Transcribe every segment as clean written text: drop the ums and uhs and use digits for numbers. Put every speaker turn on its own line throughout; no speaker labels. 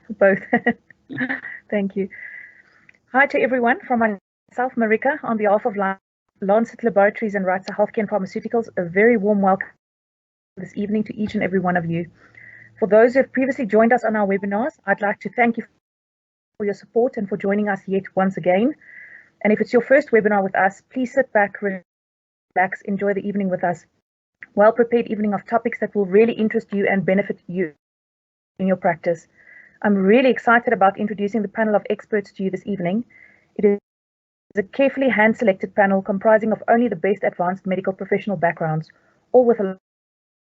Both. Thank you. Hi to everyone from myself, Marika, on behalf of Lancet Laboratories and Reitzer Healthcare and Pharmaceuticals, a very warm welcome this evening to each and every one of you. For those who have previously joined us on our webinars, I'd like to thank you for your support and for joining us yet once again. And if it's your first webinar with us, please sit back, relax, enjoy the evening with us. Well-prepared evening of topics that will really interest you and benefit you in your practice. I'm really excited about introducing the panel of experts to you this evening. It is a carefully hand-selected panel comprising of only the best advanced medical professional backgrounds, all with a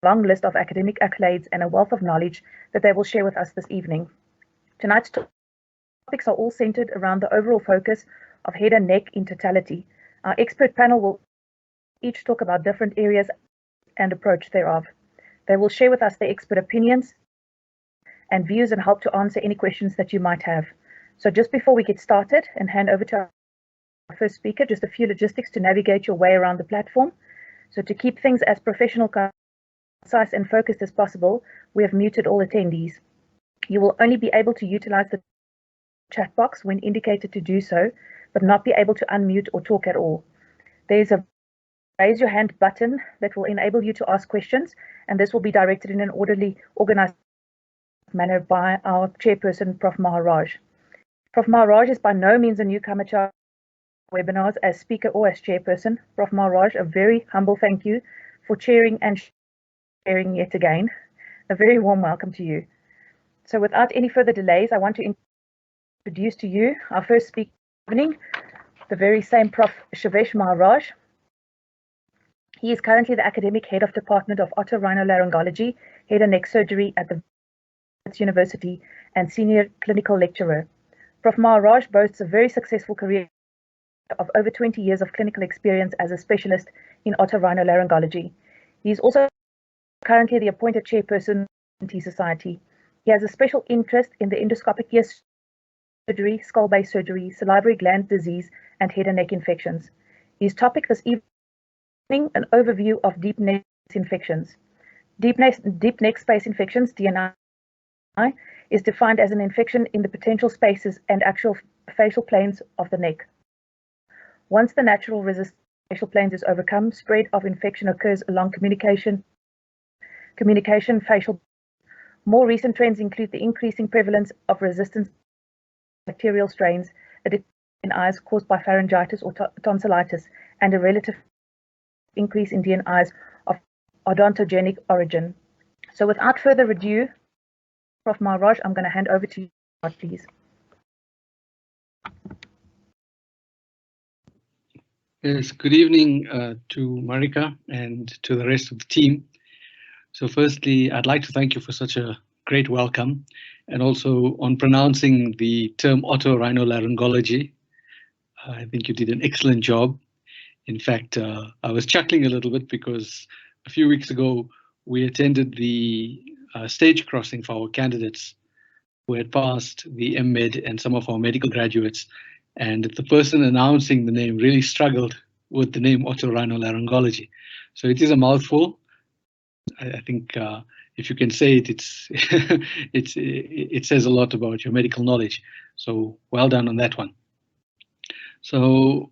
long list of academic accolades and a wealth of knowledge that they will share with us this evening. Tonight's topics are all centered around the overall focus of head and neck in totality. Our expert panel will each talk about different areas and approach thereof. They will share with us their expert opinions and views and help to answer any questions that you might have. So just before we get started and hand over to our first speaker, just a few logistics to navigate your way around the platform. So to keep things as professional, concise and focused as possible, we have muted all attendees. You will only be able to utilize the chat box when indicated to do so, but not be able to unmute or talk at all. There's a raise your hand button that will enable you to ask questions, and this will be directed in an orderly, organized manner by our chairperson, Prof. Maharaj. Prof. Maharaj is by no means a newcomer to our webinars as speaker or as chairperson. Prof. Maharaj, a very humble thank you for chairing and sharing yet again. A very warm welcome to you. So without any further delays, I want to introduce to you our first speaker evening, the very same Prof. Shivesh Maharaj. He is currently the academic head of Department of Otorhinolaryngology, Head and Neck Surgery at the University and senior clinical lecturer. Prof. Maharaj boasts a very successful career of over 20 years of clinical experience as a specialist in otorhinolaryngology. He is also currently the appointed chairperson of the T Society. He has a special interest in the endoscopic ear surgery, skull-base surgery, salivary gland disease, and head and neck infections. His topic this evening, an overview of deep neck infections. Deep neck space infections, DNI, is defined as an infection in the potential spaces and actual facial planes of the neck. Once the natural resistance facial planes is overcome, spread of infection occurs along communication facial. More recent trends include the increasing prevalence of resistant bacterial strains, DNIs caused by pharyngitis or tonsillitis, and a relative increase in DNIs of odontogenic origin. So without further ado, Prof. Maharaj, I'm going to hand over to you, please.
Yes, good evening to Marika and to the rest of the team. So firstly, I'd like to thank you for such a great welcome and also on pronouncing the term otorhinolaryngology. I think you did an excellent job. In fact, I was chuckling a little bit because a few weeks ago we attended the stage crossing for our candidates who had passed the MEd and some of our medical graduates, and the person announcing the name really struggled with the name otorhinolaryngology. So it is a mouthful. I think if you can say it, it says a lot about your medical knowledge. So well done on that one. So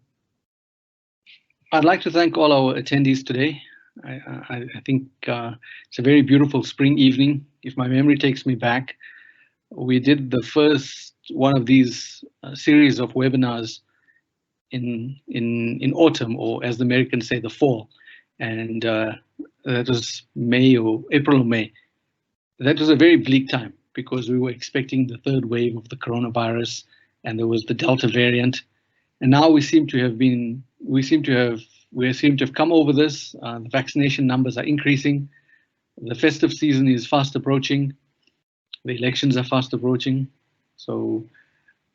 I'd like to thank all our attendees today. I think it's a very beautiful spring evening. If my memory takes me back, we did the first one of these series of webinars in autumn, or as the Americans say, the fall, and that was May or April or May. That was a very bleak time because we were expecting the third wave of the coronavirus, and there was the Delta variant, and now we seem to have come over this. The vaccination numbers are increasing. The festive season is fast approaching. The elections are fast approaching. So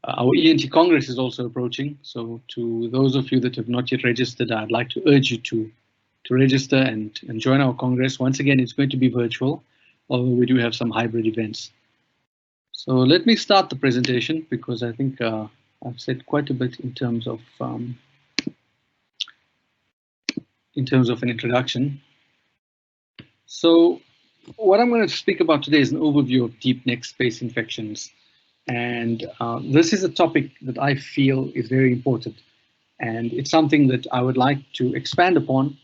our ENT Congress is also approaching. So to those of you that have not yet registered, I'd like to urge you to register and join our Congress. Once again, it's going to be virtual, although we do have some hybrid events. So let me start the presentation because I think I've said quite a bit in terms of an introduction. So what I'm going to speak about today is an overview of deep neck space infections. And this is a topic that I feel is very important. And it's something that I would like to expand upon,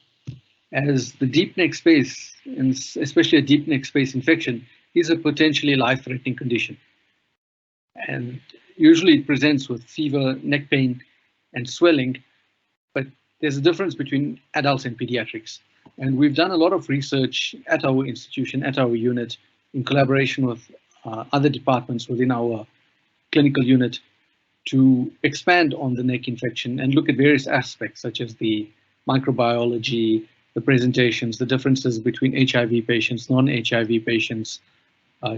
as the deep neck space, and especially a deep neck space infection, is a potentially life-threatening condition. And usually it presents with fever, neck pain, and swelling, but there's a difference between adults and pediatrics. And we've done a lot of research at our institution, at our unit, in collaboration with other departments within our clinical unit, to expand on the neck infection and look at various aspects such as the microbiology, the presentations, the differences between HIV patients, non-HIV patients,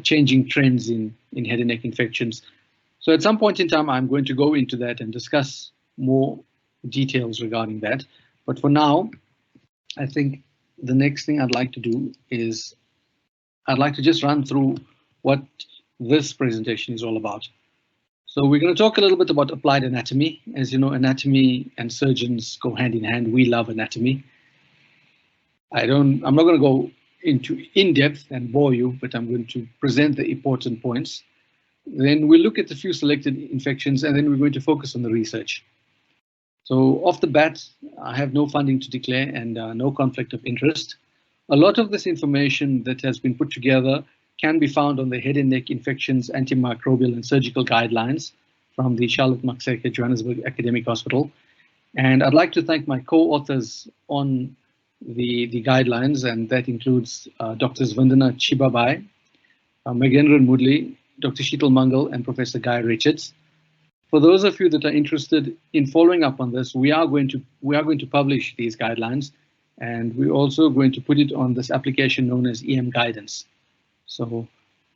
changing trends in head and neck infections. So at some point in time, I'm going to go into that and discuss more details regarding that. But for now, I think the next thing I'd like to do is I'd like to just run through what this presentation is all about. So we're going to talk a little bit about applied anatomy. As you know, anatomy and surgeons go hand in hand. We love anatomy. I'm not going to go into in-depth and bore you, but I'm going to present the important points. Then we'll look at a few selected infections, and then we're going to focus on the research. So off the bat, I have no funding to declare and no conflict of interest. A lot of this information that has been put together can be found on the Head and Neck Infections, Antimicrobial and Surgical Guidelines from the Charlotte Masticator Johannesburg Academic Hospital. And I'd like to thank my co-authors on the guidelines, and that includes Drs. Vandana Chibabai, Megendran Mudley, Dr. Sheetal Mangal, and Professor Guy Richards. For those of you that are interested in following up on this, we are going to publish these guidelines, and we're also going to put it on this application known as EM Guidance. So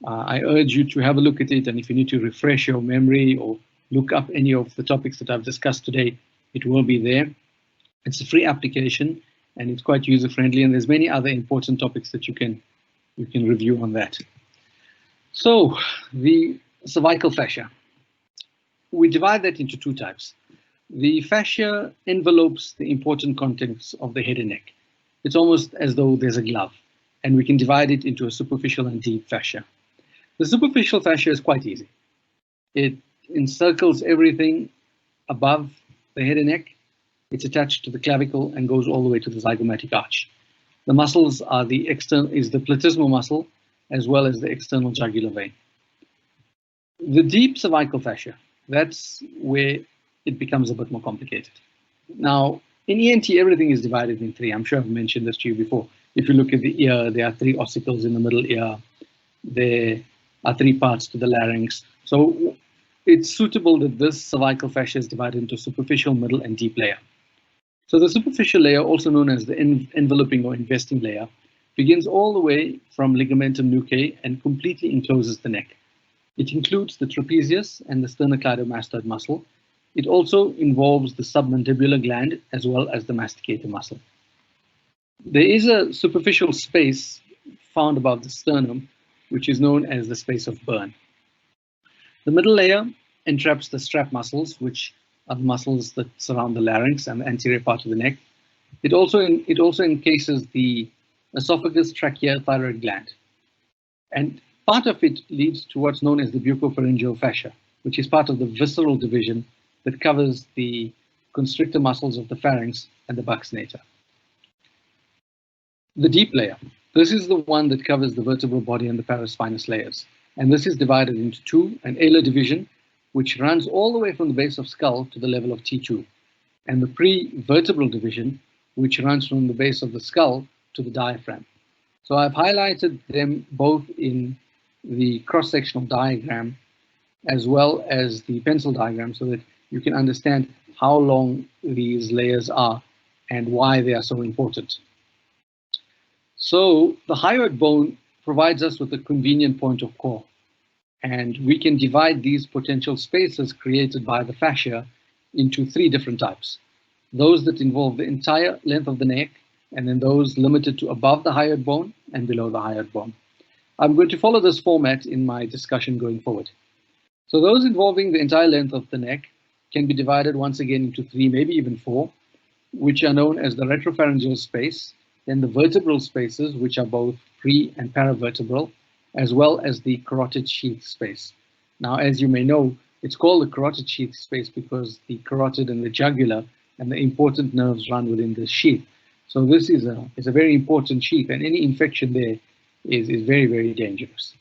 I urge you to have a look at it, and if you need to refresh your memory or look up any of the topics that I've discussed today, it will be there. It's a free application, and it's quite user-friendly, and there's many other important topics that you can review on that. So the cervical fascia. We divide that into two types. The fascia envelopes the important contents of the head and neck. It's almost as though there's a glove, and we can divide it into a superficial and deep fascia. The superficial fascia is quite easy. It encircles everything above the head and neck. It's attached to the clavicle and goes all the way to the zygomatic arch. The muscles are the platysmal muscle as well as the external jugular vein. The deep cervical fascia, that's where it becomes a bit more complicated. Now, in ENT, everything is divided in three. I'm sure I've mentioned this to you before. If you look at the ear, there are three ossicles in the middle ear. There are three parts to the larynx. So it's suitable that this cervical fascia is divided into superficial, middle, and deep layer. So the superficial layer, also known as the enveloping or investing layer, begins all the way from ligamentum nuchae and completely encloses the neck. It includes the trapezius and the sternocleidomastoid muscle. It also involves the submandibular gland as well as the masticator muscle. There is a superficial space found above the sternum, which is known as the space of Byrne. The middle layer entraps the strap muscles, which are the muscles that surround the larynx and the anterior part of the neck. It also encases the esophagus, trachea, thyroid gland. And part of it leads to what's known as the bucopharyngeal fascia, which is part of the visceral division that covers the constrictor muscles of the pharynx and the buccinator. The deep layer. This is the one that covers the vertebral body and the paraspinous layers. And this is divided into two, an alar division, which runs all the way from the base of skull to the level of T2, and the pre-vertebral division, which runs from the base of the skull to the diaphragm. So I've highlighted them both in the cross-sectional diagram as well as the pencil diagram so that you can understand how long these layers are and why they are so important. So the hyoid bone provides us with a convenient point of call, and we can divide these potential spaces created by the fascia into three different types. Those that involve the entire length of the neck, and then those limited to above the hyoid bone and below the hyoid bone. I'm going to follow this format in my discussion going forward. So those involving the entire length of the neck can be divided once again into three, maybe even four, which are known as the retropharyngeal space, then the vertebral spaces, which are both pre- and paravertebral, as well as the carotid sheath space. Now, as you may know, it's called the carotid sheath space because the carotid and the jugular and the important nerves run within this sheath. So this is a very important sheath, and any infection there is very, very dangerous.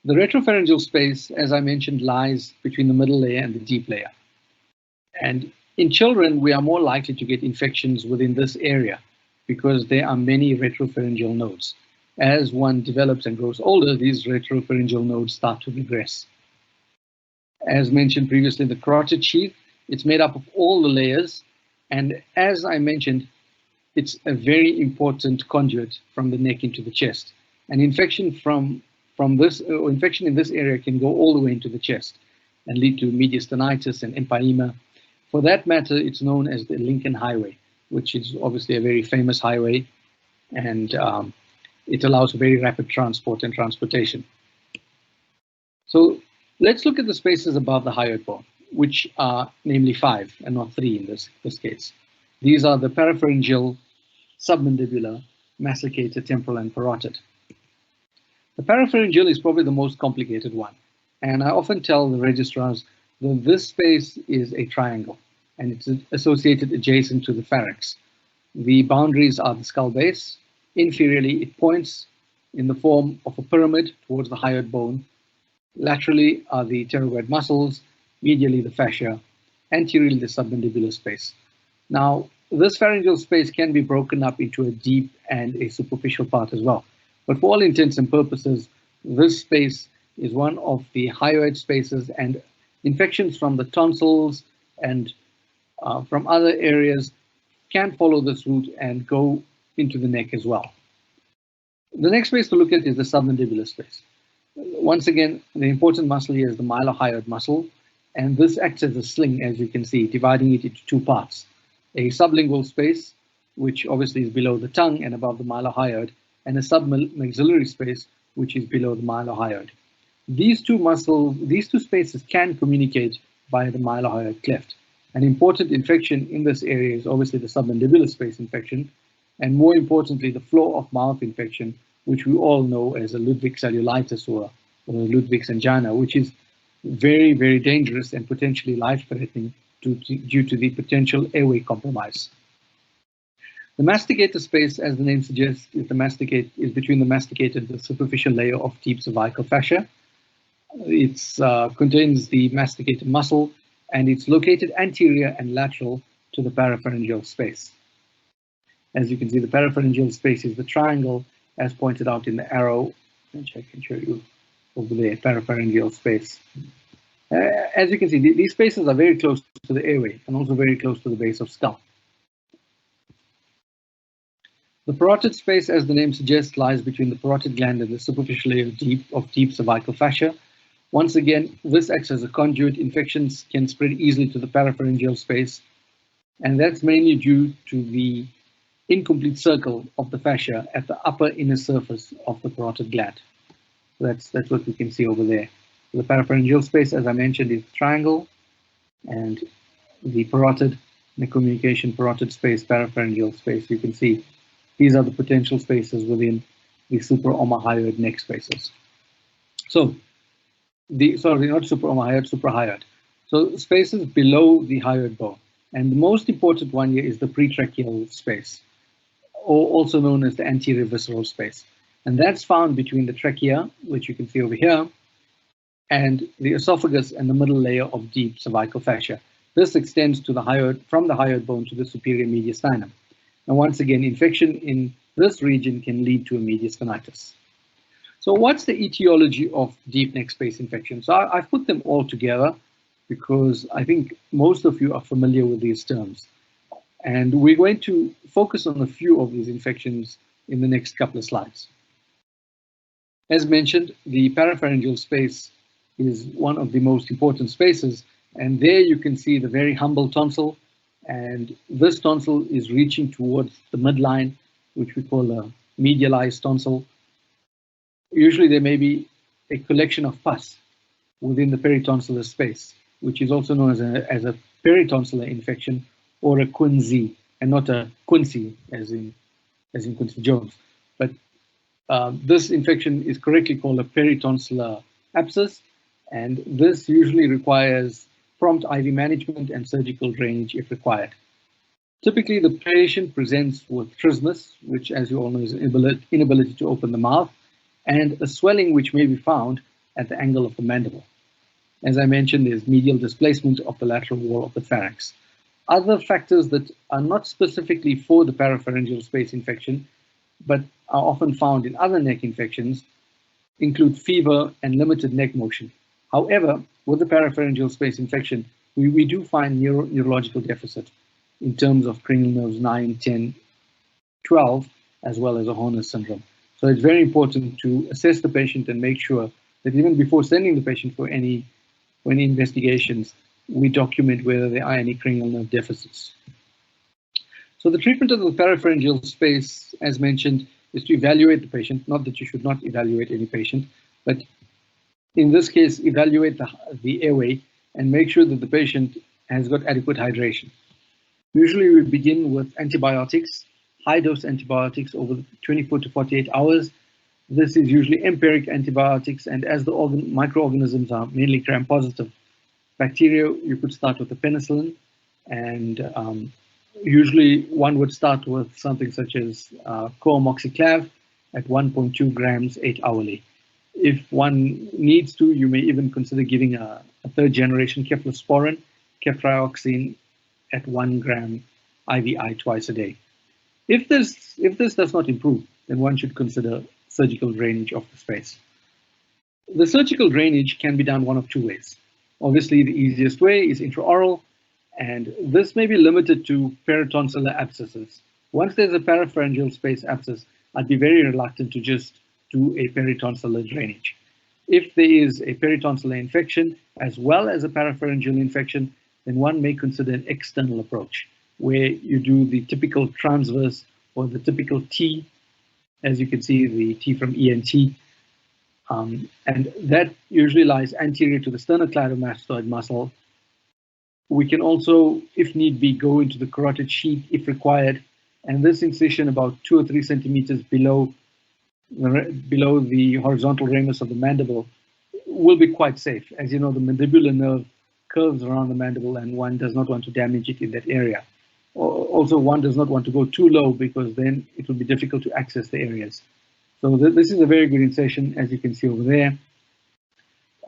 The retropharyngeal space, as I mentioned, lies between the middle layer and the deep layer. And in children, we are more likely to get infections within this area because there are many retropharyngeal nodes. As one develops and grows older, these retropharyngeal nodes start to regress. As mentioned previously, the carotid sheath, it's made up of all the layers. And as I mentioned, it's a very important conduit from the neck into the chest. An infection infection in this area can go all the way into the chest and lead to mediastinitis and empyema. For that matter, it's known as the Lincoln Highway, which is obviously a very famous highway, and it allows very rapid transport and transportation. So let's look at the spaces above the hyoid bone, which are namely 5 and not 3 in this case. These are the parapharyngeal, submandibular, masticator, temporal, and parotid. The parapharyngeal is probably the most complicated one, and I often tell the registrars that this space is a triangle, and it's associated adjacent to the pharynx. The boundaries are the skull base. Inferiorly, it points in the form of a pyramid towards the hyoid bone. Laterally are the pterygoid muscles, medially the fascia, anteriorly the submandibular space. Now, this pharyngeal space can be broken up into a deep and a superficial part as well. But for all intents and purposes, this space is one of the hyoid spaces, and infections from the tonsils and from other areas can follow this route and go into the neck as well. The next space to look at is the submandibular space. Once again, the important muscle here is the mylohyoid muscle, and this acts as a sling, as you can see, dividing it into 2 parts. A sublingual space, which obviously is below the tongue and above the mylohyoid, and a submaxillary space, which is below the mylohyoid. These two spaces can communicate via the mylohyoid cleft. An important infection in this area is obviously the submandibular space infection, and more importantly, the floor of mouth infection, which we all know as a Ludwig cellulitis or Ludwig's angina, which is very, very dangerous and potentially life-threatening due to the potential airway compromise. The masticator space, as the name suggests, is between the masticator and the superficial layer of deep cervical fascia. It contains the masticator muscle, and it's located anterior and lateral to the parapharyngeal space. As you can see, the parapharyngeal space is the triangle, as pointed out in the arrow, which I can show you over there, parapharyngeal space. As you can see, these spaces are very close to the airway and also very close to the base of skull. The parotid space, as the name suggests, lies between the parotid gland and the superficial layer of deep cervical fascia. Once again, this acts as a conduit. Infections can spread easily to the parapharyngeal space, and that's mainly due to the incomplete circle of the fascia at the upper inner surface of the parotid gland. That's what we can see over there. The parapharyngeal space, as I mentioned, is triangle, and the parotid, the communication parotid space, parapharyngeal space, you can see these are the potential spaces within the supraomohyoid neck spaces. So, not supraomohyoid, suprahyoid. So spaces below the hyoid bone. And the most important one here is the pretracheal space, or also known as the anterior visceral space. And that's found between the trachea, which you can see over here, and the esophagus and the middle layer of deep cervical fascia. This extends to the hyoid, from the hyoid bone to the superior mediastinum. And once again, infection in this region can lead to a mediastinitis. So what's the etiology of deep neck space infection? So I've put them all together because I think most of you are familiar with these terms. And we're going to focus on a few of these infections in the next couple of slides. As mentioned, the parapharyngeal space is one of the most important spaces. And there you can see the very humble tonsil. And this tonsil is reaching towards the midline, which we call a medialized tonsil. Usually there may be a collection of pus within the peritonsillar space, which is also known as a peritonsillar infection or a quinsy, and not a Quincy as in Quincy Jones. But This infection is correctly called a peritonsillar abscess, and this usually requires prompt IV management and surgical drainage if required. Typically, the patient presents with trismus, which, as you all know, is inability to open the mouth, and a swelling which may be found at the angle of the mandible. As I mentioned, there's medial displacement of the lateral wall of the pharynx. Other factors that are not specifically for the parapharyngeal space infection, but are often found in other neck infections, include fever and limited neck motion. However, with the parapharyngeal space infection, we do find neurological deficit in terms of cranial nerves 9, 10, 12, as well as a Horner's syndrome. So it's very important to assess the patient and make sure that even before sending the patient for any investigations, we document whether there are any cranial nerve deficits. So the treatment of the parapharyngeal space, as mentioned, is to evaluate the patient. Not that you should not evaluate any patient, but in this case, evaluate the airway and make sure that the patient has got adequate hydration. Usually we begin with antibiotics, high-dose antibiotics over 24 to 48 hours. This is usually empiric antibiotics, and as the microorganisms are mainly gram-positive bacteria, you could start with a penicillin, and usually one would start with something such as coamoxiclav at 1.2 grams 8 hourly. If one needs to, you may even consider giving a third-generation cephalosporin, ceftriaxone, at 1 gram IVI twice a day. If this does not improve, then one should consider surgical drainage of the space. The surgical drainage can be done one of two ways. Obviously, the easiest way is intraoral, and this may be limited to peritonsillar abscesses. Once there's a parapharyngeal space abscess, I'd be very reluctant to just do a peritonsillar drainage. If there is a peritonsillar infection as well as a parapharyngeal infection, then one may consider an external approach, where you do the typical transverse or the typical T, as you can see, the T from ENT, and that usually lies anterior to the sternocleidomastoid muscle. We can also, if need be, go into the carotid sheath if required, and this incision about 2 or 3 centimeters below the horizontal ramus of the mandible will be quite safe. As you know, the mandibular nerve curves around the mandible, and one does not want to damage it in that area. Also, one does not want to go too low because then it will be difficult to access the areas. So this is a very good incision, as you can see over there.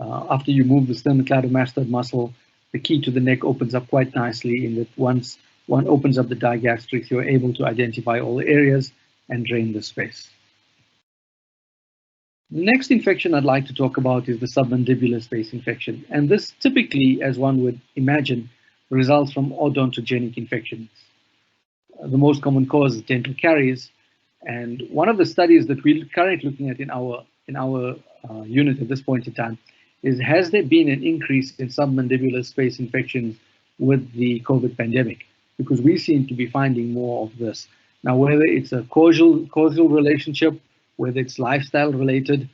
After you move the sternocleidomastoid muscle, the key to the neck opens up quite nicely in that once one opens up the digastrics, you're able to identify all the areas and drain the space. The next infection I'd like to talk about is the submandibular space infection. And this typically, as one would imagine, results from odontogenic infections. The most common cause is dental caries. And one of the studies that we're currently looking at in our unit at this point in time is, has there been an increase in submandibular space infections with the COVID pandemic? Because we seem to be finding more of this. Now, whether it's a causal relationship, whether it's lifestyle related,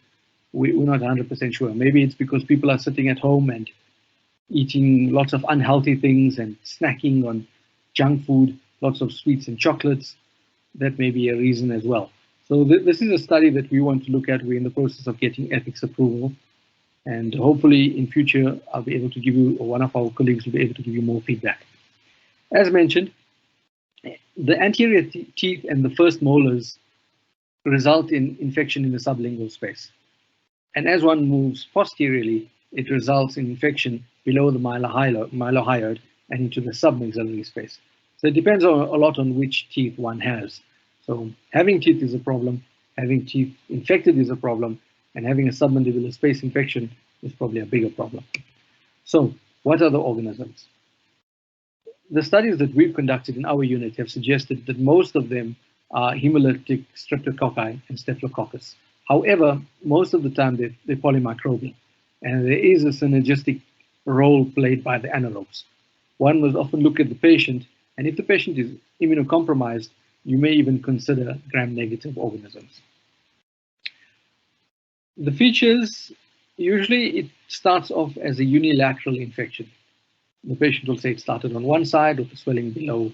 we're not 100% sure. Maybe it's because people are sitting at home and eating lots of unhealthy things and snacking on junk food, lots of sweets and chocolates. That may be a reason as well. So this is a study that we want to look at. We're in the process of getting ethics approval. And hopefully in future, I'll be able to give you, or one of our colleagues will be able to give you more feedback. As mentioned, the anterior teeth and the first molars result in infection in the sublingual space. And as one moves posteriorly, it results in infection below the mylohyoid and into the submaxillary space. So it depends a lot on which teeth one has. So having teeth is a problem, having teeth infected is a problem, and having a submandibular space infection is probably a bigger problem. So what are the organisms? The studies that we've conducted in our unit have suggested that most of them are hemolytic streptococci and staphylococcus. However, most of the time they're polymicrobial, and there is a synergistic role played by the anaerobes. One must often look at the patient, and if the patient is immunocompromised, you may even consider gram-negative organisms. The features, usually it starts off as a unilateral infection. The patient will say it started on one side with the swelling below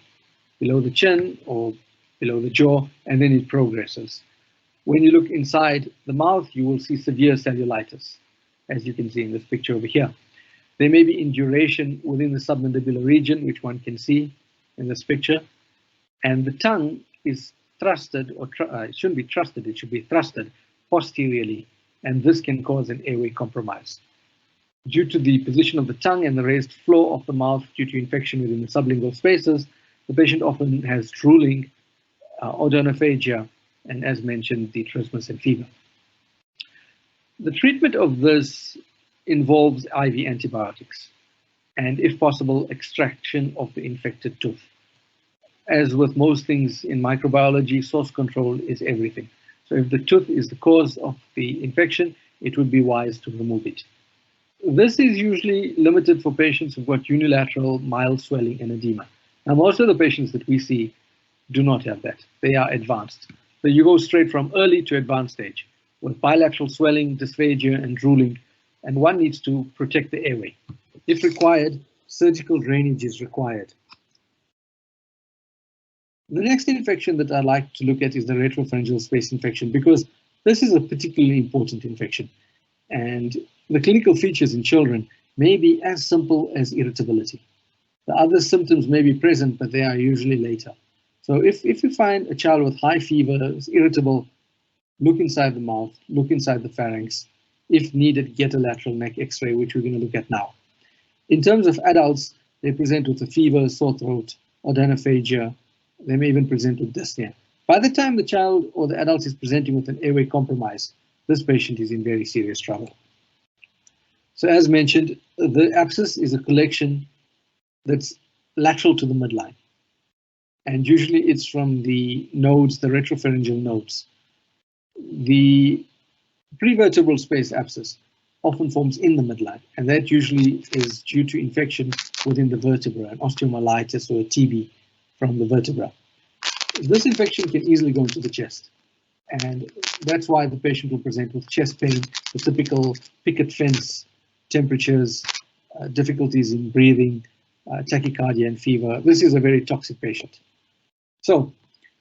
the chin or below the jaw, and then it progresses. When you look inside the mouth, you will see severe cellulitis, as you can see in this picture over here. There may be induration within the submandibular region, which one can see in this picture, and the tongue is thrusted, or it shouldn't be thrusted, it should be thrusted posteriorly, and this can cause an airway compromise. Due to the position of the tongue and the raised floor of the mouth due to infection within the sublingual spaces, the patient often has drooling, odonophagia, and as mentioned, the trismus and fever. The treatment of this involves IV antibiotics and, if possible, extraction of the infected tooth. As with most things in microbiology, source control is everything. So if the tooth is the cause of the infection, it would be wise to remove it. This is usually limited for patients who've got unilateral mild swelling and edema. Now, most of the patients that we see do not have that. They are advanced. So you go straight from early to advanced stage with bilateral swelling, dysphagia, and drooling, and one needs to protect the airway. If required, surgical drainage is required. The next infection that I'd like to look at is the retropharyngeal space infection, because this is a particularly important infection. And the clinical features in children may be as simple as irritability. The other symptoms may be present, but they are usually later. So if you find a child with high fever, is irritable, look inside the mouth, look inside the pharynx. If needed, get a lateral neck x-ray, which we're going to look at now. In terms of adults, they present with a fever, sore throat, odonophagia. They may even present with dyspnea. By the time the child or the adult is presenting with an airway compromise, this patient is in very serious trouble. So as mentioned, the abscess is a collection that's lateral to the midline. And usually it's from the nodes, the retropharyngeal nodes. The pre-vertebral space abscess often forms in the midline, and that usually is due to infection within the vertebra, an osteomyelitis or a TB from the vertebra. This infection can easily go into the chest, and that's why the patient will present with chest pain, the typical picket fence temperatures, difficulties in breathing, tachycardia and fever. This is a very toxic patient. So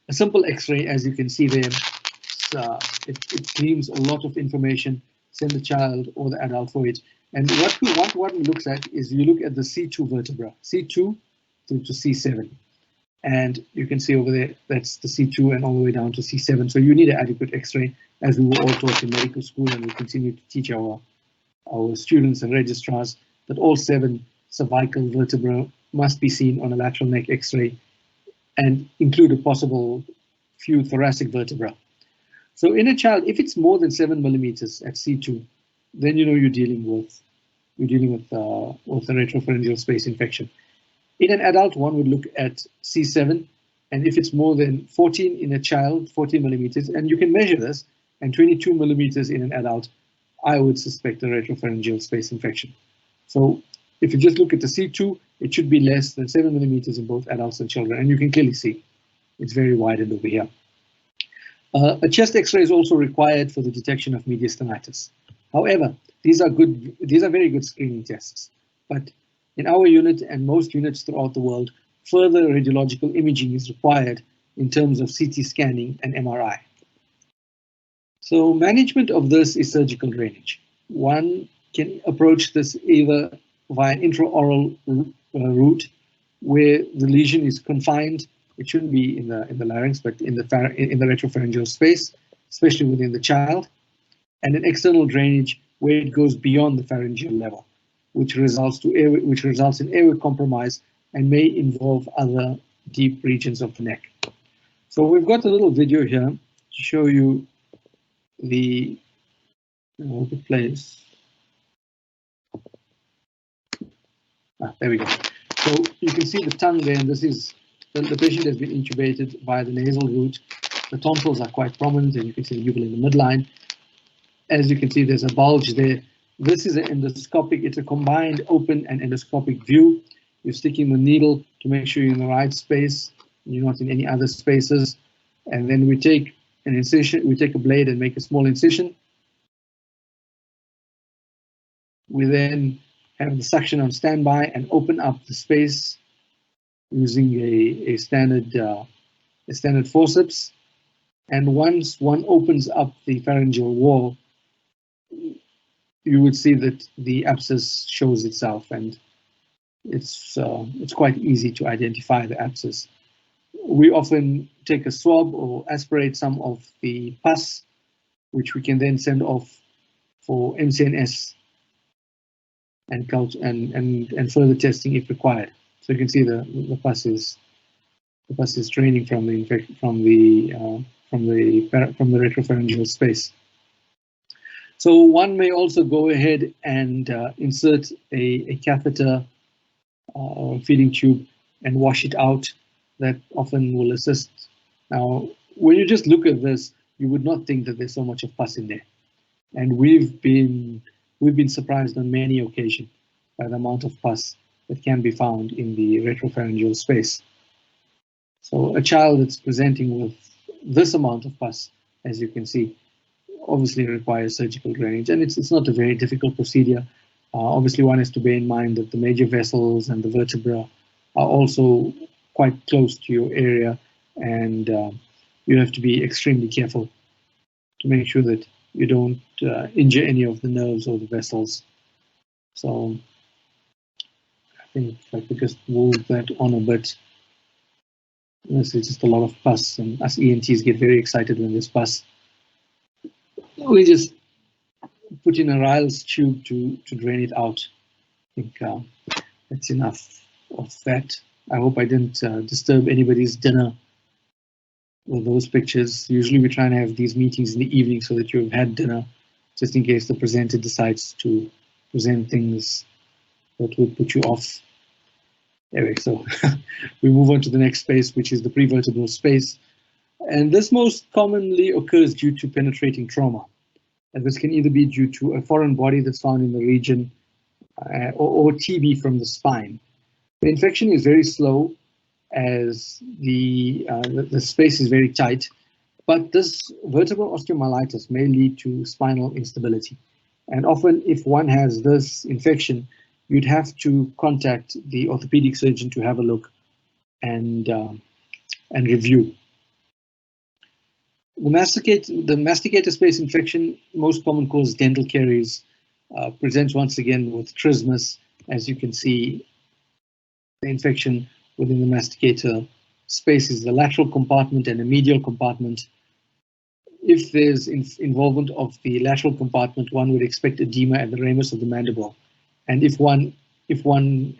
a simple x-ray, as you can see there, it gleams a lot of information. Send the child or the adult for it. And what one looks at is you look at the C2 vertebra, C2 through to C7. And you can see over there, that's the C2 and all the way down to C7. So you need an adequate x-ray, as we were all taught in medical school, and we continue to teach our students and registrars that all 7 cervical vertebrae must be seen on a lateral neck x-ray and include a possible few thoracic vertebrae. So in a child, if it's more than 7 millimeters at C2, then you know you're dealing with the retropharyngeal space infection. In an adult, one would look at C7, and if it's more than 14 in a child, 14 millimeters, and you can measure this, and 22 millimeters in an adult, I would suspect a retropharyngeal space infection. So if you just look at the C2, it should be less than 7 millimeters in both adults and children, and you can clearly see it's very widened over here. A chest X-ray is also required for the detection of mediastinitis. However, these are very good screening tests. But in our unit and most units throughout the world, further radiological imaging is required in terms of CT scanning and MRI. So management of this is surgical drainage. One can approach this either via an intraoral route, where the lesion is confined. It shouldn't be in the larynx, but in the retropharyngeal space, especially within the child, and an external drainage where it goes beyond the pharyngeal level, which results in airway compromise and may involve other deep regions of the neck. So we've got a little video here to show you the place. There we go. So you can see the tongue there, and this is the patient has been intubated via the nasal route. The tonsils are quite prominent, and you can see the uvula in the midline. As you can see, there's a bulge there. This is an endoscopic, it's a combined open and endoscopic view. You're sticking the needle to make sure you're in the right space, you're not in any other spaces. And then we take an incision, we take a blade and make a small incision. We then have the suction on standby and open up the space using a standard forceps. And once one opens up the pharyngeal wall, you would see that the abscess shows itself, and it's quite easy to identify the abscess. We often take a swab or aspirate some of the pus, which we can then send off for MCNS and further testing if required. So you can see the pus is draining from the retropharyngeal space. So one may also go ahead and insert a catheter or feeding tube and wash it out. That often will assist. Now, when you just look at this, you would not think that there's so much of pus in there. And we've been surprised on many occasions by the amount of pus that can be found in the retropharyngeal space. So a child that's presenting with this amount of pus, as you can see, obviously requires surgical drainage, and it's not a very difficult procedure. Obviously, one has to bear in mind that the major vessels and the vertebra are also quite close to your area, and you have to be extremely careful to make sure that you don't injure any of the nerves or the vessels. So I think if I could just move that on a bit. This is just a lot of pus, and us ENTs get very excited when there's pus. We just put in a Ryle's tube to drain it out. I think that's enough of that. I hope I didn't disturb anybody's dinner with those pictures. Usually we try and have these meetings in the evening so that you've had dinner, just in case the presenter decides to present things that would put you off. Anyway, so we move on to the next space, which is the pre-vertebral space. And this most commonly occurs due to penetrating trauma. And this can either be due to a foreign body that's found in the region or TB from the spine. The infection is very slow as the space is very tight, but this vertebral osteomyelitis may lead to spinal instability. And often if one has this infection, you'd have to contact the orthopedic surgeon to have a look and review. The masticator space infection, most common cause dental caries, presents once again with trismus. As you can see, the infection within the masticator space is the lateral compartment and a medial compartment. If there's involvement of the lateral compartment, one would expect edema at the ramus of the mandible. And if one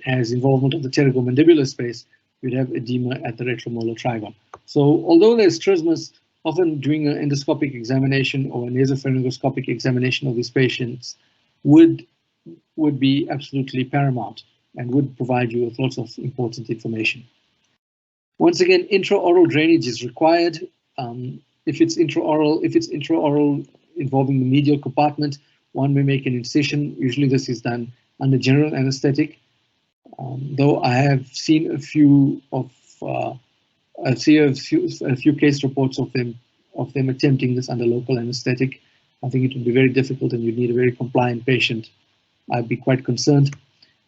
has involvement of the pterygomandibular space, you'd have edema at the retromolar trigone. So although there's trismus, often doing an endoscopic examination or a nasopharyngoscopic examination of these patients would be absolutely paramount and would provide you with lots of important information. Once again, intraoral drainage is required. If it's intraoral involving the medial compartment, one may make an incision. Usually this is done under general anesthetic, though I have seen a few case reports of them attempting this under local anesthetic. I think it would be very difficult, and you'd need a very compliant patient. I'd be quite concerned.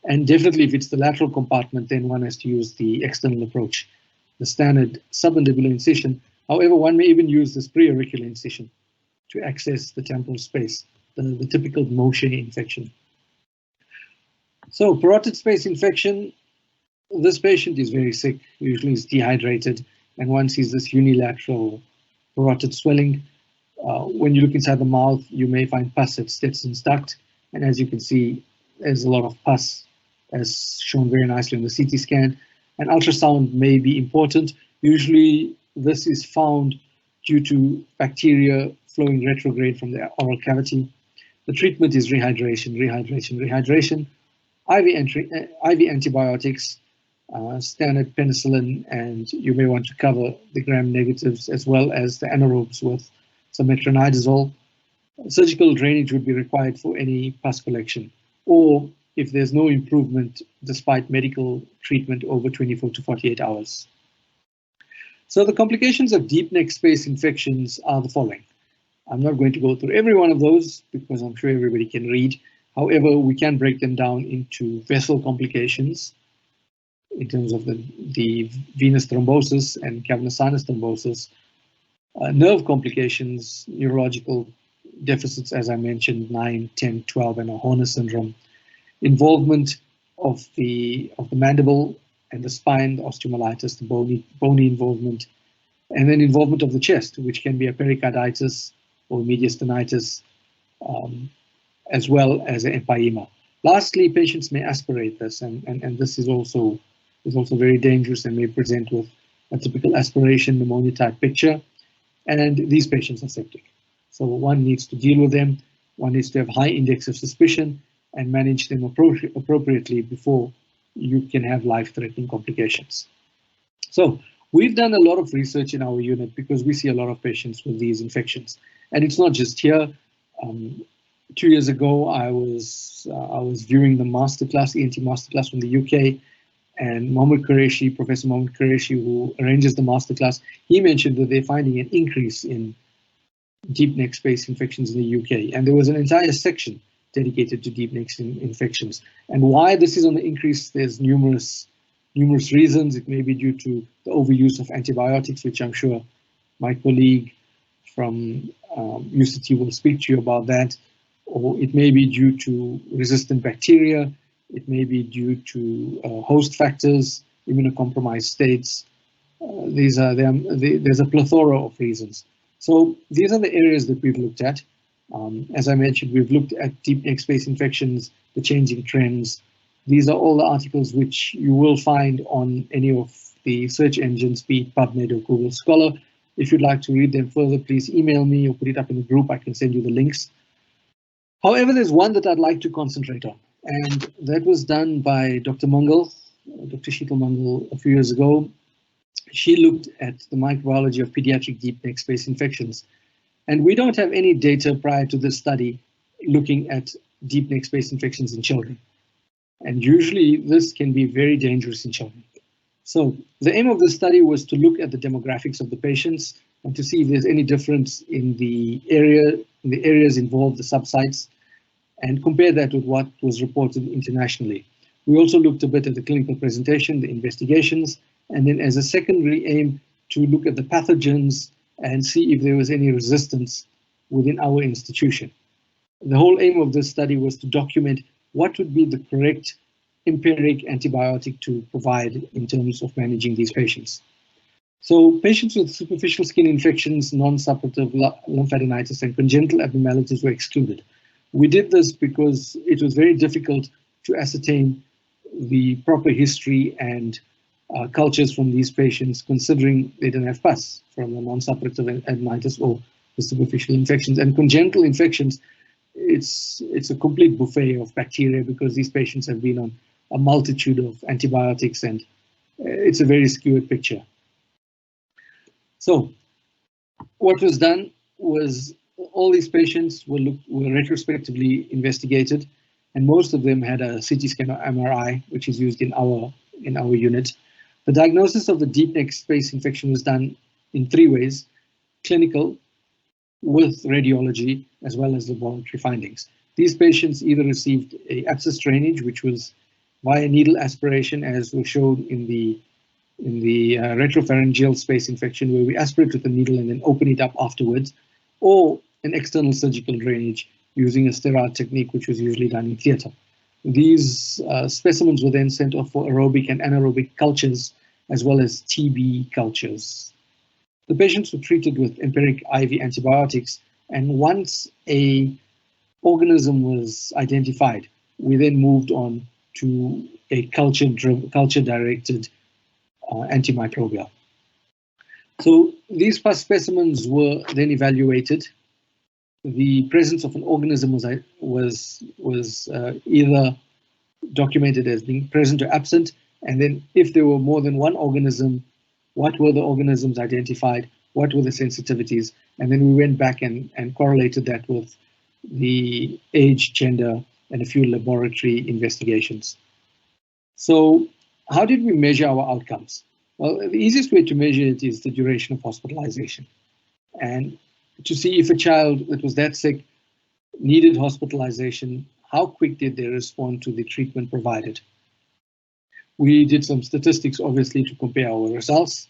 And definitely, if it's the lateral compartment, then one has to use the external approach, the standard submandibular incision. However, one may even use this preauricular incision to access the temporal space, the typical motion infection. So parotid space infection, this patient is very sick, usually is dehydrated, and one sees this unilateral parotid swelling. When you look inside the mouth, you may find pus at Stetson's duct, and as you can see, there's a lot of pus, as shown very nicely in the CT scan. And ultrasound may be important. Usually this is found due to bacteria flowing retrograde from the oral cavity. The treatment is rehydration, IV antibiotics, standard penicillin, and you may want to cover the gram-negatives as well as the anaerobes with some metronidazole. Surgical drainage would be required for any pus collection, or if there's no improvement despite medical treatment over 24 to 48 hours. So the complications of deep neck space infections are the following. I'm not going to go through every one of those because I'm sure everybody can read. However, we can break them down into vessel complications in terms of the venous thrombosis and cavernous sinus thrombosis. nerve complications, neurological deficits, as I mentioned, 9, 10, 12, and a Horner syndrome, involvement of the mandible and the spine, the osteomyelitis, the bony involvement, and then involvement of the chest, which can be a pericarditis or mediastinitis, as well as an empyema. Lastly, patients may aspirate this, and this is also very dangerous and may present with a typical aspiration pneumonia type picture. And these patients are septic. So one needs to deal with them. One needs to have high index of suspicion and manage them appropriately before you can have life-threatening complications. So we've done a lot of research in our unit because we see a lot of patients with these infections. And it's not just here. 2 years ago, I was viewing the masterclass, ENT masterclass from the UK, and Professor Mohammed Qureshi, who arranges the masterclass, he mentioned that they're finding an increase in deep neck space infections in the UK. And there was an entire section dedicated to deep neck infections. And why this is on the increase, there's numerous reasons. It may be due to the overuse of antibiotics, which I'm sure my colleague from UCT will speak to you about that. Or it may be due to resistant bacteria. It may be due to host factors, immunocompromised states. There's a plethora of reasons. So these are the areas that we've looked at. As I mentioned, we've looked at deep neck space infections, the changing trends. These are all the articles which you will find on any of the search engines, be it PubMed or Google Scholar. If you'd like to read them further, please email me or put it up in the group. I can send you the links. However, there's one that I'd like to concentrate on, and that was done by Dr. Mangal, Dr. Sheetal Mangal, a few years ago. She looked at the microbiology of pediatric deep neck space infections. And we don't have any data prior to this study looking at deep neck space infections in children. And usually this can be very dangerous in children. So the aim of the study was to look at the demographics of the patients and to see if there's any difference in the areas involved, the subsites, and compare that with what was reported internationally. We also looked a bit at the clinical presentation, the investigations, and then as a secondary aim to look at the pathogens and see if there was any resistance within our institution. The whole aim of this study was to document what would be the correct empiric antibiotic to provide in terms of managing these patients. So patients with superficial skin infections, non-suppurative lymphadenitis, and congenital abnormalities were excluded. We did this because it was very difficult to ascertain the proper history and cultures from these patients, considering they didn't have pus from the non-suppurative adenitis or the superficial infections. And congenital infections, it's a complete buffet of bacteria because these patients have been on a multitude of antibiotics, and it's a very skewed picture. So what was done was all these patients were retrospectively investigated, and most of them had a CT scan or MRI, which is used in our unit. The diagnosis of the deep neck space infection was done in 3 ways: clinical, with radiology, as well as laboratory findings. These patients either received a abscess drainage, which was via needle aspiration, as was shown in the retropharyngeal space infection, where we aspirate with the needle and then open it up afterwards, or an external surgical drainage using a sterile technique, which was usually done in theatre. These specimens were then sent off for aerobic and anaerobic cultures, as well as TB cultures. The patients were treated with empiric IV antibiotics, and once an organism was identified, we then moved on to a culture-directed antimicrobial. So these pus specimens were then evaluated. The presence of an organism was either documented as being present or absent, and then if there were more than one organism, what were the organisms identified, what were the sensitivities, and then we went back and correlated that with the age, gender, and a few laboratory investigations. So how did we measure our outcomes? Well, the easiest way to measure it is the duration of hospitalization. And to see if a child that was that sick needed hospitalization, how quick did they respond to the treatment provided? We did some statistics, obviously, to compare our results.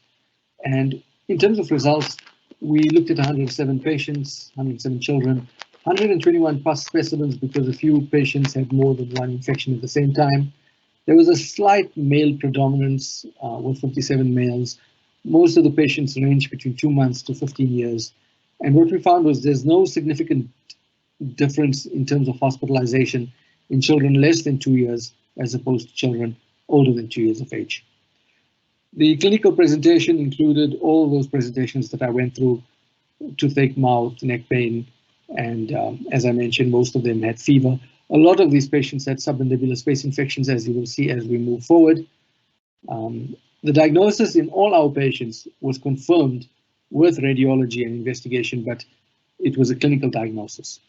And in terms of results, We looked at 107 patients, 107 children, 121 pus specimens because a few patients had more than one infection at the same time. There was a slight male predominance with 57 males. Most of the patients ranged between 2 months to 15 years. And what we found was there's no significant difference in terms of hospitalization in children less than 2 years as opposed to children older than 2 years of age. The clinical presentation included all those presentations that I went through: toothache, mouth, neck pain, and as I mentioned, most of them had fever. A lot of these patients had submandibular space infections, as you will see as we move forward. The diagnosis in all our patients was confirmed with radiology and investigation, but it was a clinical diagnosis.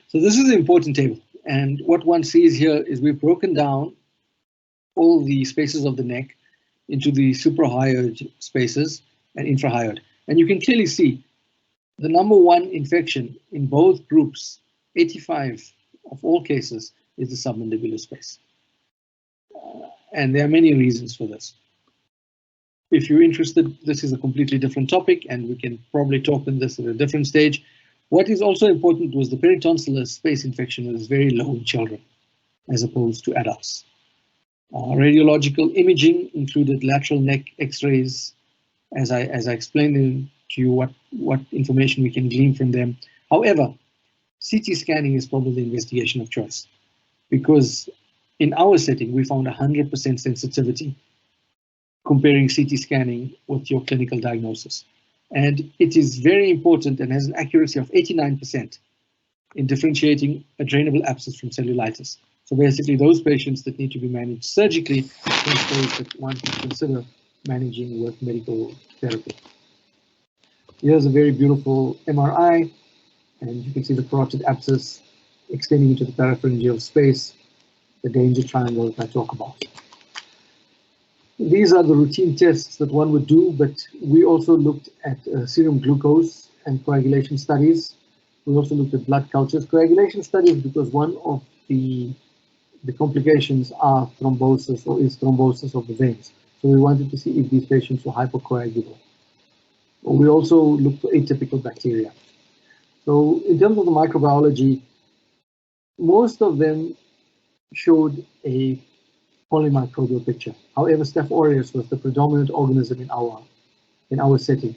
So this is an important table, and what one sees here is we've broken down all the spaces of the neck into the suprahyoid spaces and infrahyoid. And you can clearly see the number one infection in both groups, 85 of all cases, is the submandibular space. And there are many reasons for this. If you're interested, this is a completely different topic, and we can probably talk on this at a different stage. What is also important was the peritonsillar space infection was very low in children, as opposed to adults. Radiological imaging included lateral neck X-rays, as I explained to you what information we can glean from them. However, CT scanning is probably the investigation of choice, because in our setting, we found 100% sensitivity comparing CT scanning with your clinical diagnosis. And it is very important and has an accuracy of 89% in differentiating a drainable abscess from cellulitis. So basically, those patients that need to be managed surgically are those that one can consider managing with medical therapy. Here's a very beautiful MRI, and you can see the parotid abscess extending into the parapharyngeal space, the danger triangle that I talk about. These are the routine tests that one would do, but we also looked at serum glucose and coagulation studies. We also looked at blood cultures. Coagulation studies because one of the complications are thrombosis, or is thrombosis of the veins. So we wanted to see if these patients were hypercoagulable. We also looked for atypical bacteria. So in terms of the microbiology, most of them showed a polymicrobial picture. However, Staph aureus was the predominant organism in our setting.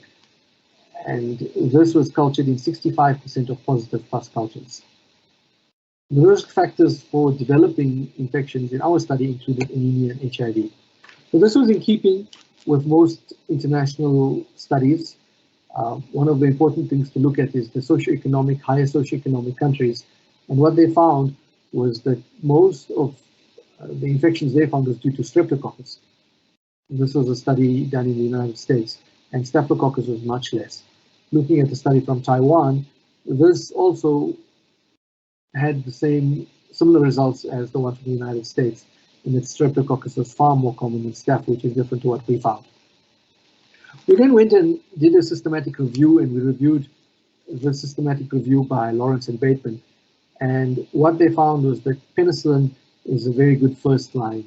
And this was cultured in 65% of positive pus cultures. The risk factors for developing infections in our study included anemia and HIV. So this was in keeping with most international studies. One of the important things to look at is the socioeconomic, higher socioeconomic countries. And what they found was that most of the infections they found was due to streptococcus. This was a study done in the United States, and staphylococcus was much less. Looking at the study from Taiwan, this also had the similar results as the one from the United States, in that streptococcus was far more common than staph, which is different to what we found. We then went and did a systematic review, and we reviewed the systematic review by Lawrence and Bateman. And what they found was that penicillin is a very good first-line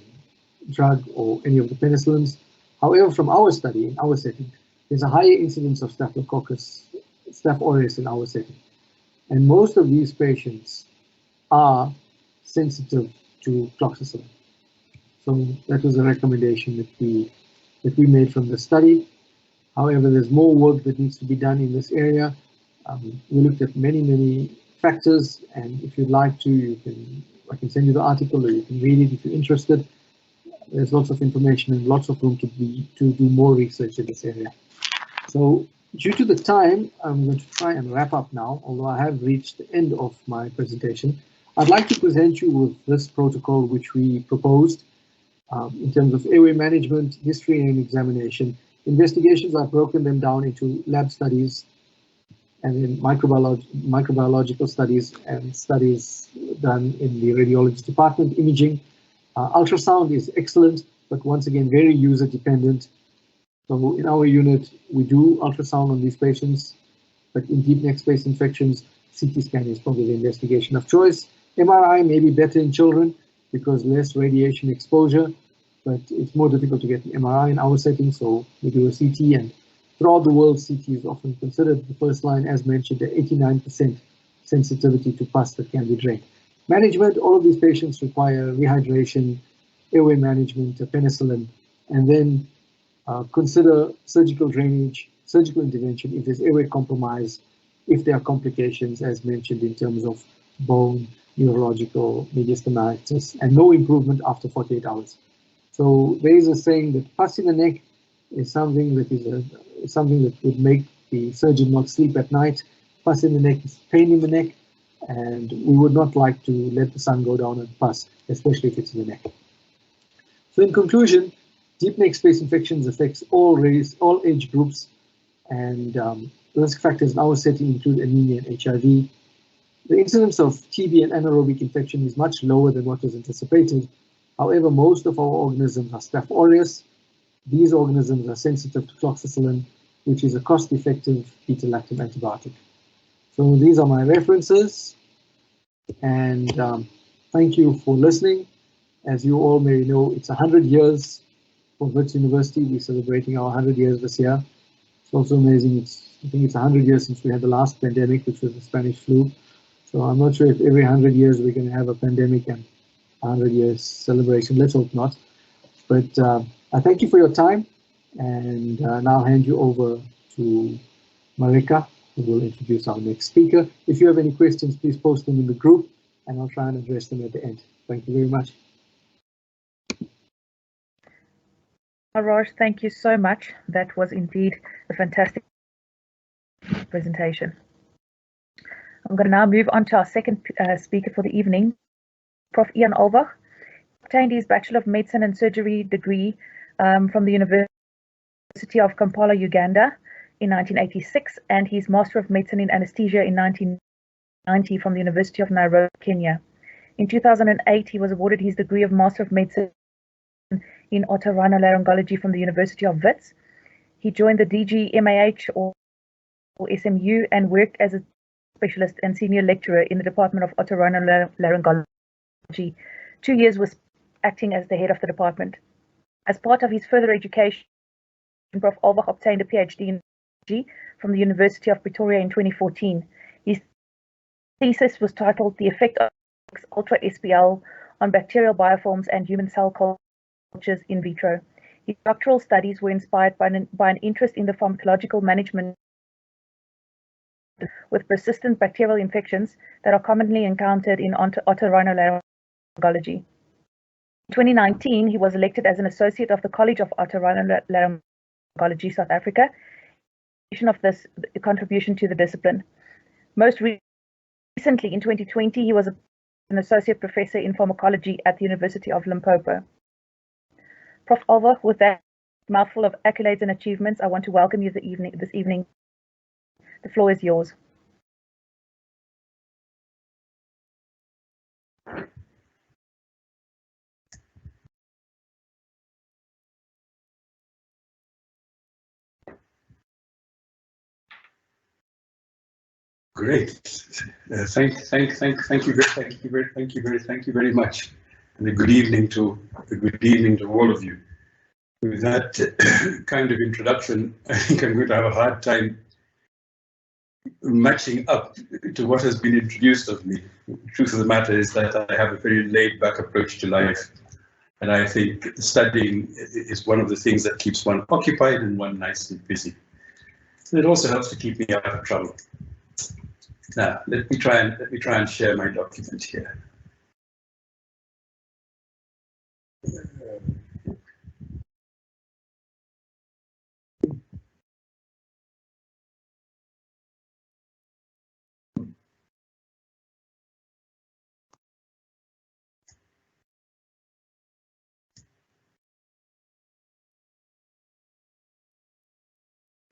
drug, or any of the penicillins. However, from our study, in our setting, there's a higher incidence of staphylococcus, Staph aureus in our setting. And most of these patients are sensitive to cloxacillin. So that was a recommendation that we made from the study. However, there's more work that needs to be done in this area. We looked at many factors, and if you'd like to, I can send you the article, or you can read it if you're interested. There's lots of information and lots of room to do more research in this area. So due to the time, I'm going to try and wrap up now, although I have reached the end of my presentation. I'd like to present you with this protocol which we proposed in terms of airway management, history and examination. Investigations, I've broken them down into lab studies, and then microbiological studies and studies done in the radiology department. Imaging, ultrasound is excellent, but once again, very user dependent. So in our unit, we do ultrasound on these patients, but in deep neck space infections, CT scan is probably the investigation of choice. MRI may be better in children because less radiation exposure, but it's more difficult to get an MRI in our setting, so we do a CT, and
throughout the world, CT is often considered the first line, as mentioned, at 89% sensitivity to pus that can be drained. Management, all of these patients require rehydration, airway management, penicillin, and then consider surgical drainage, surgical intervention if there's airway compromise, if there are complications, as mentioned, in terms of bone, neurological, mediastinitis, and no improvement after 48 hours. So there is a saying that pus in the neck is something that would make the surgeon not sleep at night. Pus in the neck is pain in the neck, and we would not like to let the sun go down on pus, especially if it's in the neck. So in conclusion, deep neck space infections affects all race, all age groups, and risk factors in our setting include anemia and HIV. The incidence of TB and anaerobic infection is much lower than what was anticipated. However, most of our organisms are Staph aureus. These organisms are sensitive to cloxacillin, which is a cost-effective beta-lactam antibiotic. So these are my references, and thank you for listening. As you all may know, it's 100 years for Wits University. We're celebrating our 100 years this year. It's also amazing. I think it's 100 years since we had the last pandemic, which was the Spanish flu. So I'm not sure if every 100 years we're going to have a pandemic and 100 years celebration. Let's hope not. But I thank you for your time, and now hand you over to Marika, who will introduce our next speaker. If you have any questions, please post them in the group, and I'll try and address them at the end. Thank you very much.
Raj, thank you so much. That was indeed a fantastic presentation. I'm going to now move on to our second speaker for the evening, Prof. Ian Olbach. Obtained his Bachelor of Medicine and Surgery degree from the University of Kampala, Uganda in 1986, and his Master of Medicine in Anesthesia in 1990 from the University of Nairobi, Kenya. In 2008, he was awarded his degree of Master of Medicine in otorhinolaryngology from the University of Wits. He joined the DGMAH or SMU and worked as a specialist and senior lecturer in the Department of Otorhinolaryngology. 2 years was acting as the head of the department. As part of his further education, Prof. Olbach obtained a PhD in biology from the University of Pretoria in 2014. His thesis was titled "The Effect of Pectinex Ultra SP-L on Bacterial Biofilms and Human Cell Cultures in Vitro." His doctoral studies were inspired by an interest in the pharmacological management with persistent bacterial infections that are commonly encountered in otorhinolaryngology. In 2019, he was elected as an associate of the College of Otorhinolaryngology, South Africa, of this contribution to the discipline. Most recently, in 2020, he was an associate professor in pharmacology at the University of Limpopo. Prof. Olbach, with that mouthful of accolades and achievements, I want to welcome you this evening. The floor is yours.
Great. Thank you very much, and a good evening to all of you. With that kind of introduction, I think I'm going to have a hard time matching up to what has been introduced of me. The truth of the matter is that I have a very laid-back approach to life, and I think studying is one of the things that keeps one occupied and one nicely busy. And it also helps to keep me out of trouble. Now, let me try and share my document here.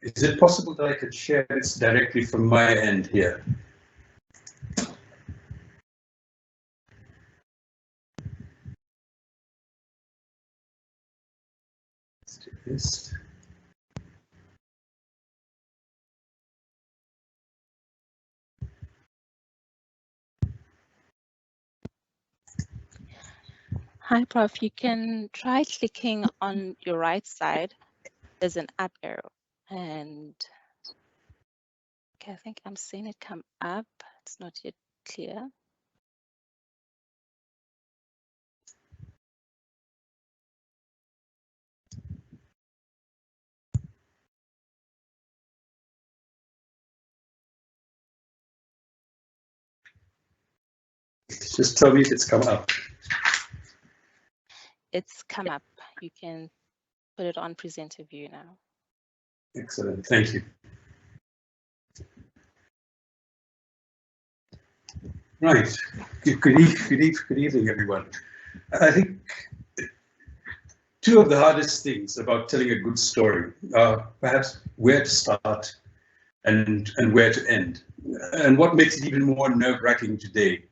Is it possible that I could share this directly from my end here? Let's do this.
Hi, Prof. You can try clicking on your right side. There's an up arrow. And okay, I think I'm seeing it come up. It's not yet clear.
Just tell me if it's come up.
It's come up. You can put it on presenter view now.
Excellent, thank you. Right, good evening, everyone. I think two of the hardest things about telling a good story are perhaps where to start and where to end. And what makes it even more nerve-wracking today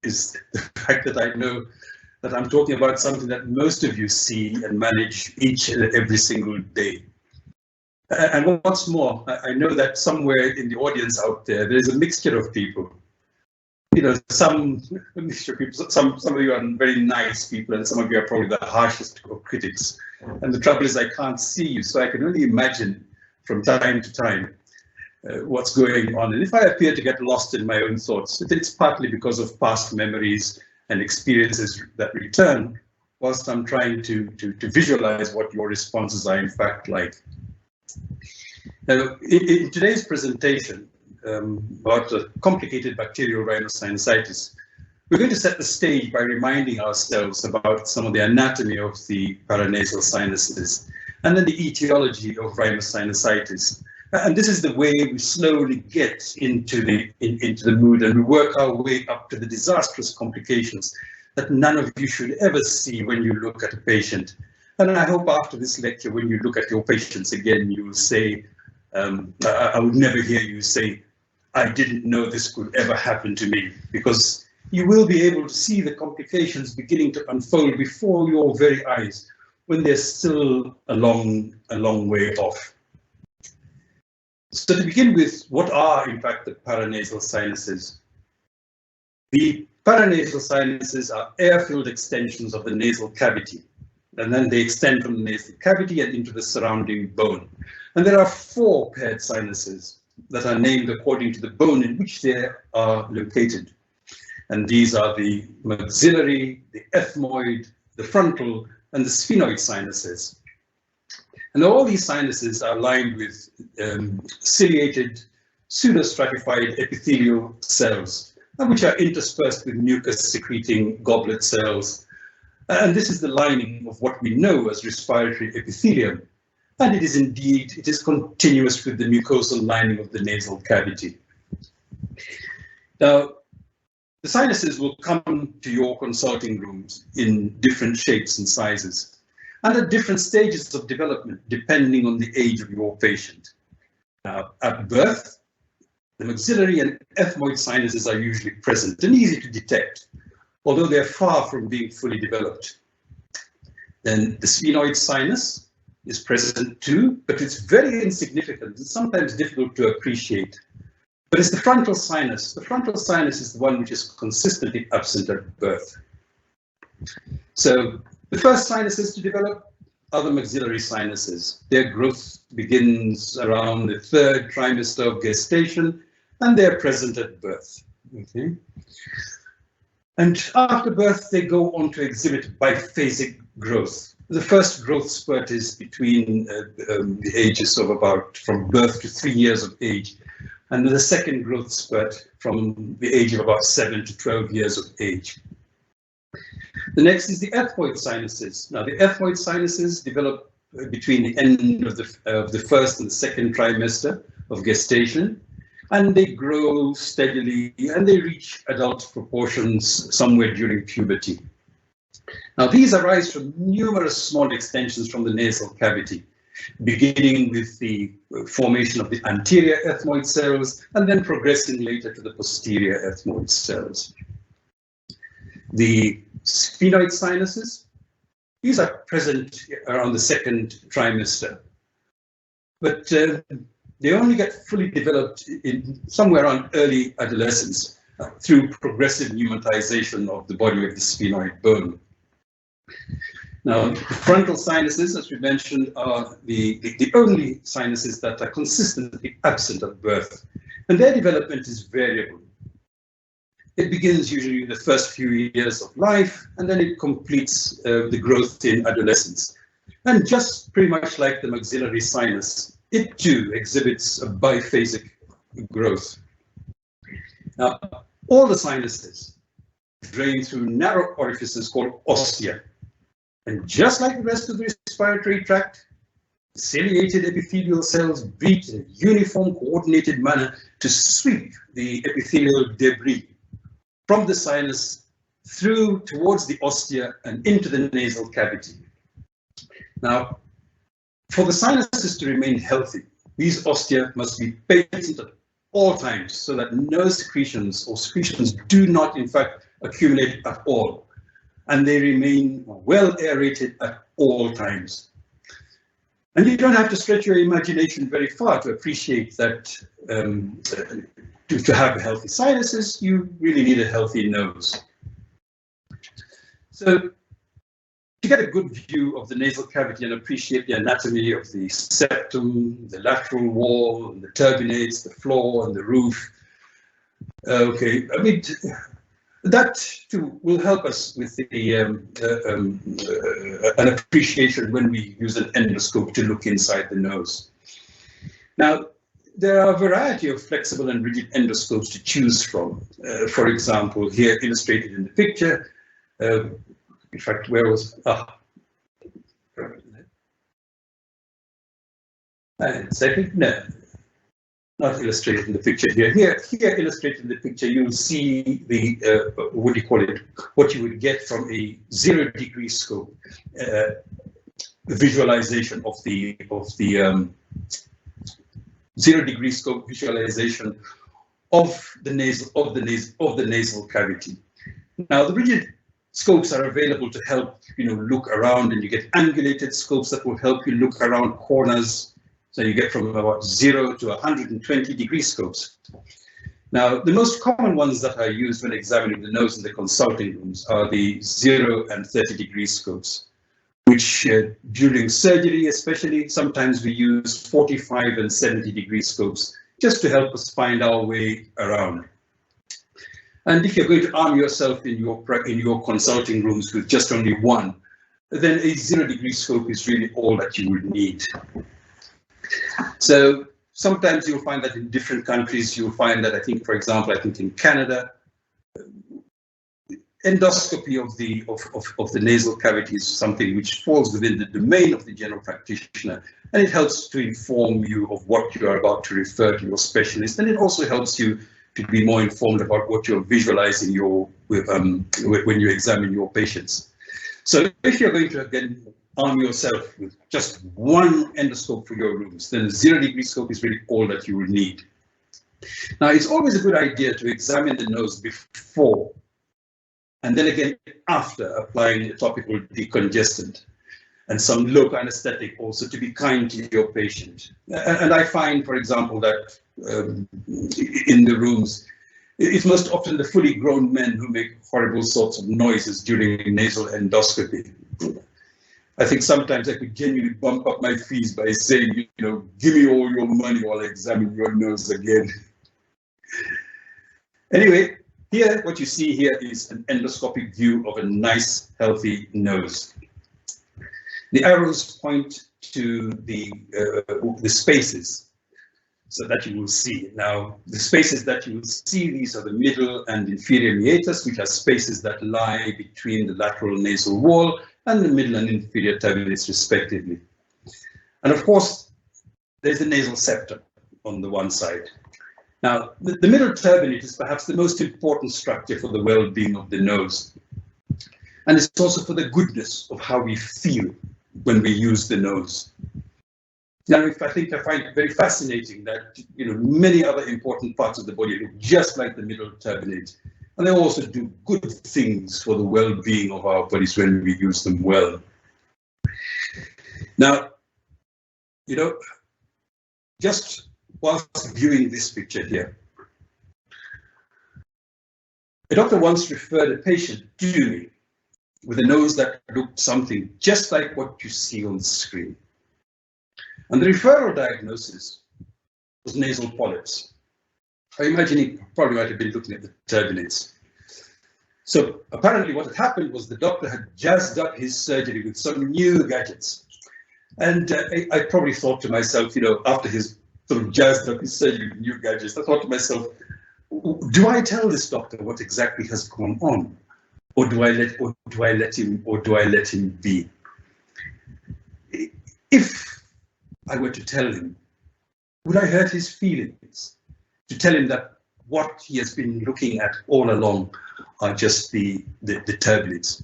is the fact that I know that I'm talking about something that most of you see and manage each and every single day. And what's more, I know that somewhere in the audience out there, there's a mixture of people. You know, some of you are very nice people, and some of you are probably the harshest of critics. And the trouble is I can't see you, so I can only imagine from time to time what's going on. And if I appear to get lost in my own thoughts, it's partly because of past memories and experiences that return, whilst I'm trying to visualize what your responses are in fact like. Now, in today's presentation about the complicated bacterial rhinosinusitis, we're going to set the stage by reminding ourselves about some of the anatomy of the paranasal sinuses and then the etiology of rhinosinusitis. And this is the way we slowly get into the mood, and we work our way up to the disastrous complications that none of you should ever see when you look at a patient. And I hope after this lecture, when you look at your patients again, you will say, I would never hear you say, I didn't know this could ever happen to me, because you will be able to see the complications beginning to unfold before your very eyes when they're still a long way off. So to begin with, what are in fact the paranasal sinuses? The paranasal sinuses are air-filled extensions of the nasal cavity, and then they extend from the nasal cavity and into the surrounding bone. And there are 4 paired sinuses that are named according to the bone in which they are located. And these are the maxillary, the ethmoid, the frontal, and the sphenoid sinuses. And all these sinuses are lined with ciliated, pseudostratified epithelial cells, which are interspersed with mucus-secreting goblet cells. And this is the lining of what we know as respiratory epithelium. And it is continuous with the mucosal lining of the nasal cavity. Now, the sinuses will come to your consulting rooms in different shapes and sizes, and at different stages of development, depending on the age of your patient. At birth, the maxillary and ethmoid sinuses are usually present and easy to detect, although they're far from being fully developed. Then the sphenoid sinus is present too, but it's very insignificant and sometimes difficult to appreciate. But it's the frontal sinus. The frontal sinus is the one which is consistently absent at birth. So the first sinuses to develop are the maxillary sinuses. Their growth begins around the 3rd trimester of gestation, and they're present at birth. Okay. And after birth, they go on to exhibit biphasic growth. The first growth spurt is between the ages of from birth to 3 years of age, and the second growth spurt from the age of about 7 to 12 years of age. The next is the ethmoid sinuses. Now, the ethmoid sinuses develop between the end of the 1st and 2nd trimester of gestation, and they grow steadily, and they reach adult proportions somewhere during puberty. Now, these arise from numerous small extensions from the nasal cavity, beginning with the formation of the anterior ethmoid cells, and then progressing later to the posterior ethmoid cells. The sphenoid sinuses, these are present around the 2nd trimester, but they only get fully developed in somewhere around early adolescence through progressive pneumatization of the body of the sphenoid bone. Now, the frontal sinuses, as we mentioned, are the only sinuses that are consistently absent at birth, and their development is variable. It begins usually in the first few years of life, and then it completes the growth in adolescence. And just pretty much like the maxillary sinus, it too exhibits a biphasic growth. Now, all the sinuses drain through narrow orifices called ostia. And just like the rest of the respiratory tract, ciliated epithelial cells beat in a uniform, coordinated manner to sweep the epithelial debris from the sinus through towards the ostia and into the nasal cavity. Now, for the sinuses to remain healthy, these ostia must be patent at all times so that no secretions or secretions do not, in fact, accumulate at all. And they remain well aerated at all times. And you don't have to stretch your imagination very far to appreciate that to have healthy sinuses, you really need a healthy nose. So to get a good view of the nasal cavity and appreciate the anatomy of the septum, the lateral wall, and the turbinates, the floor, and the roof, okay, I mean, that too will help us with an appreciation when we use an endoscope to look inside the nose. Now, there are a variety of flexible and rigid endoscopes to choose from. For example, here illustrated in the picture, in fact, where was, second, no. Not illustrated in the picture here. Here illustrated in the picture, you'll see the what do you call it? What you would get from a 0-degree scope visualization of the 0-degree scope visualization of the nasal cavity. Now, the rigid scopes are available to help look around, and you get angulated scopes that will help you look around corners. So you get from about 0 to 120-degree scopes. Now, the most common ones that are used when examining the nose in the consulting rooms are the 0 and 30-degree scopes, which during surgery especially, sometimes we use 45 and 70-degree scopes just to help us find our way around. And if you're going to arm yourself in your consulting rooms with just only one, then a 0-degree scope is really all that you would need. So sometimes you'll find that in different countries, you'll find that, for example, I think in Canada, endoscopy of the nasal cavity is something which falls within the domain of the general practitioner, and it helps to inform you of what you are about to refer to your specialist, and it also helps you to be more informed about what you're visualizing when you examine your patients. So if you're going to again arm yourself with just one endoscope for your rooms, then a 0-degree scope is really all that you will need. Now, it's always a good idea to examine the nose before and then again after applying a topical decongestant and some local anesthetic, also to be kind to your patient. And I find, for example, that in the rooms, it's most often the fully grown men who make horrible sorts of noises during nasal endoscopy. I think sometimes I could genuinely bump up my fees by saying, give me all your money while I examine your nose again. Anyway, here, what you see here is an endoscopic view of a nice, healthy nose. The arrows point to the spaces so that you will see. Now, the spaces that you will see, these are the middle and inferior meatus, which are spaces that lie between the lateral nasal wall and the middle and inferior turbinates respectively. And of course, there's the nasal septum on the one side. Now, the middle turbinate is perhaps the most important structure for the well-being of the nose. And it's also for the goodness of how we feel when we use the nose. Now, I find it very fascinating that many other important parts of the body look just like the middle turbinate. And they also do good things for the well-being of our bodies when we use them well. Now, just whilst viewing this picture here, a doctor once referred a patient to me with a nose that looked something just like what you see on the screen. And the referral diagnosis was nasal polyps. I imagine he probably might have been looking at the turbinates. So apparently what had happened was the doctor had jazzed up his surgery with some new gadgets. And I probably thought to myself, you know, after his sort of jazzed up his surgery with new gadgets, I thought to myself, do I tell this doctor what exactly has gone on? Or do I let him be? If I were to tell him, would I hurt his feelings? To tell him that what he has been looking at all along are just the turbinates.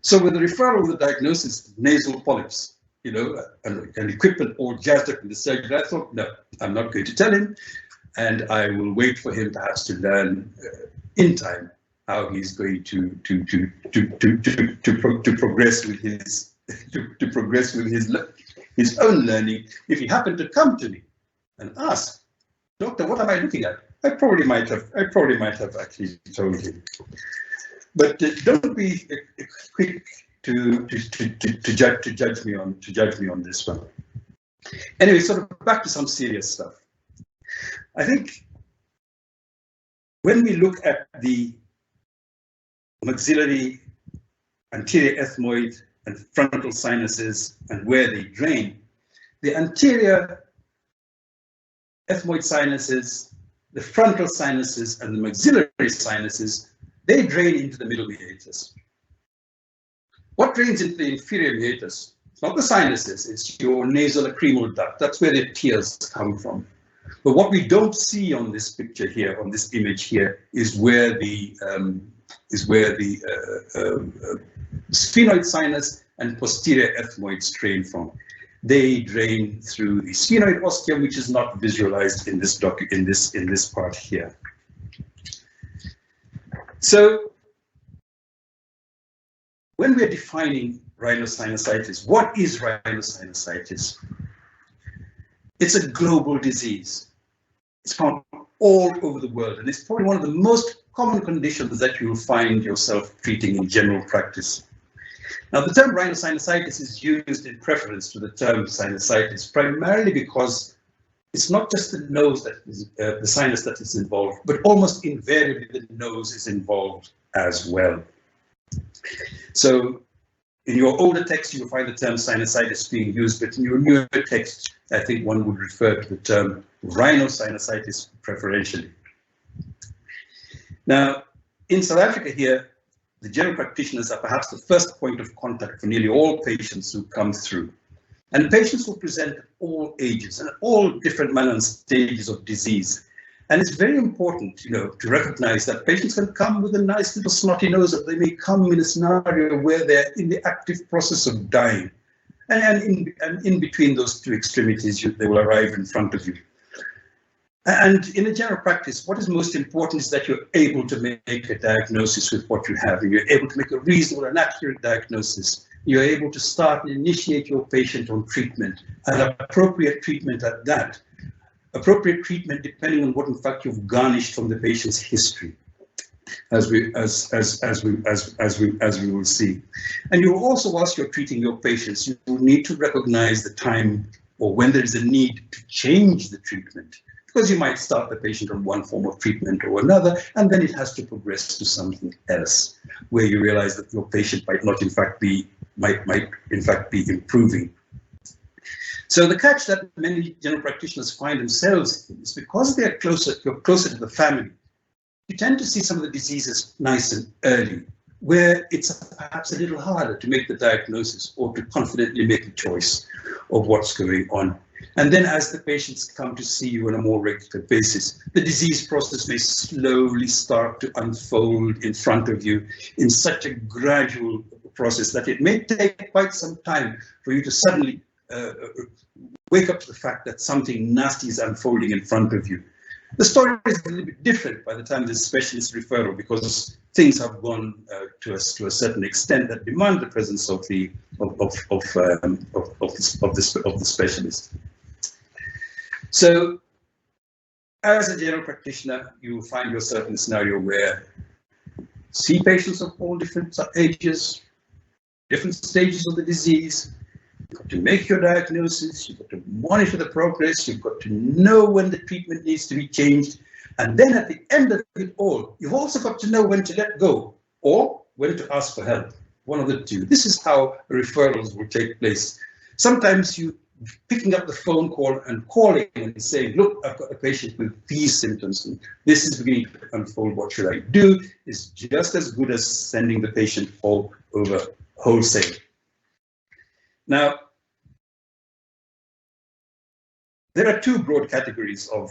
So with the referral of the diagnosis, nasal polyps, you know, and equipment all jazzed up in the surgery, I thought, no, I'm not going to tell him, and I will wait for him perhaps to learn in time how he's going to progress with his own learning. If he happened to come to me and ask, Doctor, what am I looking at? I probably might have actually told him. But don't be quick to judge me on this one. Anyway, sort of back to some serious stuff. I think when we look at the maxillary, anterior ethmoid, and frontal sinuses and where they drain, the anterior ethmoid sinuses, the frontal sinuses, and the maxillary sinuses, they drain into the middle meatus. What drains into the inferior meatus? It's not the sinuses, it's your nasolacrimal duct. That's where the tears come from. But what we don't see on this picture here, on this image here, is where the sphenoid sinus and posterior ethmoids drain from. They drain through the sphenoid ostium, which is not visualized in this in this part here. So when we're defining rhinosinusitis, what is rhinosinusitis? It's a global disease. It's found all over the world, and it's probably one of the most common conditions that you'll find yourself treating in general practice. Now, the term rhinosinusitis is used in preference to the term sinusitis, primarily because it's not just the nose that is the sinus that is involved, but almost invariably the nose is involved as well. So in your older text, you will find the term sinusitis being used, but in your newer text, I think one would refer to the term rhinosinusitis preferentially. Now, in South Africa here, the general practitioners are perhaps the first point of contact for nearly all patients who come through. And patients will present at all ages and at all different manners and stages of disease. And it's very important, you know, to recognize that patients can come with a nice little snotty nose, that they may come in a scenario where they're in the active process of dying. And in between those two extremities, they will arrive in front of you. And in a general practice, what is most important is that you're able to make a diagnosis with what you have, and you're able to make a reasonable and accurate diagnosis. You're able to start and initiate your patient on treatment, and appropriate treatment at that. Appropriate treatment depending on what in fact you've garnished from the patient's history, as we will see. And you will also, whilst you're treating your patients, you will need to recognize the time or when there is a need to change the treatment. Because you might start the patient on one form of treatment or another, and then it has to progress to something else, where you realize that your patient might in fact be improving. So the catch that many general practitioners find themselves in is because you're closer to the family, you tend to see some of the diseases nice and early, where it's perhaps a little harder to make the diagnosis or to confidently make a choice of what's going on. And then as the patients come to see you on a more regular basis, the disease process may slowly start to unfold in front of you in such a gradual process that it may take quite some time for you to suddenly wake up to the fact that something nasty is unfolding in front of you. The story is a little bit different by the time there's specialist referral, because things have gone to a certain extent that demand the presence of the specialist. So, as a general practitioner, you will find yourself in a scenario where see patients of all different ages, different stages of the disease. You've got to make your diagnosis, you've got to monitor the progress, you've got to know when the treatment needs to be changed. And then at the end of it all, you've also got to know when to let go or when to ask for help. One of the two. This is how referrals will take place. Sometimes you picking up the phone call and calling and saying, look, I've got a patient with these symptoms and this is beginning to unfold, what should I do? Is just as good as sending the patient home over wholesale. Now, there are two broad categories of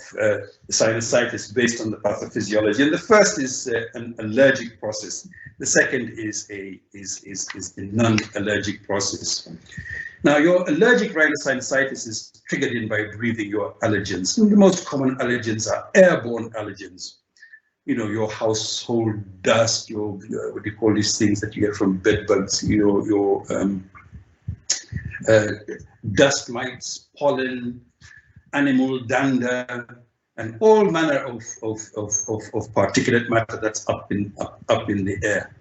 sinusitis based on the pathophysiology, and the first is an allergic process. The second is a non-allergic process. Now, your allergic rhinosinusitis is triggered in by breathing your allergens. And the most common allergens are airborne allergens. You know, your household dust, your what do you call these things that you get from bed bugs, your dust mites, pollen, animal dander, and all manner of particulate matter that's up in the air.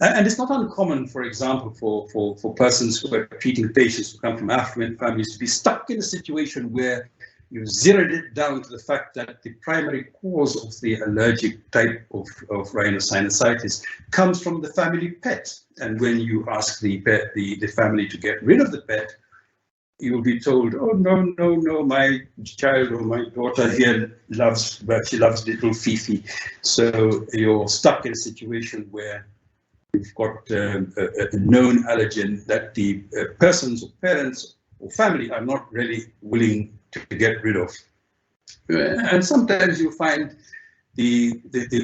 And it's not uncommon, for example, for persons who are treating patients who come from affluent families to be stuck in a situation where you've zeroed it down to the fact that the primary cause of the allergic type of rhinosinusitis comes from the family pet. And when you ask the family to get rid of the pet, you will be told, oh, no, my child or my daughter here she loves little Fifi. So you're stuck in a situation where you've got a known allergen that the persons or parents or family are not really willing to get rid of. And sometimes you find the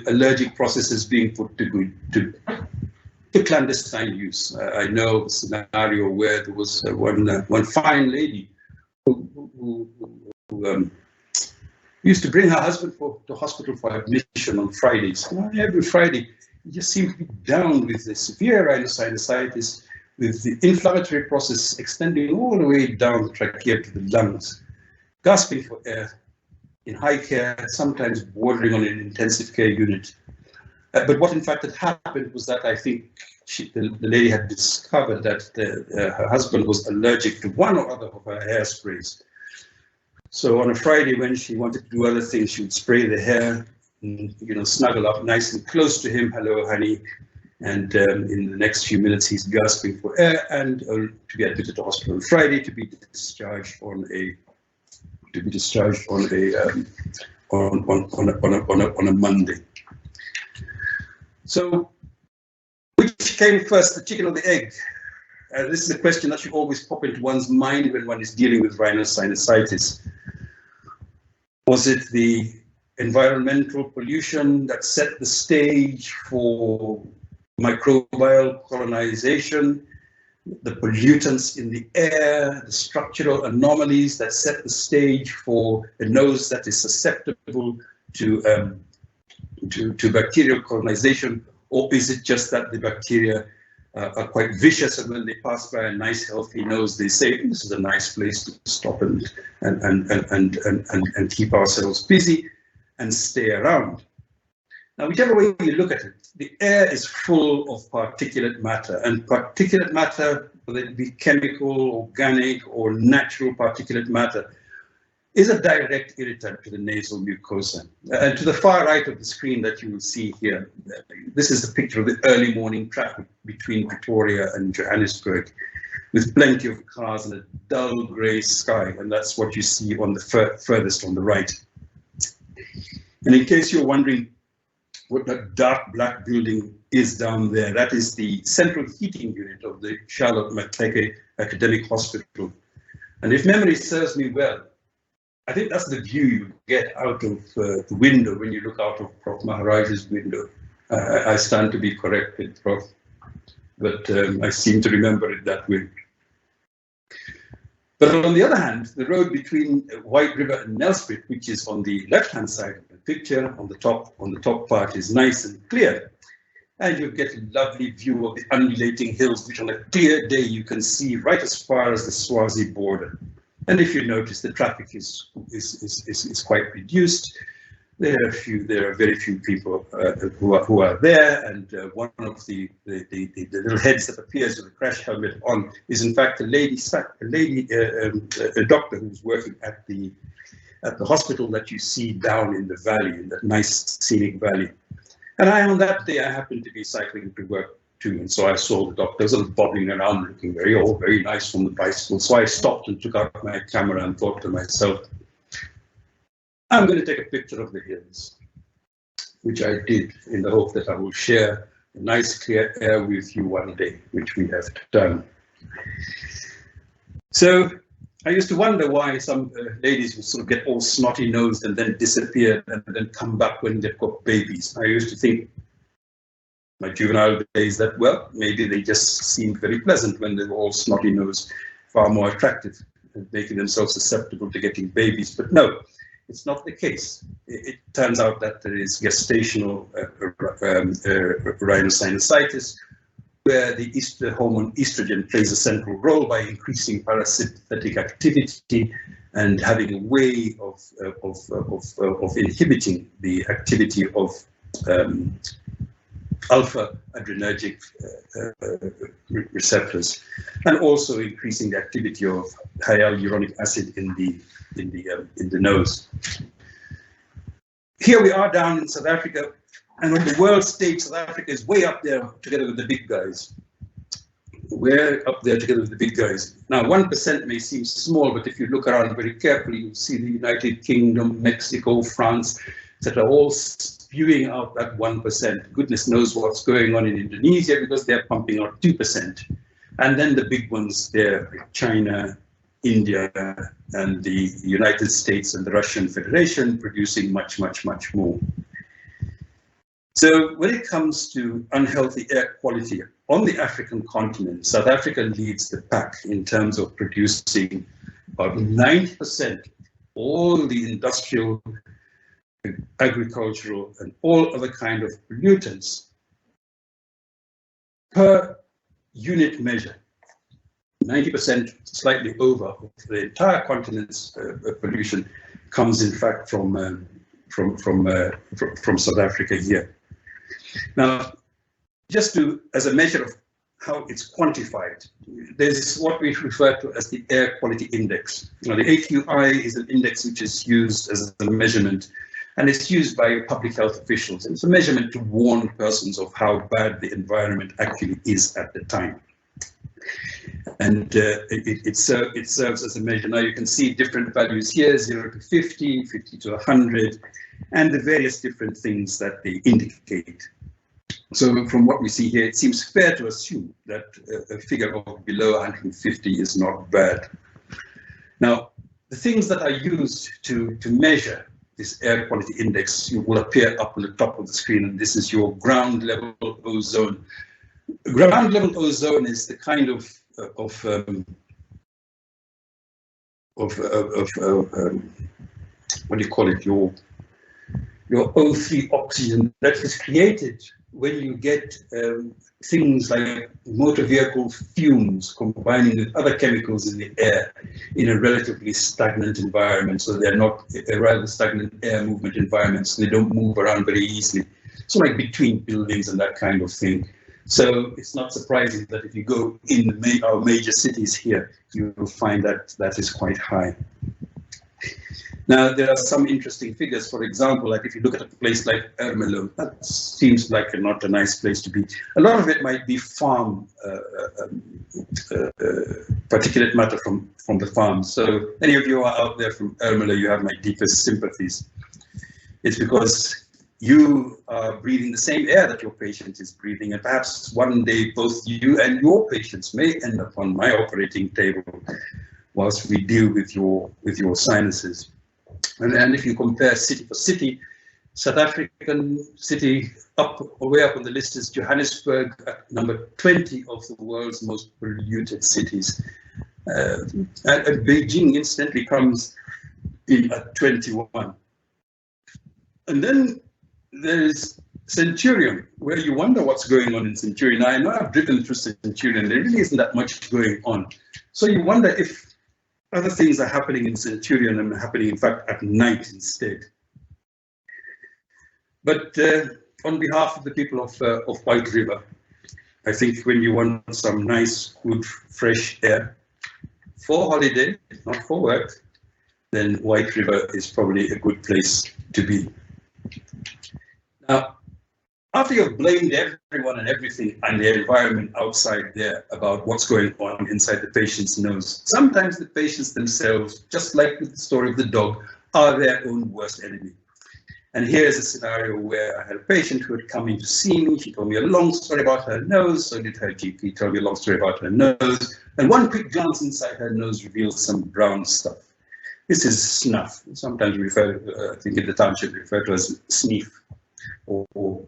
allergic processes being put to clandestine use. I know a scenario where there was one fine lady who used to bring her husband to hospital for admission on Fridays. And every Friday, he just seemed to be down with the severe rhinosinusitis, with the inflammatory process extending all the way down the trachea to the lungs, gasping for air, in high care, sometimes bordering on an intensive care unit. But what in fact had happened was that I think the lady had discovered that her husband was allergic to one or other of her hairsprays. So on a Friday when she wanted to do other things, she would spray the hair, and, you know, snuggle up nice and close to him, hello honey, and in the next few minutes he's gasping for air and to get admitted to hospital on Friday to be discharged on a Monday. So, which came first, the chicken or the egg? This is a question that should always pop into one's mind when one is dealing with rhinosinusitis. Was it the environmental pollution that set the stage for microbial colonization, the pollutants in the air, the structural anomalies that set the stage for a nose that is susceptible to bacterial colonization, or is it just that the bacteria are quite vicious, and when they pass by a nice healthy nose, they say this is a nice place to stop and keep ourselves busy and stay around? Now, whichever way you look at it, the air is full of particulate matter, and particulate matter, whether it be chemical, organic, or natural particulate matter, is a direct irritant to the nasal mucosa. And to the far right of the screen that you will see here, this is a picture of the early morning traffic between Pretoria and Johannesburg, with plenty of cars and a dull grey sky, and that's what you see on the furthest on the right. And in case you're wondering what that dark black building is down there, that is the central heating unit of the Charlotte Mackay Academic Hospital. And if memory serves me well, I think that's the view you get out of the window when you look out of Prof. Maharaj's window. I stand to be corrected, Prof, but I seem to remember it that way. But on the other hand, the road between White River and Nelspruit, which is on the left-hand side of the picture, on the top part is nice and clear, and you get a lovely view of the undulating hills, which on a clear day you can see right as far as the Swazi border. And if you notice, the traffic is quite reduced. there are very few people who are there, and one of the little heads that appears with a crash helmet on is in fact a doctor who's working at the hospital that you see down in the valley, in that nice scenic valley. And on that day, I happened to be cycling to work too, and so I saw the doctor sort of bobbing around, looking very nice from the bicycle. So I stopped and took out my camera and thought to myself, I'm going to take a picture of the hills, which I did in the hope that I will share a nice clear air with you one day, which we have done. So I used to wonder why some ladies would sort of get all snotty-nosed and then disappear and then come back when they've got babies. I used to think, my juvenile days, that, well, maybe they just seemed very pleasant when they were all snotty-nosed, far more attractive, and making themselves susceptible to getting babies. But no, it's not the case. It turns out that there is gestational rhinosinusitis, where the hormone estrogen plays a central role by increasing parasympathetic activity and having a way of inhibiting the activity of alpha adrenergic receptors, and also increasing the activity of hyaluronic acid in the nose. Here we are down in South Africa, and on the world stage, South Africa is way up there together with the big guys. We're up there together with the big guys. Now, 1% may seem small, but if you look around very carefully, you'll see the United Kingdom, Mexico, France, that are all spewing out that 1%. Goodness knows what's going on in Indonesia, because they're pumping out 2%. And then the big ones there, like China, India, and the United States and the Russian Federation, producing much, much, much more. So when it comes to unhealthy air quality on the African continent, South Africa leads the pack in terms of producing about 90% all the industrial, agricultural, and all other kind of pollutants per unit measure. 90%, slightly over, of the entire continent's pollution comes, in fact, from South Africa here. Now, just as a measure of how it's quantified, there's what we refer to as the air quality index. Now, the AQI is an index which is used as a measurement, and it's used by public health officials. It's a measurement to warn persons of how bad the environment actually is at the time. And it serves as a measure. Now you can see different values here, 0 to 50, 50 to 100, and the various different things that they indicate. So from what we see here, it seems fair to assume that a figure of below 150 is not bad. Now, the things that are used to measure this air quality index will appear up on the top of the screen, and this is your ground level ozone. Ground level ozone is the kind of what do you call it, your O3 oxygen that is created when you get things like motor vehicle fumes combining with other chemicals in the air in a relatively stagnant environment. So they're not a rather stagnant air movement environment, so they don't move around very easily. So like between buildings and that kind of thing. So it's not surprising that if you go in our major cities here, you will find that that is quite high. Now, there are some interesting figures. For example, like if you look at a place like Ermelo, that seems like not a nice place to be. A lot of it might be farm particulate matter from the farm. So any of you are out there from Ermelo, you have my deepest sympathies. It's because you are breathing the same air that your patient is breathing, and perhaps one day both you and your patients may end up on my operating table whilst we deal with your sinuses. And if you compare city for city, South African city way up on the list is Johannesburg at number 20 of the world's most polluted cities. And Beijing incidentally comes in at 21. And then there's Centurion, where you wonder what's going on in Centurion. Now, I know I've driven through Centurion, there really isn't that much going on. So you wonder if other things are happening in Centurion and happening, in fact, at night instead. But on behalf of the people of White River, I think when you want some nice, good, fresh air for holiday, not for work, then White River is probably a good place to be. Now, after you've blamed everyone and everything and the environment outside there about what's going on inside the patient's nose, sometimes the patients themselves, just like with the story of the dog, are their own worst enemy. And here's a scenario where I had a patient who had come in to see me. She told me a long story about her nose, so did her GP tell me a long story about her nose. And one quick glance inside her nose revealed some brown stuff. This is snuff, sometimes referred, I think in the township, referred to as sniff, or what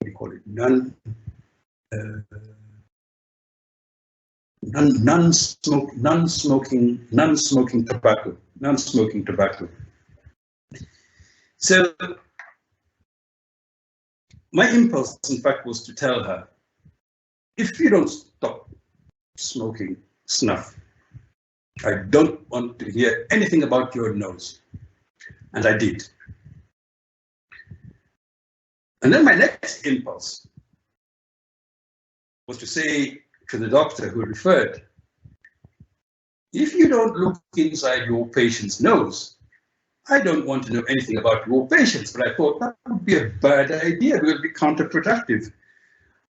do you call it, non-smoking tobacco. So my impulse, in fact, was to tell her, if you don't stop smoking snuff, I don't want to hear anything about your nose. And I did. And then my next impulse was to say to the doctor who referred, if you don't look inside your patient's nose, I don't want to know anything about your patients. But I thought that would be a bad idea. It would be counterproductive.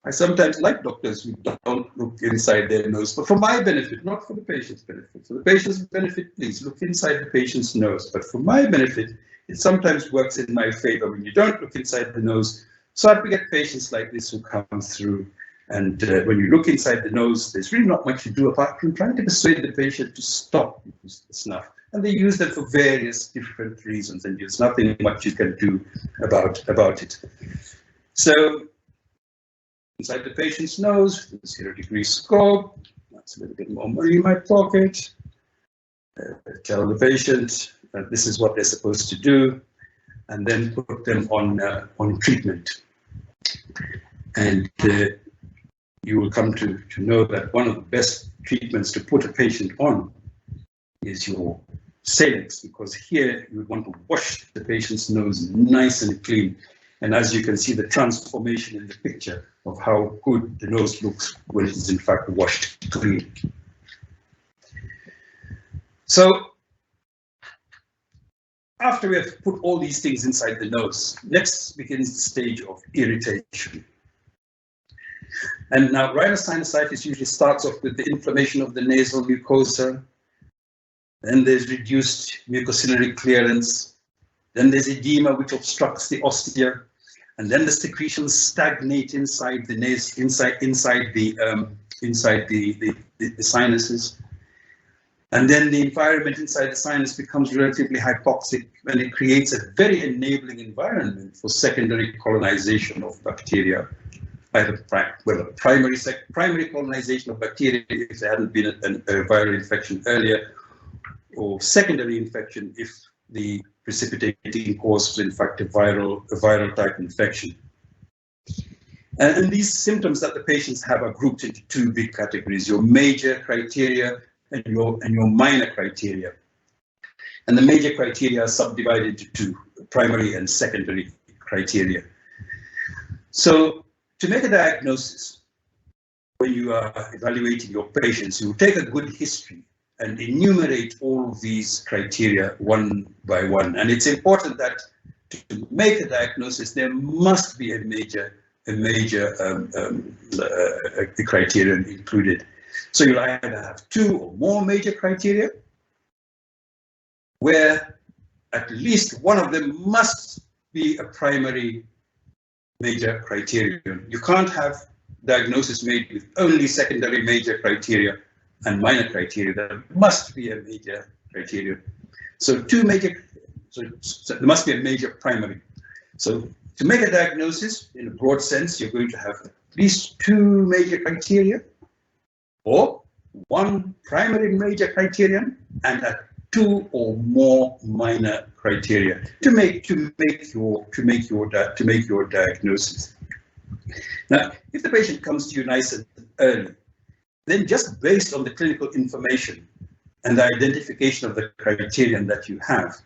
I sometimes like doctors who don't look inside their nose, but for my benefit, not for the patient's benefit. For the patient's benefit, please look inside the patient's nose. But for my benefit, it sometimes works in my favor when you don't look inside the nose. So we get patients like this who come through. And when you look inside the nose, there's really not much to do apart from trying to persuade the patient to stop using the snuff. And they use them for various different reasons, and there's nothing much you can do about it. So inside the patient's nose, 0-degree scope. That's a little bit more money in my pocket. Tell the patient that this is what they're supposed to do, and then put them on treatment. And you will come to know that one of the best treatments to put a patient on is your Salix, because here you would want to wash the patient's nose nice and clean. And as you can see, the transformation in the picture of how good the nose looks when it is in fact washed clean. So after we have put all these things inside the nose, next begins the stage of irritation. And now rhinosinusitis usually starts off with the inflammation of the nasal mucosa. Then there's reduced mucociliary clearance. Then there's edema, which obstructs the ostia. And then the secretions stagnate inside the the sinuses. And then the environment inside the sinus becomes relatively hypoxic, and it creates a very enabling environment for secondary colonization of bacteria. Either primary colonization of bacteria if there hadn't been a viral infection earlier, or secondary infection if the precipitating cause was in fact a viral type infection. And these symptoms that the patients have are grouped into two big categories: your major criteria and your minor criteria. And the major criteria are subdivided into two: primary and secondary criteria. So to make a diagnosis, when you are evaluating your patients, you take a good history and enumerate all of these criteria one by one. And it's important that to make a diagnosis, there must be a major criterion included. So you'll either have two or more major criteria, where at least one of them must be a primary major criterion. You can't have diagnosis made with only secondary major criteria and minor criteria. There must be a major criterion. So there must be a major primary. So to make a diagnosis in a broad sense, you're going to have at least two major criteria, or one primary major criterion and two or more minor criteria to make your diagnosis. Now, if the patient comes to you nice and early, then just based on the clinical information and the identification of the criterion that you have,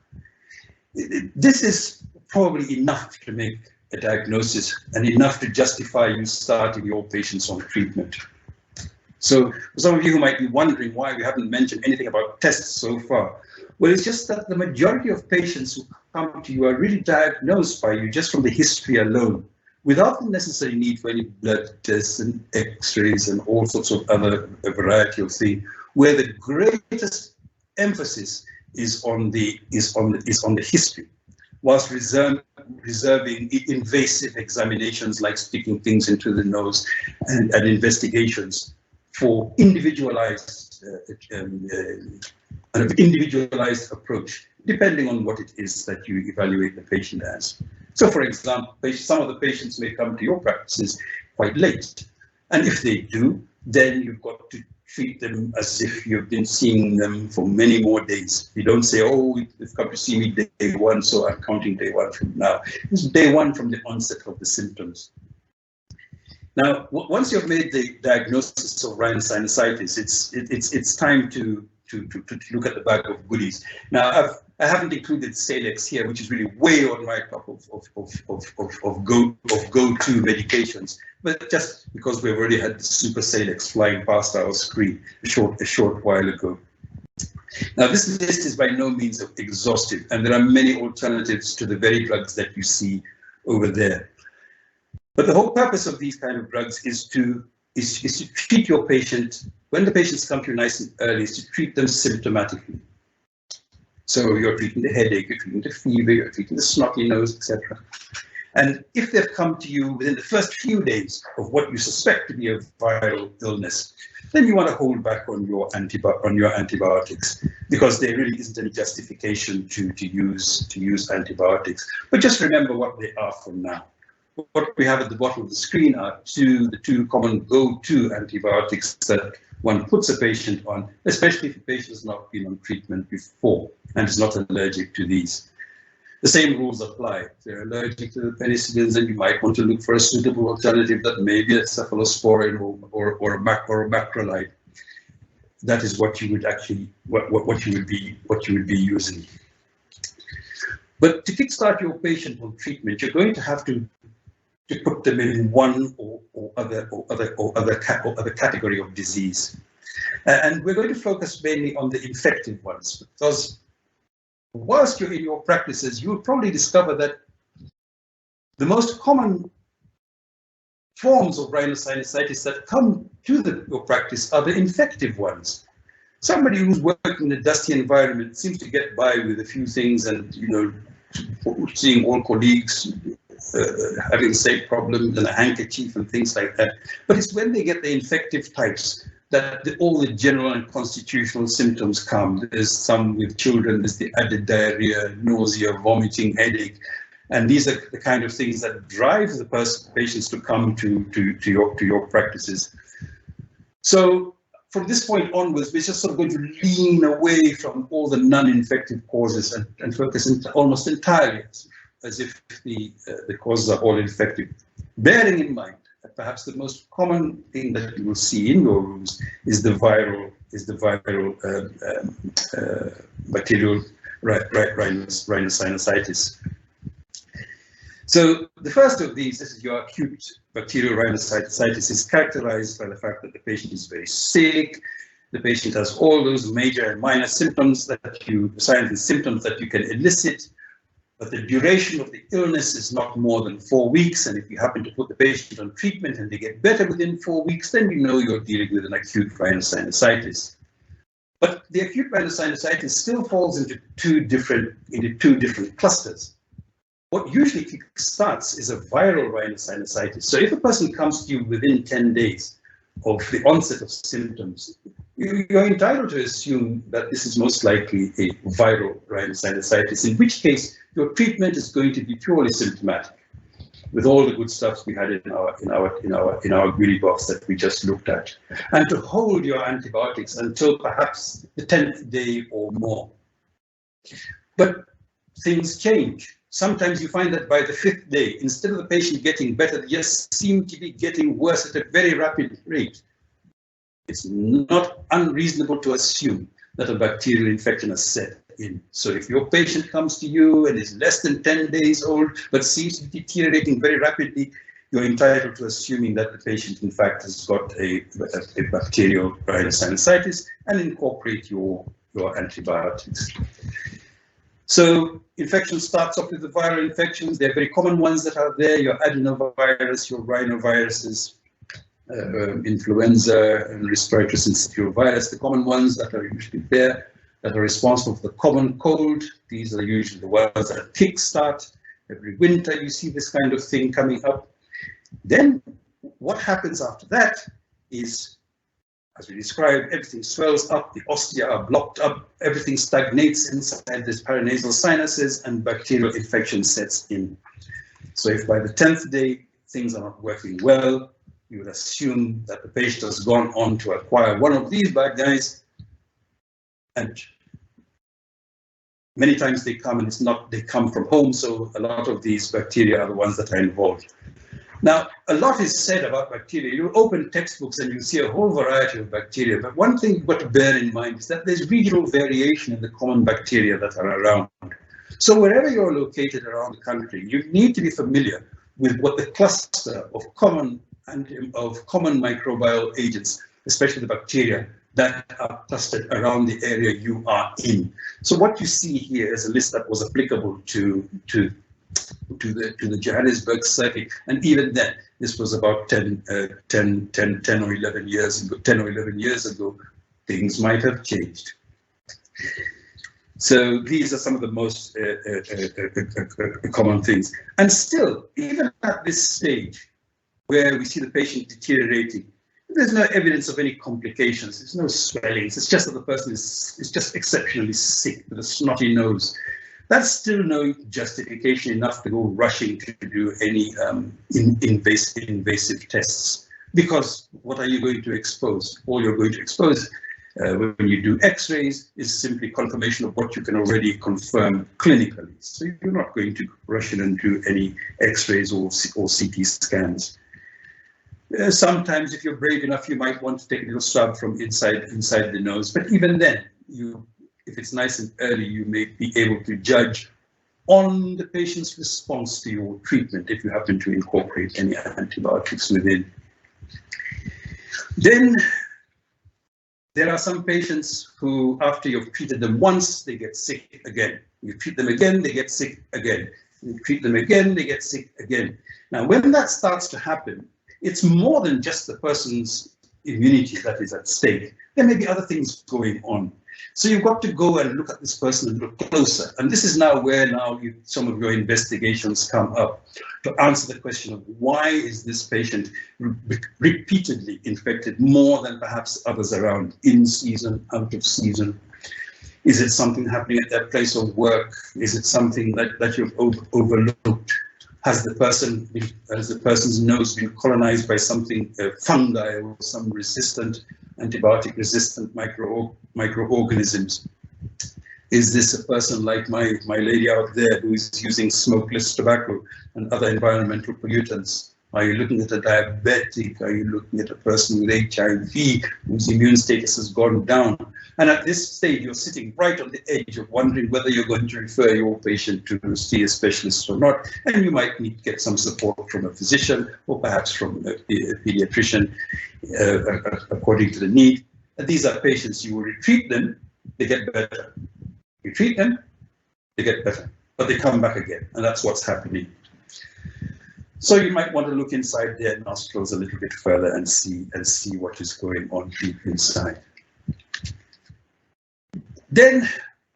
this is probably enough to make a diagnosis and enough to justify you starting your patients on treatment. So for some of you who might be wondering why we haven't mentioned anything about tests so far, well, it's just that the majority of patients who come to you are really diagnosed by you just from the history alone, without the necessary need for any blood tests and x-rays and all sorts of other variety of things, where the greatest emphasis is on the history, whilst reserving invasive examinations like sticking things into the nose and investigations for individualized individualized approach, depending on what it is that you evaluate the patient as. So, for example, some of the patients may come to your practices quite late, and if they do, then you've got to treat them as if you've been seeing them for many more days. You don't say, oh, they've come to see me day one, so I'm counting day one from now. It's day one from the onset of the symptoms. Now, once you've made the diagnosis of rhinosinusitis, it's time to look at the bag of goodies. Now, I haven't included Salix here, which is really way on my top of go-to medications, but just because we've already had the Super Salix flying past our screen a short while ago. Now, this list is by no means exhaustive, and there are many alternatives to the very drugs that you see over there. But the whole purpose of these kind of drugs is to treat your patient, when the patients come to you nice and early, is to treat them symptomatically. So you're treating the headache, you're treating the fever, you're treating the snotty nose, etc. And if they've come to you within the first few days of what you suspect to be a viral illness, then you want to hold back on your antibiotics, because there really isn't any justification to use antibiotics. But just remember what they are for now. What we have at the bottom of the screen are the two common go-to antibiotics that one puts a patient on, especially if the patient has not been on treatment before and is not allergic to these. The same rules apply. If they're allergic to the penicillins, then you might want to look for a suitable alternative that may be a cephalosporin or a macrolide. That is what you would actually what you would be using. But to kickstart your patient on treatment, you're going to have to put them in one or other category of disease. And we're going to focus mainly on the infective ones, because whilst you're in your practices, you'll probably discover that the most common forms of rhinosinusitis that come to your practice are the infective ones. Somebody who's working in a dusty environment seems to get by with a few things, and seeing all colleagues having the same problems and a handkerchief and things like that. But it's when they get the infective types that all the general and constitutional symptoms come. There's some with children, there's the added diarrhea, nausea, vomiting, headache. And these are the kind of things that drive the patients to come to your practices. So from this point onwards, we're just sort of going to lean away from all the non-infective causes and focus almost entirely as if the causes are all infective, bearing in mind that perhaps the most common thing that you will see in your rooms is the viral bacterial rhinosinusitis. So the first of these, this is your acute bacterial rhinosinusitis, is characterized by the fact that the patient is very sick. The patient has all those major and minor symptoms signs and symptoms that you can elicit. But the duration of the illness is not more than 4 weeks, and if you happen to put the patient on treatment and they get better within 4 weeks, then you know you're dealing with an acute rhinosinusitis. But the acute rhinosinusitis still falls into two different clusters. What usually starts is a viral rhinosinusitis. So if a person comes to you within 10 days of the onset of symptoms, you're entitled to assume that this is most likely a viral rhinosinusitis, in which case your treatment is going to be purely symptomatic, with all the good stuff we had in our goodie box that we just looked at, and to hold your antibiotics until perhaps the 10th day or more. But things change. Sometimes you find that by the 5th day, instead of the patient getting better, they just seem to be getting worse at a very rapid rate. It's not unreasonable to assume that a bacterial infection has set in. So if your patient comes to you and is less than 10 days old, but seems to be deteriorating very rapidly, you're entitled to assuming that the patient, in fact, has got a bacterial rhinosinusitis and incorporate your antibiotics. So infection starts off with the viral infections. They're very common ones that are there, your adenovirus, your rhinoviruses, influenza and respiratory syncytial virus, the common ones that are usually there, that are responsible for the common cold. These are usually the ones that kickstart. Every winter you see this kind of thing coming up. Then what happens after that is, as we described, everything swells up, the ostia are blocked up, everything stagnates inside these paranasal sinuses, and bacterial infection sets in. So if by the 10th day things are not working well, you would assume that the patient has gone on to acquire one of these bad guys, and many times they come and it's not, they come from home, so a lot of these bacteria are the ones that are involved. Now, a lot is said about bacteria. You open textbooks and you see a whole variety of bacteria, but one thing you've got to bear in mind is that there's regional variation in the common bacteria that are around. So wherever you're located around the country, you need to be familiar with what the cluster of common microbial agents, especially the bacteria, that are clustered around the area you are in. So what you see here is a list that was applicable to the Johannesburg circuit, and even then, this was about 10 or 11 years ago. 10 or 11 years ago, things might have changed. So these are some of the most common things. And still, even at this stage, where we see the patient deteriorating, there's no evidence of any complications. There's no swellings. It's just that the person is just exceptionally sick with a snotty nose. That's still no justification enough to go rushing to do any invasive tests. Because what are you going to expose? All you're going to expose when you do X-rays is simply confirmation of what you can already confirm clinically. So you're not going to rush in and do any X-rays or CT scans. Sometimes, if you're brave enough, you might want to take a little swab from inside the nose. But even then, if it's nice and early, you may be able to judge on the patient's response to your treatment if you happen to incorporate any antibiotics within. Then there are some patients who, after you've treated them once, they get sick again. You treat them again, they get sick again. You treat them again, they get sick again. Now, when that starts to happen, it's more than just the person's immunity that is at stake. There may be other things going on. So you've got to go and look at this person a little closer. And this is now where some of your investigations come up to answer the question of why is this patient repeatedly infected more than perhaps others around, in season, out of season? Is it something happening at their place of work? Is it something that you've overlooked? Has the person's nose been colonized by something, fungi or some antibiotic resistant microorganisms? Is this a person like my lady out there who is using smokeless tobacco and other environmental pollutants? Are you looking at a diabetic? Are you looking at a person with HIV whose immune status has gone down? And at this stage, you're sitting right on the edge of wondering whether you're going to refer your patient to see a specialist or not. And you might need to get some support from a physician or perhaps from a pediatrician according to the need. And these are patients, you will retreat them, they get better. You treat them, they get better, but they come back again. And that's what's happening. So you might want to look inside their nostrils a little bit further and see what is going on deep inside. Then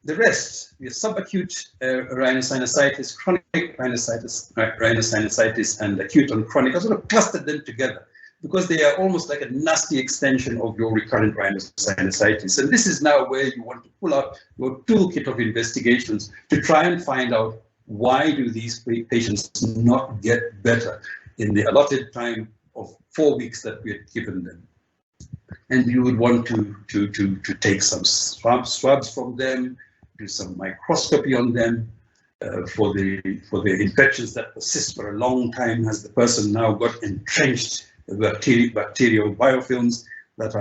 the rest, the subacute rhinosinusitis, chronic rhinosinusitis, and acute and chronic, I sort of clustered them together because they are almost like a nasty extension of your recurrent rhinosinusitis. And this is now where you want to pull out your toolkit of investigations to try and find out why do these patients not get better in the allotted time of 4 weeks that we had given them. And you would want to take some swabs from them, do some microscopy on them for the infections that persist for a long time. Has the person now got entrenched bacterial biofilms that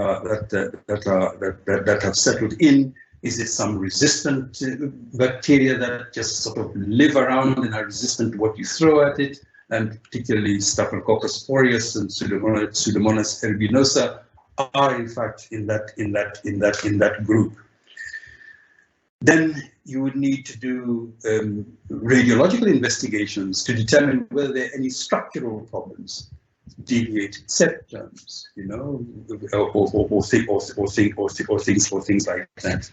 have settled in Is it some resistant bacteria that just sort of live around and are resistant to what you throw at it? And particularly Staphylococcus aureus and Pseudomonas aeruginosa are in fact in that group. Then you would need to do radiological investigations to determine whether there are any structural problems, deviated septums, you know, or things like that.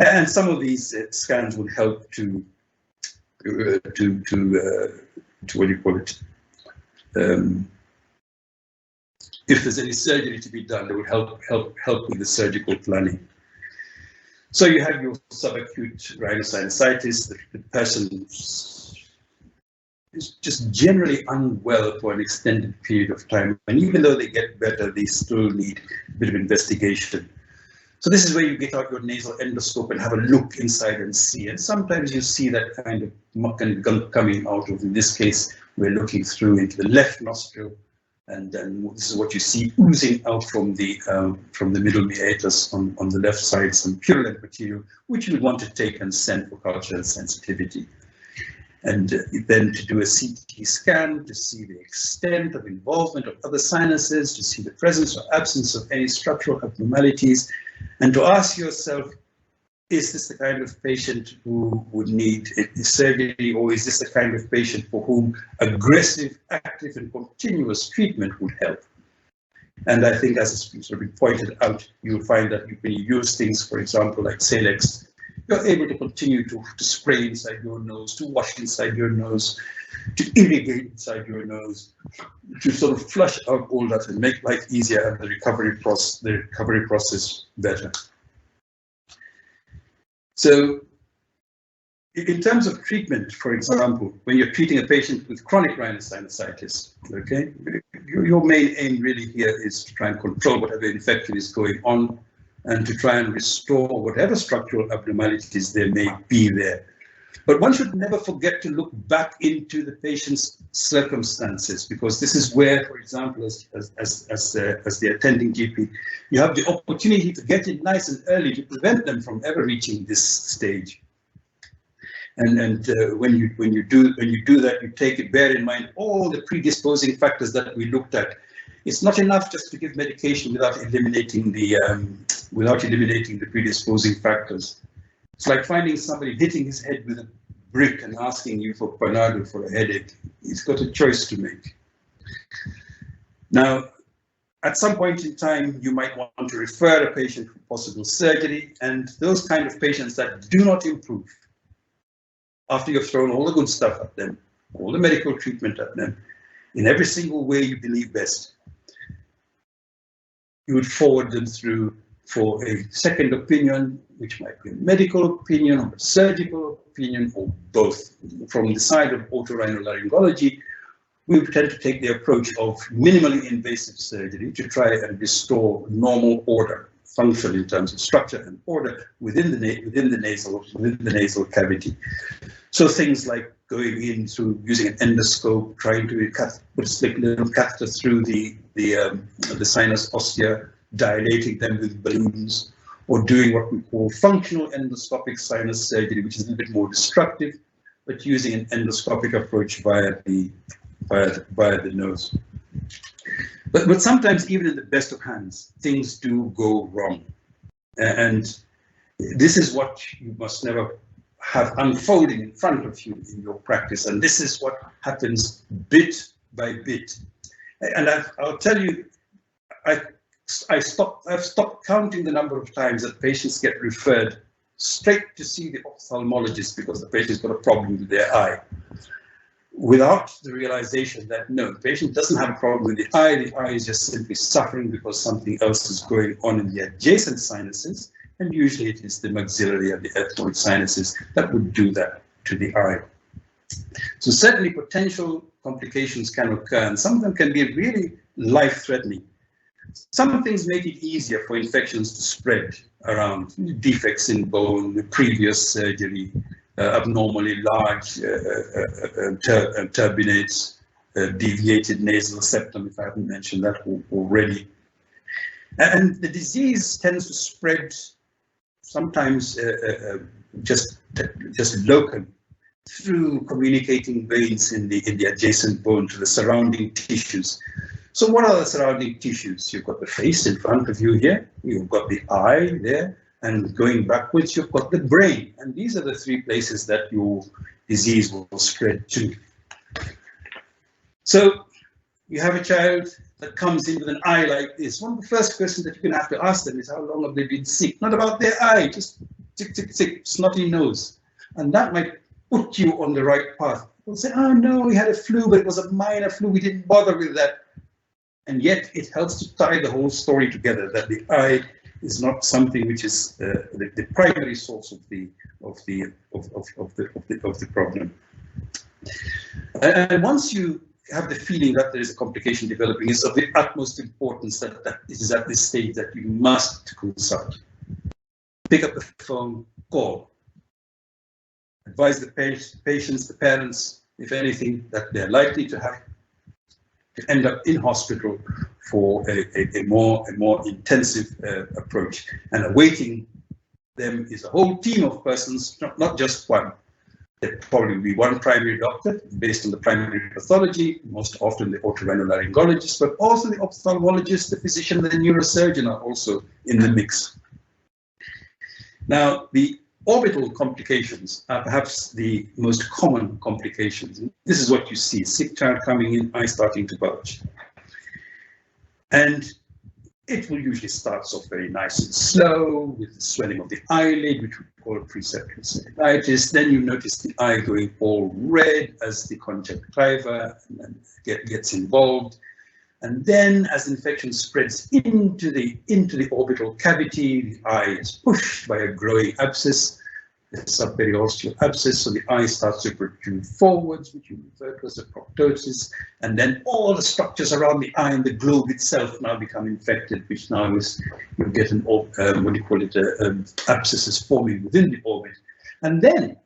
And some of these scans would help to what do you call it? If there's any surgery to be done, that would help with the surgical planning. So you have your subacute rhinosinusitis. The person is just generally unwell for an extended period of time, and even though they get better, they still need a bit of investigation. So this is where you get out your nasal endoscope and have a look inside and see. And sometimes you see that kind of muck and gunk coming out of, in this case, we're looking through into the left nostril, and then this is what you see oozing out from the middle meatus on the left side, some purulent material, which you want to take and send for cultural sensitivity. And then to do a CT scan to see the extent of involvement of other sinuses, to see the presence or absence of any structural abnormalities, and to ask yourself, is this the kind of patient who would need surgery, or is this the kind of patient for whom aggressive, active, and continuous treatment would help? And I think, as has sort of been pointed out, you'll find that you can use things, for example, like Salix. You're able to continue to spray inside your nose, to wash inside your nose, to irrigate inside your nose, to sort of flush out all that and make life easier and the recovery process better. So in terms of treatment, for example, when you're treating a patient with chronic rhinosinusitis, okay, your main aim really here is to try and control whatever infection is going on and to try and restore whatever structural abnormalities there may be there. But one should never forget to look back into the patient's circumstances, because this is where, for example, as the attending GP, you have the opportunity to get in nice and early to prevent them from ever reaching this stage. And when you do that, you bear in mind all the predisposing factors that we looked at. It's not enough just to give medication without eliminating the predisposing factors. It's like finding somebody hitting his head with a brick and asking you for Panado for a headache. He's got a choice to make. Now, at some point in time, you might want to refer a patient for possible surgery, and those kind of patients that do not improve after you've thrown all the good stuff at them, all the medical treatment at them, in every single way you believe best, you would forward them through for a second opinion, which might be a medical opinion or a surgical opinion or both. From the side of otorhinolaryngology, we would tend to take the approach of minimally invasive surgery to try and restore normal order, function in terms of structure and order within the nasal cavity. So things like going in through using an endoscope, trying to put a little catheter through the sinus ostia, dilating them with balloons, or doing what we call functional endoscopic sinus surgery, which is a little bit more destructive, but using an endoscopic approach via the nose. But sometimes, even in the best of hands, things do go wrong. And this is what you must never have unfolding in front of you in your practice. And this is what happens bit by bit. And I'll tell you, I've stopped counting the number of times that patients get referred straight to see the ophthalmologist because the patient's got a problem with their eye, without the realization that no, the patient doesn't have a problem with the eye is just simply suffering because something else is going on in the adjacent sinuses, and usually it is the maxillary and the ethmoid sinuses that would do that to the eye. So certainly potential complications can occur, and some of them can be really life-threatening. Some things make it easier for infections to spread around, defects in bone, previous surgery, abnormally large turbinates, deviated nasal septum, if I haven't mentioned that already. And the disease tends to spread sometimes just local, through communicating veins in the adjacent bone to the surrounding tissues. So what are the surrounding tissues? You've got the face in front of you here, you've got the eye there, and going backwards, you've got the brain. And these are the three places that your disease will spread to. So you have a child that comes in with an eye like this. One of the first questions that you're going to have to ask them is, how long have they been sick? Not about their eye, just sick, sick, sick, snotty nose. And that might put you on the right path. They'll say, oh no, we had a flu, but it was a minor flu, we didn't bother with that. And yet it helps to tie the whole story together, that the eye is not something which is the primary source of the problem. And once you have the feeling that there is a complication developing, it's of the utmost importance that it is at this stage that you must consult. Pick up the phone, call. Advise the patients, the parents, if anything, that they're likely to have to end up in hospital for a more intensive approach. And awaiting them is a whole team of persons, not just one. There'll probably be one primary doctor based on the primary pathology, most often the otorhinolaryngologist, but also the ophthalmologist, the physician, the neurosurgeon are also in the mix. Now, the orbital complications are perhaps the most common complications. This is what you see, sick child coming in, eye starting to bulge. And it will usually start off very nice and slow with the swelling of the eyelid, which we call preceptual cellulitis. Then you notice the eye going all red as the conjunctiva gets involved. And then as infection spreads into the orbital cavity, the eye is pushed by a growing abscess, the subperiosteal abscess, so the eye starts to protrude forwards, which you refer to as a proptosis, and then all the structures around the eye and the globe itself now become infected, which now is, you get an, abscesses forming within the orbit. And then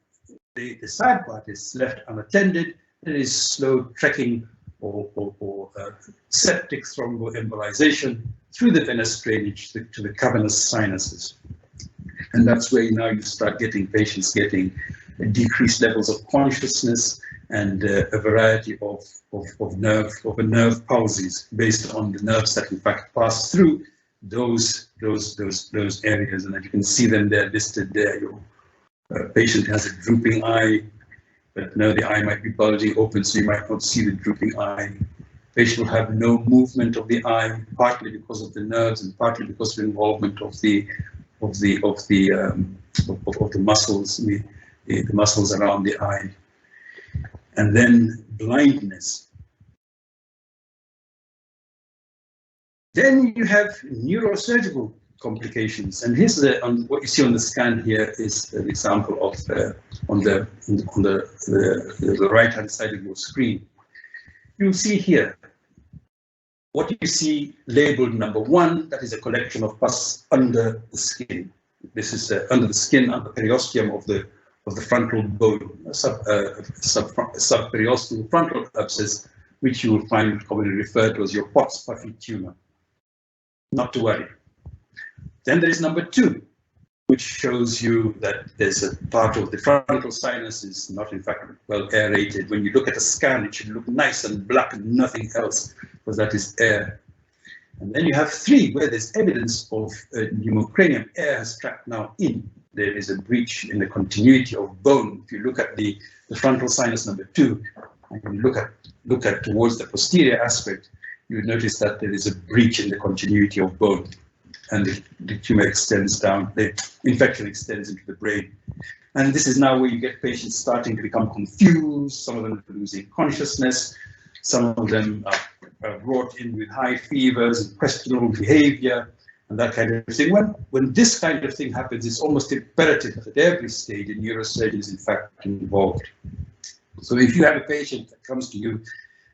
the side part is left unattended. There is slow trekking or septic thromboembolization through the venous drainage to the cavernous sinuses. And that's where now you start getting patients getting decreased levels of consciousness and a variety of nerve palsies based on the nerves that in fact pass through those areas. And as you can see them there listed there, your patient has a drooping eye, but now the eye might be bulging open, so you might not see the drooping eye. Patient will have no movement of the eye, partly because of the nerves and partly because of the involvement of the muscles, the muscles around the eye. And then blindness. Then you have neurosurgical complications, and here's what you see on the scan here is an example of on the right hand side of your screen. You'll see here what you see labeled number 1, that is a collection of pus under the skin. This is under the skin, under the periosteum of the frontal bone, subperiosteal frontal abscess, which you will find commonly referred to as your Pott's puffy tumor. Not to worry. Then there is number 2, which shows you that there's a part of the frontal sinus is not in fact well aerated. When you look at a scan, it should look nice and black and nothing else, because that is air. And then you have 3, where there's evidence of pneumocranium. Air has trapped now in. There is a breach in the continuity of bone. If you look at the frontal sinus number 2, and you look at towards the posterior aspect, you would notice that there is a breach in the continuity of bone, and the tumor extends down, the infection extends into the brain. And this is now where you get patients starting to become confused, some of them are losing consciousness, some of them are brought in with high fevers and questionable behavior and that kind of thing. When this kind of thing happens, it's almost imperative that at every stage a neurosurgeon is in fact involved. So if you have a patient that comes to you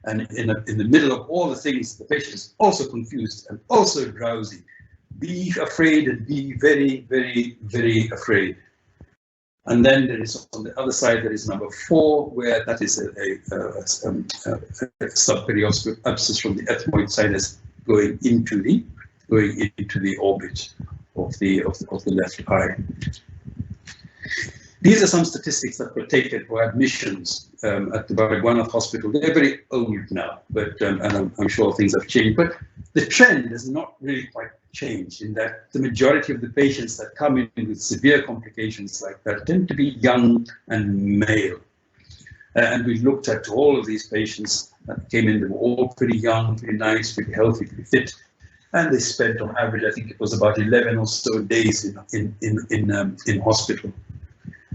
and in the middle of all the things, the patient is also confused and also drowsy, be afraid and be very, very, very afraid. And then there is on the other side, there is number 4, where that is a subperiosteal abscess from the ethmoid sinus going into the orbit the left eye. These are some statistics that were taken for admissions at the Baragwanath Hospital. They're very old now, but and I'm sure things have changed. But the trend has not really quite changed in that the majority of the patients that come in with severe complications like that tend to be young and male. And we looked at all of these patients that came in. They were all pretty young, pretty nice, pretty healthy, pretty fit. And they spent on average, I think it was about 11 or so days in hospital.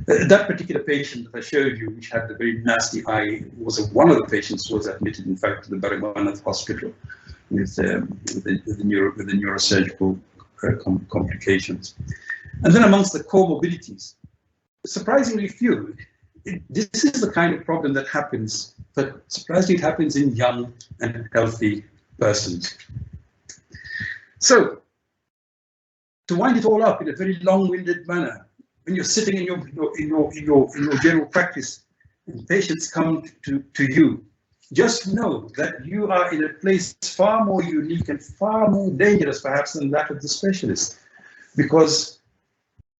That particular patient that I showed you, which had the very nasty eye, was one of the patients who was admitted, in fact, to the Baragwanath Hospital with the neurosurgical complications. And then amongst the comorbidities, surprisingly few. This is the kind of problem that happens, but surprisingly it happens in young and healthy persons. So, to wind it all up in a very long-winded manner, when you're sitting in your general practice and patients come to you, just know that you are in a place far more unique and far more dangerous perhaps than that of the specialist, because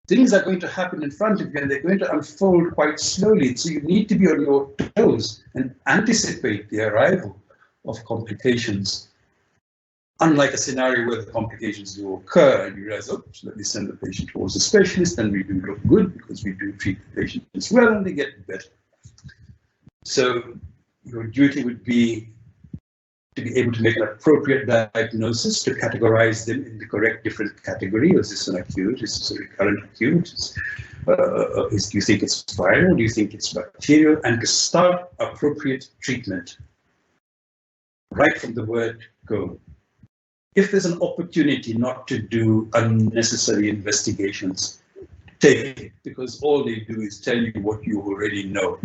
things are going to happen in front of you and they're going to unfold quite slowly. So you need to be on your toes and anticipate the arrival of complications. Unlike a scenario where the complications do occur and you realize, oops, let me send the patient towards a specialist, and we do look good because we do treat the patient as well and they get better. So your duty would be to be able to make an appropriate diagnosis, to categorize them in the correct different category. Is this an acute? Is this a recurrent acute? Do you think it's viral? Do you think it's bacterial? And to start appropriate treatment right from the word go. If there's an opportunity not to do unnecessary investigations, take it, because all they do is tell you what you already know,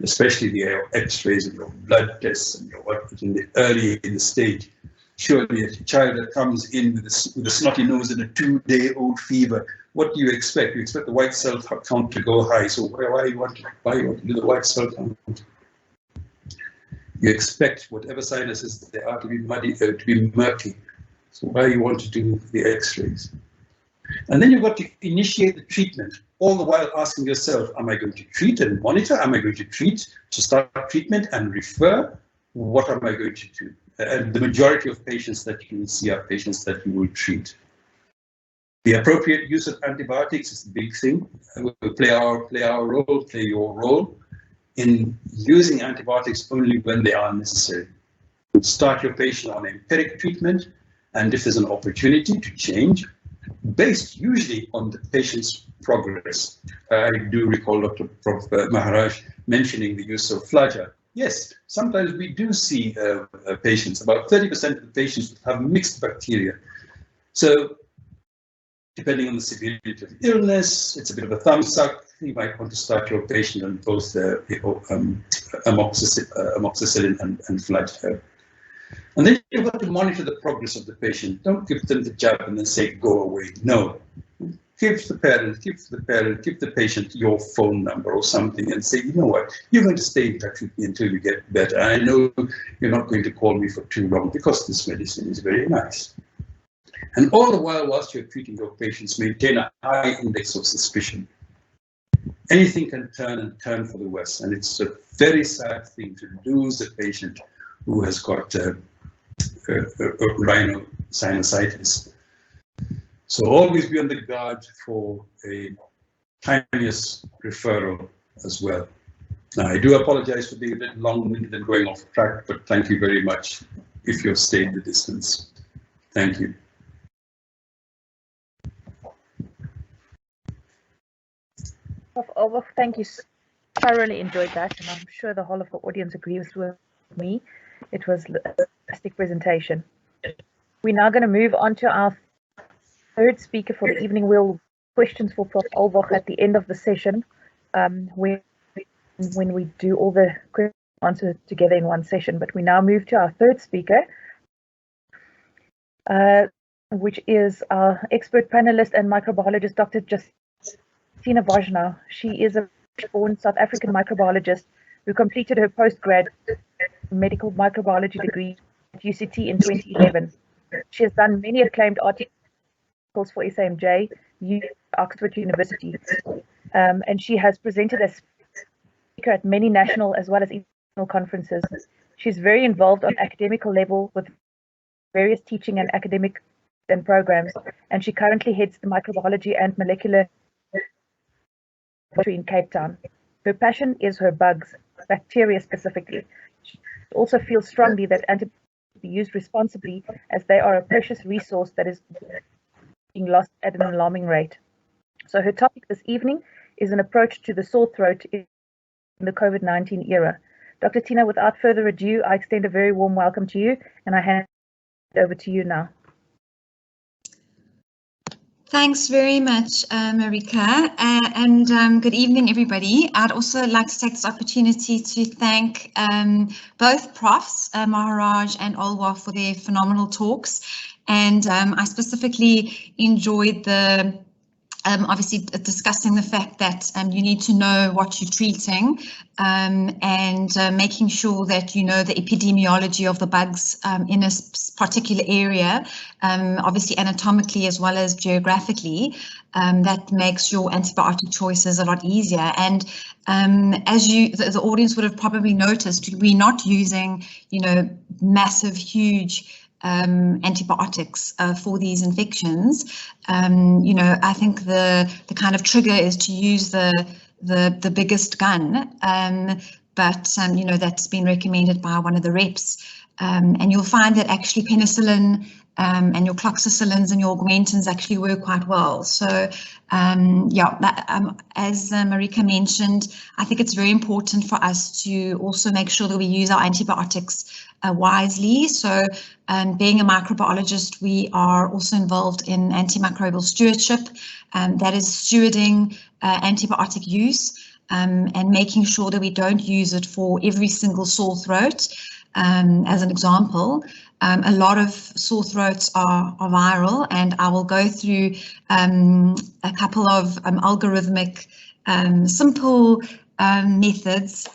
especially the x-rays and your blood tests and your what in the early in the stage. Surely a child that comes in with a snotty nose and a 2-day-old fever, what do you expect? You expect the white cell count to go high. So why you want to do the white cell count? You expect whatever sinuses they are to be muddy, to be murky. So why you want to do the x-rays? And then you've got to initiate the treatment, all the while asking yourself, am I going to treat and monitor? Am I going to treat, to start treatment and refer? What am I going to do? And the majority of patients that you will see are patients that you will treat. The appropriate use of antibiotics is the big thing. We'll play your role in using antibiotics only when they are necessary. Start your patient on empiric treatment, and if there's an opportunity to change, based usually on the patient's progress. I do recall Dr. Maharaj mentioning the use of flagyl. Yes, sometimes we do see patients, about 30% of the patients have mixed bacteria. So depending on the severity of the illness, it's a bit of a thumb suck. You might want to start your patient on both amoxicillin and flagyl. And then you've got to monitor the progress of the patient. Don't give them the jab and then say, go away. No. Give the patient your phone number or something and say, you know what, you're going to stay in touch with me until you get better. I know you're not going to call me for too long because this medicine is very nice. And all the while, whilst you're treating your patients, maintain a high index of suspicion. Anything can turn for the worse. And it's a very sad thing to lose a patient who has got Rhinocytositis. So always be on the guard for a timeous referral as well. Now, I do apologize for being a bit long-winded and going off track, but thank you very much if you've stayed the distance. Thank you.
Thank you. Thoroughly enjoyed that, and I'm sure the whole of the audience agrees with me. It was a fantastic presentation. We're now going to move on to our third speaker for the evening. We'll questions for Prof. Olbach at the end of the session, when we do all the questions answered together in one session. But we now move to our third speaker, which is our expert panelist and microbiologist, Dr. Justina Bojna. She is a born South African microbiologist who completed her postgrad medical microbiology degree at UCT in 2011. She has done many acclaimed articles for SAMJ, Oxford University, and she has presented as speaker at many national as well as international conferences. She's very involved on academical level with various teaching and academic and programs, and she currently heads the microbiology and molecular laboratory in Cape Town. Her passion is her bugs, bacteria specifically. She also feels strongly that antibiotics should be used responsibly, as they are a precious resource that is being lost at an alarming rate. So her topic this evening is an approach to the sore throat in the COVID-19 era. Dr. Tina, without further ado, I extend a very warm welcome to you, and I hand it over to you now.
Thanks very much, Marika, and good evening, everybody. I'd also like to take this opportunity to thank both Profs, Maharaj and Olwa, for their phenomenal talks. And I specifically enjoyed the obviously discussing the fact that you need to know what you're treating and making sure that you know the epidemiology of the bugs in a particular area, obviously anatomically as well as geographically. That makes your antibiotic choices a lot easier. And as the audience would have probably noticed, we're not using, you know, massive, huge antibiotics for these infections. You know, I think the kind of trigger is to use the biggest gun, but you know, that's been recommended by one of the reps, and you'll find that actually penicillin and your cloxacillins and your augmentins actually work quite well. So yeah, as Marika mentioned, I think it's very important for us to also make sure that we use our antibiotics wisely. So being a microbiologist, we are also involved in antimicrobial stewardship, that is stewarding antibiotic use and making sure that we don't use it for every single sore throat. As an example, a lot of sore throats are viral, and I will go through a couple of algorithmic, simple methods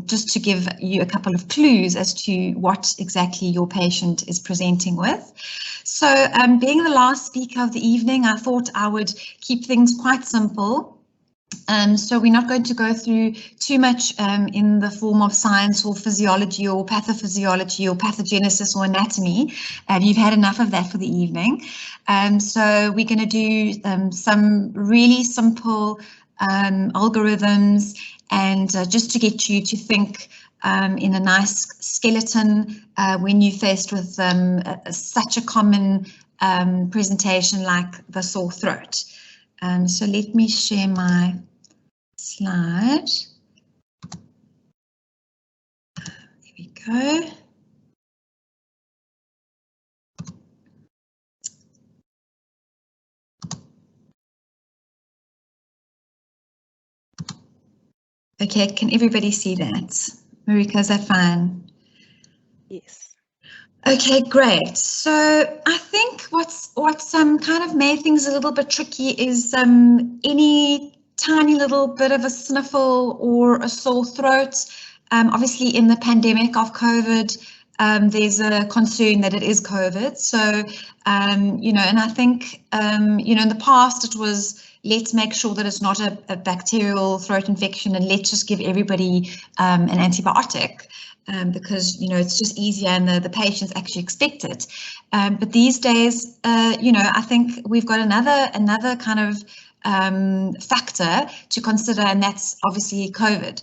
just to give you a couple of clues as to what exactly your patient is presenting with. So being the last speaker of the evening, I thought I would keep things quite simple. So we're not going to go through too much in the form of science or physiology or pathophysiology or pathogenesis or anatomy. You've had enough of that for the evening. So we're going to do some really simple algorithms, and just to get you to think in a nice skeleton when you're faced with such a common presentation like the sore throat. So let me share my slide. There we go. Okay, can everybody see that? Marika, is that fine?
Yes.
Okay, great. So I think what's kind of made things a little bit tricky is any tiny little bit of a sniffle or a sore throat. Obviously, in the pandemic of COVID, there's a concern that it is COVID. So, you know, and I think, you know, in the past it was, let's make sure that it's not a bacterial throat infection and let's just give everybody an antibiotic. Because, you know, it's just easier and the patients actually expect it. But these days, you know, I think we've got another kind of factor to consider, and that's obviously COVID.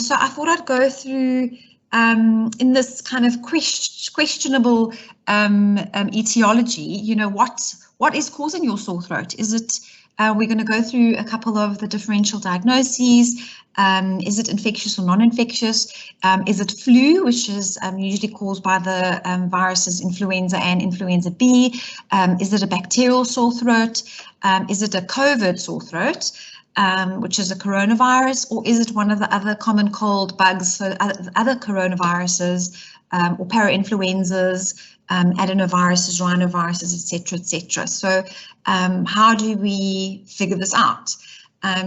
So I thought I'd go through in this kind of questionable etiology, you know, what is causing your sore throat? Is it, we're going to go through a couple of the differential diagnoses. Is it infectious or non-infectious? Is it flu, which is usually caused by the viruses influenza and influenza B? Is it a bacterial sore throat? Is it a COVID sore throat, which is a coronavirus? Or is it one of the other common cold bugs, so other coronaviruses or parainfluenzas, adenoviruses, rhinoviruses, etc., etc. So how do we figure this out?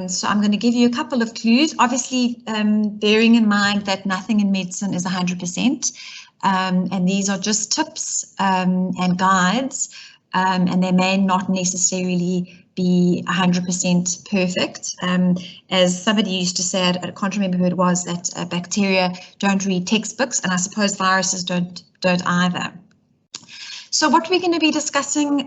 So I'm going to give you a couple of clues, obviously bearing in mind that nothing in medicine is 100%, and these are just tips and guides and they may not necessarily be 100% perfect. As somebody used to say, I can't remember who it was, that bacteria don't read textbooks, and I suppose viruses don't either. So what we're going to be discussing,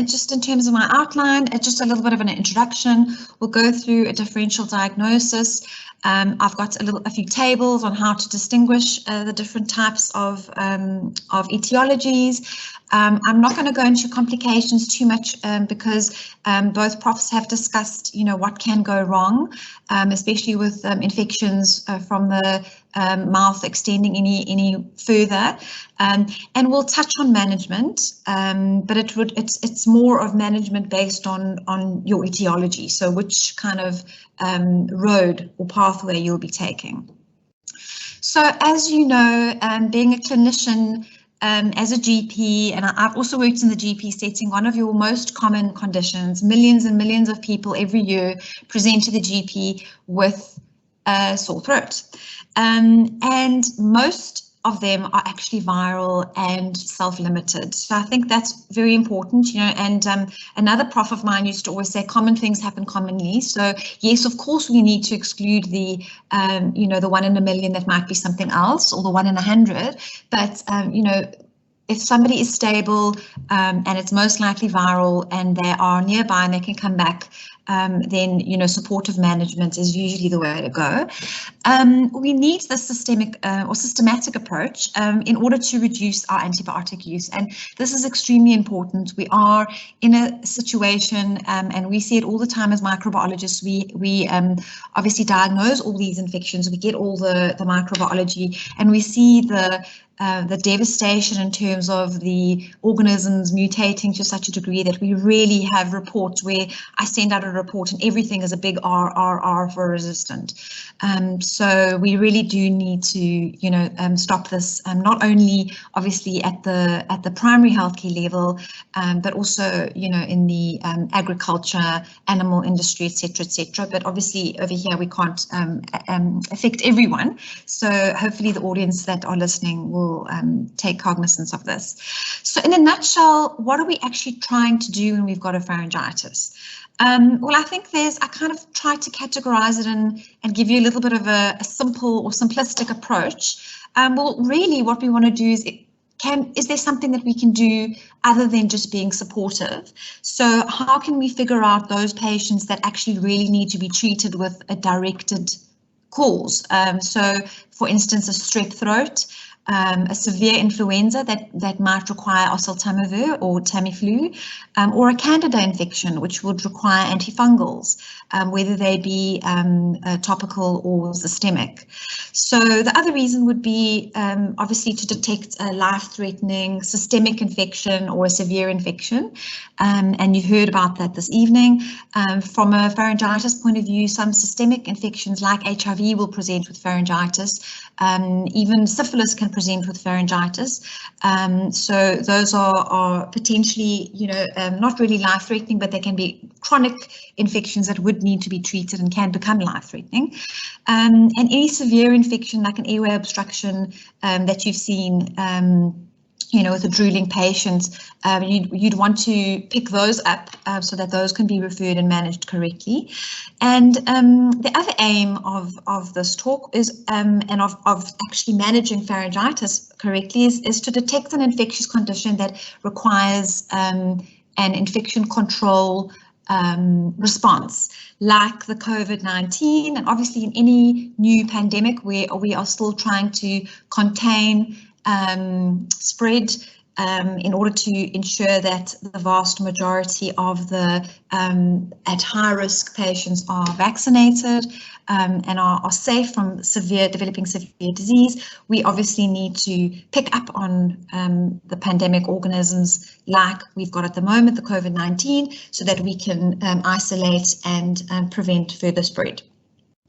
just in terms of my outline, just a little bit of an introduction. We'll go through a differential diagnosis. I've got a few tables on how to distinguish the different types of etiologies. I'm not going to go into complications too much because both profs have discussed, what can go wrong, especially with infections from the mouth extending any further. And we'll touch on management, but it's more of management based on your etiology. So which kind of road or pathway you'll be taking. So as you know, being a clinician, as a GP, and I've also worked in the GP setting, one of your most common conditions, millions and millions of people every year present to the GP with a sore throat. And most of them are actually viral and self-limited. So I think that's very important, and another prof of mine used to always say common things happen commonly. So yes, of course, we need to exclude the, the 1 in a million that might be something else, or the 1 in 100, but, if somebody is stable and it's most likely viral and they are nearby and they can come back, then, supportive management is usually the way to go. We need the systematic approach in order to reduce our antibiotic use. And this is extremely important. We are in a situation, and we see it all the time as microbiologists, we obviously diagnose all these infections, we get all the microbiology, and we see the devastation in terms of the organisms mutating to such a degree that we really have reports where I send out a report and everything is a big R for resistant. So we really do need to, stop this, not only obviously at the primary healthcare level, but also, in the agriculture, animal industry, etc. But obviously over here we can't affect everyone. So hopefully the audience that are listening will take cognizance of this. So in a nutshell, what are we actually trying to do when we've got a pharyngitis? Well, I think I kind of tried to categorize it and give you a little bit of a simple or simplistic approach. Well, really what we want to do is there something that we can do other than just being supportive? So how can we figure out those patients that actually really need to be treated with a directed cause? So for instance, a strep throat, a severe influenza that might require oseltamivir or Tamiflu, or a candida infection, which would require antifungals, whether they be topical or systemic. So the other reason would be obviously to detect a life-threatening systemic infection or a severe infection, and you've heard about that this evening. From a pharyngitis point of view, some systemic infections like HIV will present with pharyngitis. Even syphilis can present with pharyngitis. So those are potentially, not really life-threatening, but they can be chronic infections that would need to be treated and can become life-threatening. And any severe infection like an airway obstruction that you've seen, with a drooling patient, you'd want to pick those up so that those can be referred and managed correctly. And the other aim of this talk is, and of actually managing pharyngitis correctly, is to detect an infectious condition that requires an infection control response, like the COVID-19, and obviously in any new pandemic where we are still trying to contain spread in order to ensure that the vast majority of the at high risk patients are vaccinated and are safe from developing severe disease. We obviously need to pick up on the pandemic organisms like we've got at the moment, the COVID-19, so that we can isolate and prevent further spread.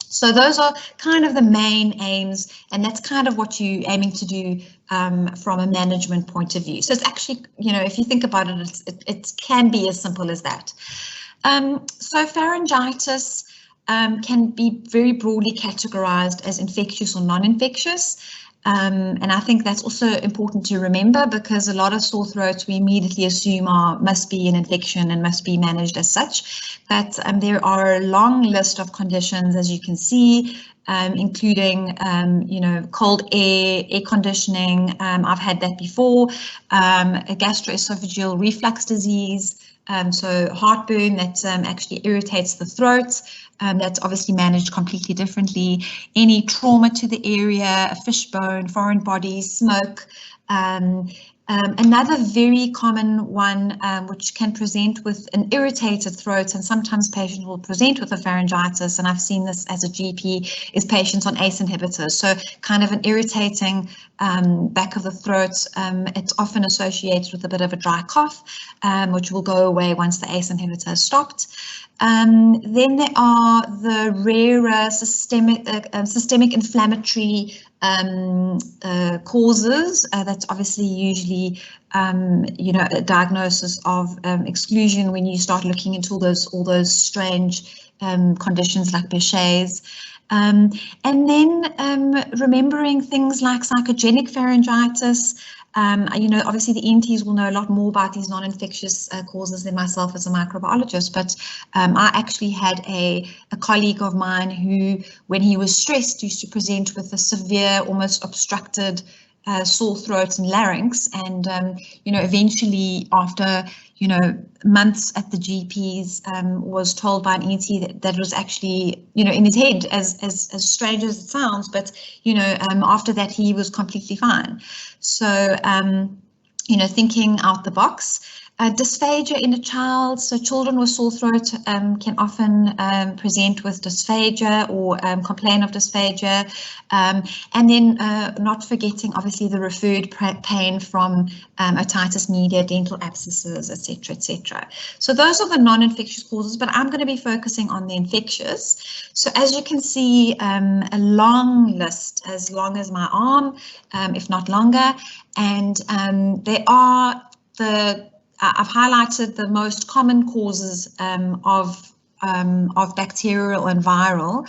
So those are kind of the main aims, and that's kind of what you're aiming to do from a management point of view. So it's actually, if you think about it, it can be as simple as that. So pharyngitis can be very broadly categorized as infectious or non-infectious. And I think that's also important to remember, because a lot of sore throats we immediately assume must be an infection and must be managed as such. But there are a long list of conditions, as you can see, including cold air conditioning. I've had that before. A gastroesophageal reflux disease. So heartburn that actually irritates the throat. That's obviously managed completely differently. Any trauma to the area, a fishbone, foreign bodies, smoke. Another very common one, which can present with an irritated throat, and sometimes patients will present with a pharyngitis, and I've seen this as a GP, is patients on ACE inhibitors. So kind of an irritating back of the throat. It's often associated with a bit of a dry cough, which will go away once the ACE inhibitor is stopped. Then there are the rarer systemic inflammatory causes. That's obviously usually a diagnosis of exclusion when you start looking into all those strange conditions like Behçet's. And then remembering things like psychogenic pharyngitis. Obviously the ENTs will know a lot more about these non-infectious causes than myself as a microbiologist, but I actually had a colleague of mine who, when he was stressed, used to present with a severe, almost obstructed sore throat and larynx, and eventually after months at the GP's, was told by an ENT that was actually in his head, as strange as it sounds, but after that he was completely fine. So thinking out the box. Dysphagia in a child, so children with sore throat can often present with dysphagia or complain of dysphagia, and then not forgetting obviously the referred pain from otitis media, dental abscesses, etc., etc. So those are the non-infectious causes, but I'm going to be focusing on the infectious. So as you can see, a long list, as long as my arm, if not longer, and there are I've highlighted the most common causes of bacterial and viral.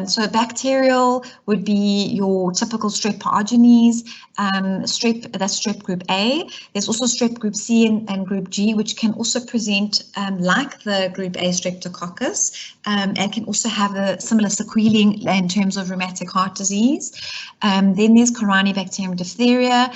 So bacterial would be your typical strep pyogenes, that's strep group A. There's also strep group C and group G, which can also present like the group A streptococcus, and can also have a similar sequelae in terms of rheumatic heart disease. Then there's Corynebacterium diphtheria.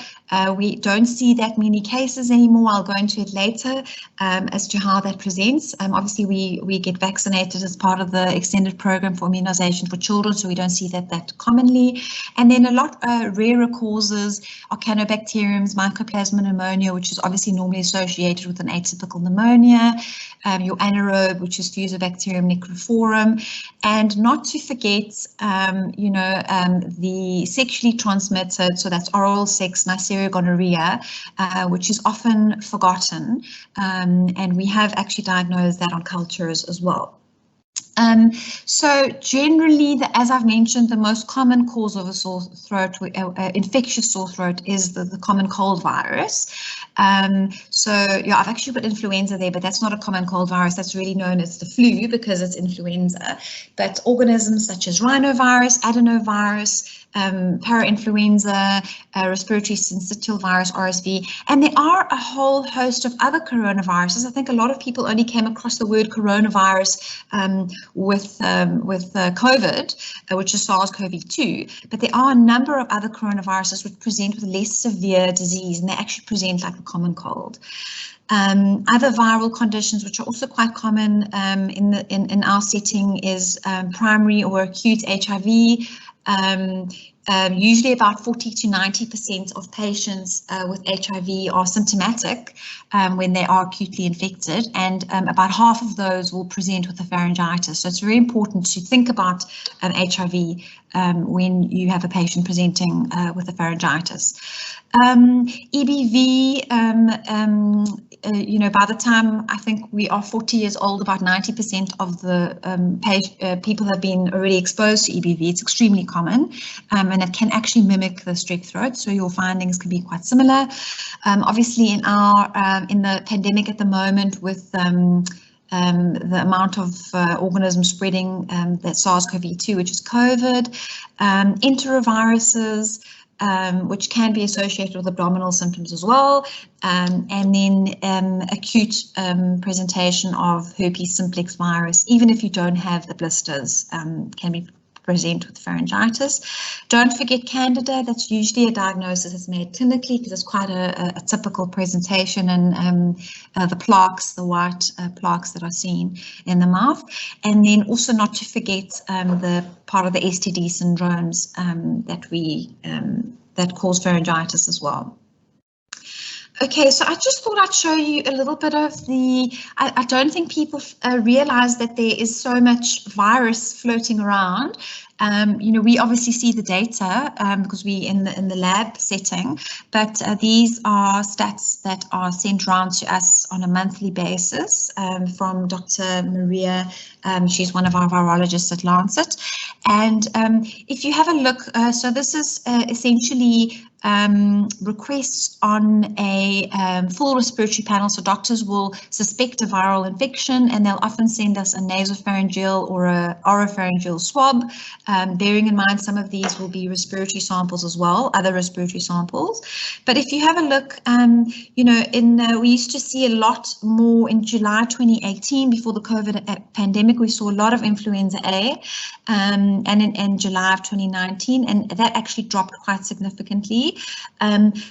We don't see that many cases anymore. I'll go into it later as to how that presents. Obviously, we get vaccinated as part of the extended program for immunization for children, so we don't see that commonly. And then a lot rarer causes are Canobacteriums, Mycoplasma pneumonia, which is obviously normally associated with an atypical pneumonia, your anaerobe, which is Fusobacterium necrophorum, and not to forget, the sexually transmitted, so that's oral sex, Neisseria gonorrhea, which is often forgotten, and we have actually diagnosed that on cultures as well. So generally, as I've mentioned, the most common cause of a sore throat, infectious sore throat, is the common cold virus. So yeah, I've actually put influenza there, but that's not a common cold virus. That's really known as the flu because it's influenza. But organisms such as rhinovirus, adenovirus, parainfluenza, respiratory syncytial virus, RSV, and there are a whole host of other coronaviruses. I think a lot of people only came across the word coronavirus with COVID, which is SARS-CoV-2, but there are a number of other coronaviruses which present with less severe disease, and they actually present like a common cold. Other viral conditions which are also quite common in our setting is primary or acute HIV. Usually about 40 to 90% of patients with HIV are symptomatic when they are acutely infected, and about half of those will present with a pharyngitis. So it's very important to think about HIV when you have a patient presenting with a pharyngitis. EBV, by the time I think we are 40 years old, about 90% of the people have been already exposed to EBV. It's extremely common, and it can actually mimic the strep throat, so your findings can be quite similar. Obviously, in the pandemic at the moment, with the amount of organisms spreading, that SARS-CoV-2, which is COVID, enteroviruses, which can be associated with abdominal symptoms as well, and then acute presentation of herpes simplex virus, even if you don't have the blisters, can be present with pharyngitis. Don't forget Candida. That's usually a diagnosis that's made clinically because it's quite a typical presentation, and the plaques, the white plaques that are seen in the mouth. And then also not to forget the part of the STD syndromes that cause pharyngitis as well. Okay, so I just thought I'd show you a little bit of I don't think people realize that there is so much virus floating around. We obviously see the data because we're in the lab setting, but these are stats that are sent around to us on a monthly basis from Dr. Maria. She's one of our virologists at Lancet. And if you have a look, so this is essentially requests on a full respiratory panel. So doctors will suspect a viral infection and they'll often send us a nasopharyngeal or a oropharyngeal swab. Bearing in mind some of these will be respiratory samples as well, other respiratory samples. But if you have a look, we used to see a lot more in July 2018 before the COVID pandemic. We saw a lot of influenza A, and in July of 2019, and that actually dropped quite significantly.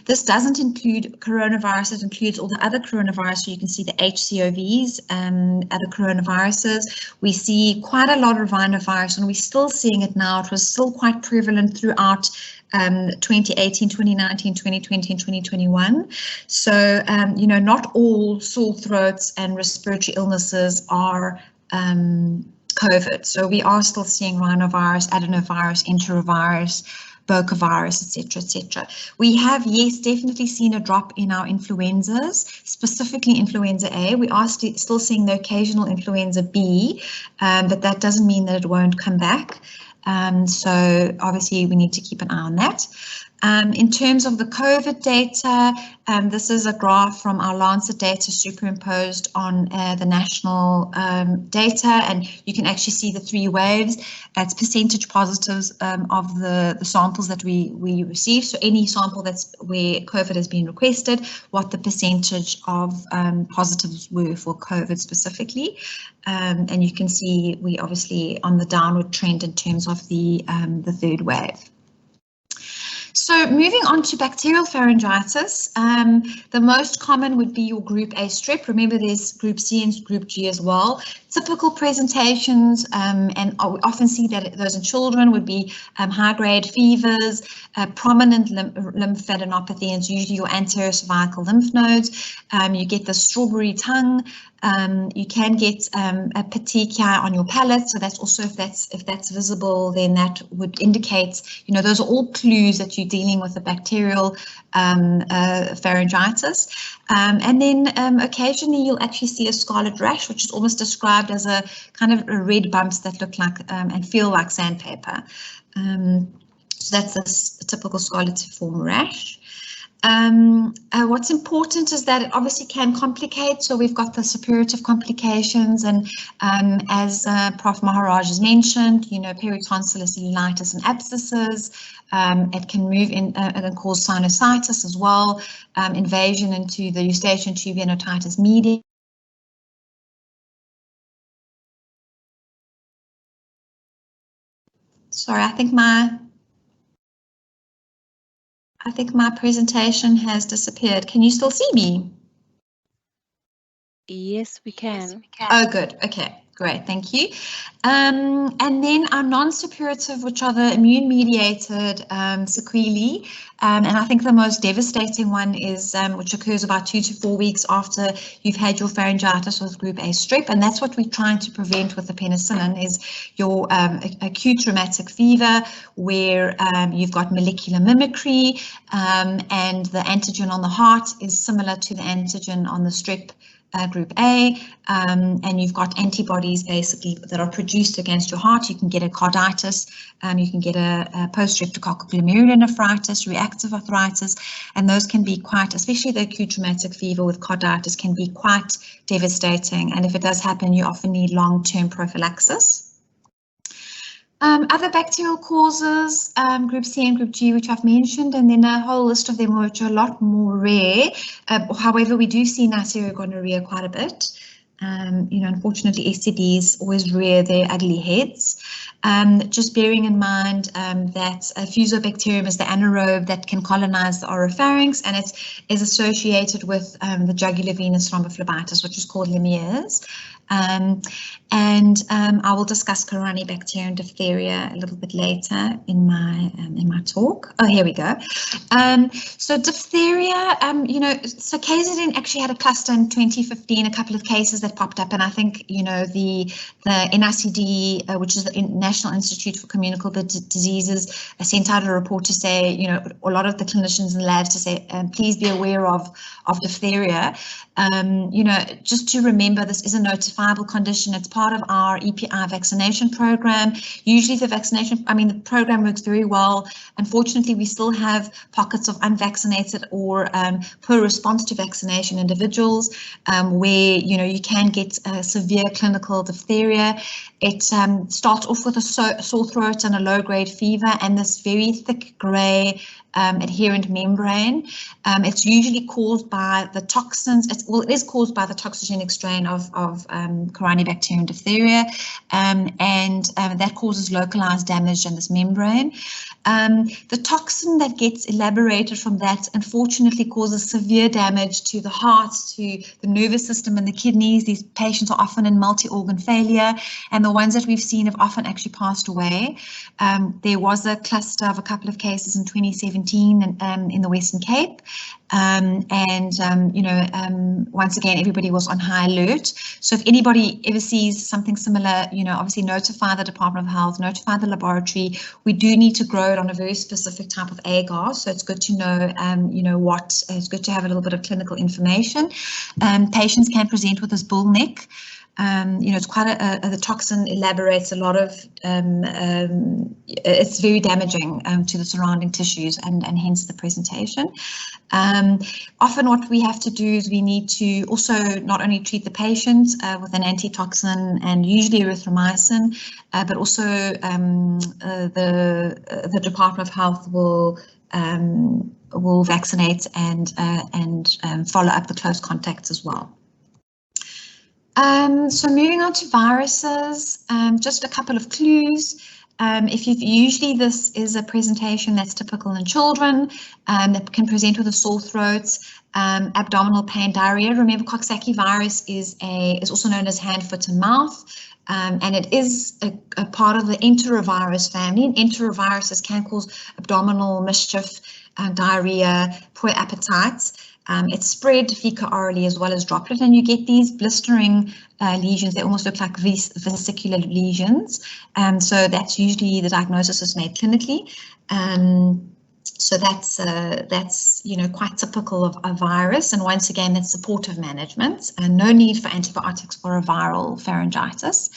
This doesn't include coronavirus, it includes all the other coronaviruses. So you can see the HCOVs, other coronaviruses. We see quite a lot of rhinovirus, and we're still seeing it now. It was still quite prevalent throughout 2018, 2019, 2020, and 2021. So, not all sore throats and respiratory illnesses are COVID. So we are still seeing rhinovirus, adenovirus, enterovirus, bocavirus, etc., etc. We have, yes, definitely seen a drop in our influenzas, specifically influenza A. We are still seeing the occasional influenza B, but that doesn't mean that it won't come back. So obviously we need to keep an eye on that. In terms of the COVID data, this is a graph from our Lancet data superimposed on the national data, and you can actually see the 3 waves. It's percentage positives of the samples that we receive. So any sample that's where COVID has been requested, what the percentage of positives were for COVID specifically. And you can see we obviously on the downward trend in terms of the 3rd wave. So moving on to bacterial pharyngitis, the most common would be your group A strep. Remember there's group C and group G as well. Typical presentations, and we often see that those in children would be high-grade fevers, prominent lymphadenopathy, and it's usually your anterior cervical lymph nodes. You get the strawberry tongue. You can get a petechia on your palate, so that's also if that's visible, then that would indicate, those are all clues that you're dealing with a bacterial pharyngitis. And then occasionally you'll actually see a scarlet rash, which is almost described as a kind of red bumps that look like and feel like sandpaper. So that's a typical scarlatiform rash. What's important is that it obviously can complicate. So we've got the suppurative complications, and as Prof. Maharaj has mentioned, peritonsillar cellulitis and abscesses. It can move in and cause sinusitis as well, invasion into the eustachian tube and otitis media. Sorry, I think my presentation has disappeared. Can you still see me?
Yes, we can.
Oh, good. Okay, great. Thank you. And then our non-suppurative, which are the immune-mediated sequelae. And I think the most devastating one is which occurs about 2 to 4 weeks after you've had your pharyngitis with group A strep. And that's what we're trying to prevent with the penicillin is your acute rheumatic fever, where you've got molecular mimicry, and the antigen on the heart is similar to the antigen on the strep group A, and you've got antibodies basically that are produced against your heart. You can get a carditis, you can get a post-streptococcal glomerulonephritis, reactive arthritis, and those can be quite, especially the acute rheumatic fever with carditis, can be quite devastating. And if it does happen, you often need long-term prophylaxis. Other bacterial causes, group C and group G, which I've mentioned, and then a whole list of them which are a lot more rare. However, we do see Neisseria gonorrhea quite a bit. Unfortunately, STDs always rear their ugly heads. Just bearing in mind that Fusobacterium is the anaerobe that can colonize the oropharynx, and it is associated with the jugular venous thrombophlebitis, which is called Lemierre's. I will discuss Corynebacterium and diphtheria a little bit later in my talk. Oh, here we go. So diphtheria, so KZN actually had a cluster in 2015, a couple of cases that popped up, and I think the NICD, which is the National Institute for Communicable Diseases, sent out a report to say, a lot of the clinicians and labs to say, please be aware of diphtheria. Just to remember, this is a notifiable condition. It's part of our EPI vaccination program. Usually the program works very well. Unfortunately, we still have pockets of unvaccinated or poor response to vaccination individuals where, you can get severe clinical diphtheria. It starts off with a sore throat and a low-grade fever and this very thick grey adherent membrane. It's usually caused by the toxins. It is caused by the toxigenic strain of Corynebacterium diphtheria, and that causes localized damage in this membrane. The toxin that gets elaborated from that unfortunately causes severe damage to the heart, to the nervous system and the kidneys. These patients are often in multi-organ failure, and the ones that we've seen have often actually passed away. There was a cluster of a couple of cases in 2017 in the Western Cape. Once again, everybody was on high alert. So if anybody ever sees something similar, obviously notify the Department of Health, notify the laboratory. We do need to grow it on a very specific type of agar, so it's good to know, it's good to have a little bit of clinical information. Patients can present with this bull neck. It's quite the toxin elaborates a lot of, it's very damaging to the surrounding tissues and hence the presentation. Often what we have to do is we need to also not only treat the patient with an antitoxin and usually erythromycin, but also the Department of Health will vaccinate and follow up the close contacts as well. So moving on to viruses, just a couple of clues. Usually this is a presentation that's typical in children that can present with a sore throat, abdominal pain, diarrhea. Remember, Coxsackie virus is also known as hand, foot, and mouth, and it is a part of the enterovirus family. And enteroviruses can cause abdominal mischief, diarrhea, poor appetite. It's spread fecal-orally as well as droplet, and you get these blistering lesions. They almost look like vesicular lesions. So that's usually the diagnosis is made clinically. So that's quite typical of a virus. And once again, that's supportive management and no need for antibiotics for a viral pharyngitis.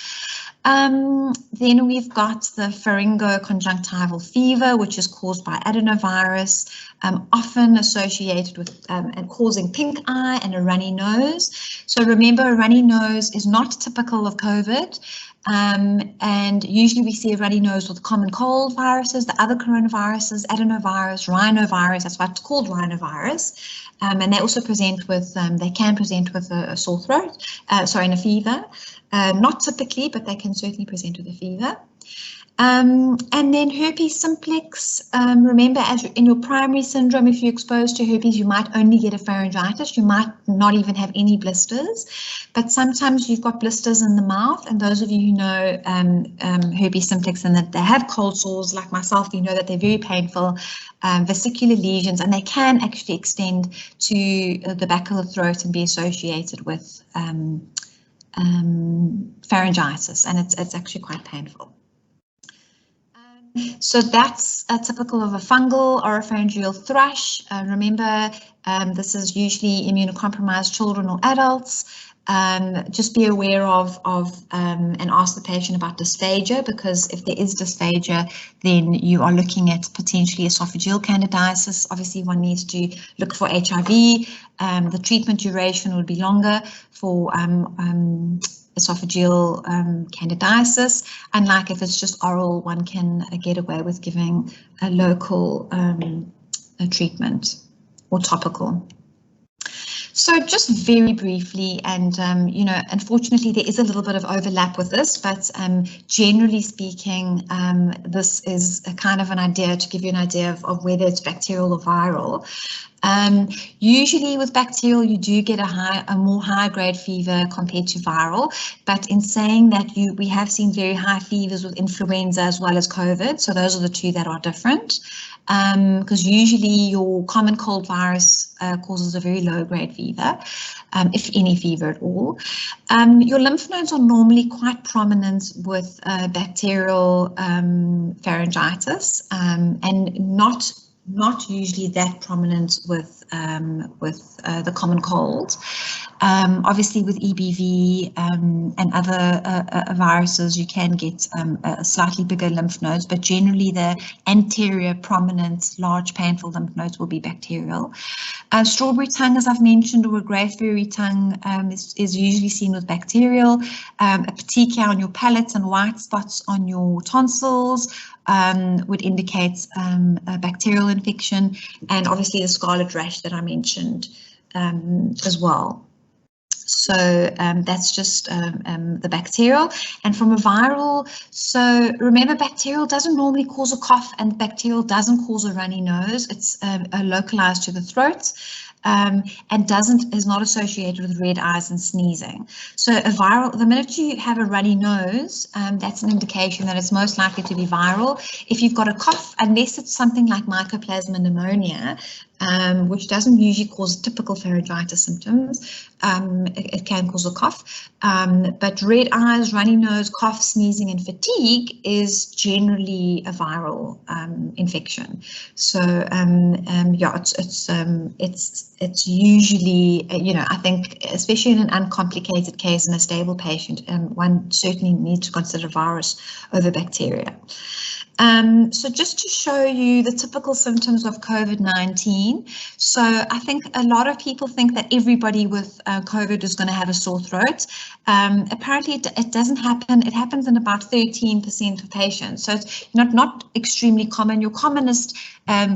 Then we've got the Pharyngoconjunctival Fever, which is caused by adenovirus, often associated with and causing pink eye and a runny nose. So remember, a runny nose is not typical of COVID. And usually we see a runny nose with common cold viruses, the other coronaviruses, adenovirus, rhinovirus, that's why it's called rhinovirus. And they also present with, they can present with a sore throat, and a fever. Not typically, but they can certainly present with a fever. And then herpes simplex. Remember, as in your primary syndrome, if you're exposed to herpes, you might only get a pharyngitis. You might not even have any blisters, but sometimes you've got blisters in the mouth. And those of you who know herpes simplex and that they have cold sores, like myself, you know that they're very painful, vesicular lesions, and they can actually extend to the back of the throat and be associated with pharyngitis, and it's actually quite painful. So that's typical of a fungal oropharyngeal thrush. Remember, this is usually immunocompromised children or adults. Just be aware of and ask the patient about dysphagia, because if there is dysphagia, then you are looking at potentially esophageal candidiasis. Obviously, one needs to look for HIV. The treatment duration will be longer for esophageal candidiasis. Unlike if it's just oral, one can get away with giving a local treatment or topical. So just very briefly, and unfortunately there is a little bit of overlap with this, but generally speaking, this is a kind of an idea to give you an idea of whether it's bacterial or viral. Usually with bacterial, you do get a more high grade fever compared to viral, but in saying that, we have seen very high fevers with influenza as well as COVID, so those are the two that are different. Because usually your common cold virus causes a very low grade fever, if any fever at all. Your lymph nodes are normally quite prominent with bacterial pharyngitis, and not usually that prominent with the common cold. Obviously with EBV and other viruses, you can get slightly bigger lymph nodes, but generally the anterior prominent large painful lymph nodes will be bacterial. Strawberry tongue, as I've mentioned, or a graveberry tongue is usually seen with bacterial. A petechia on your palate and white spots on your tonsils would indicate a bacterial infection, and obviously the scarlet rash that I mentioned as well. So that's just the bacterial. And from a viral, so remember, bacterial doesn't normally cause a cough, and bacterial doesn't cause a runny nose. It's localized to the throat. And is not associated with red eyes and sneezing. So a viral, the minute you have a runny nose, that's an indication that it's most likely to be viral. If you've got a cough, unless it's something like Mycoplasma pneumonia, which doesn't usually cause typical pharyngitis symptoms, it can cause a cough. But red eyes, runny nose, cough, sneezing, and fatigue is generally a viral infection. So yeah, it's usually, I think, especially in an uncomplicated case in a stable patient, one certainly needs to consider virus over bacteria. So just to show you the typical symptoms of COVID-19. So I think a lot of people think that everybody with COVID is going to have a sore throat. Apparently it doesn't happen. It happens in about 13% of patients. So it's not extremely common. Your commonest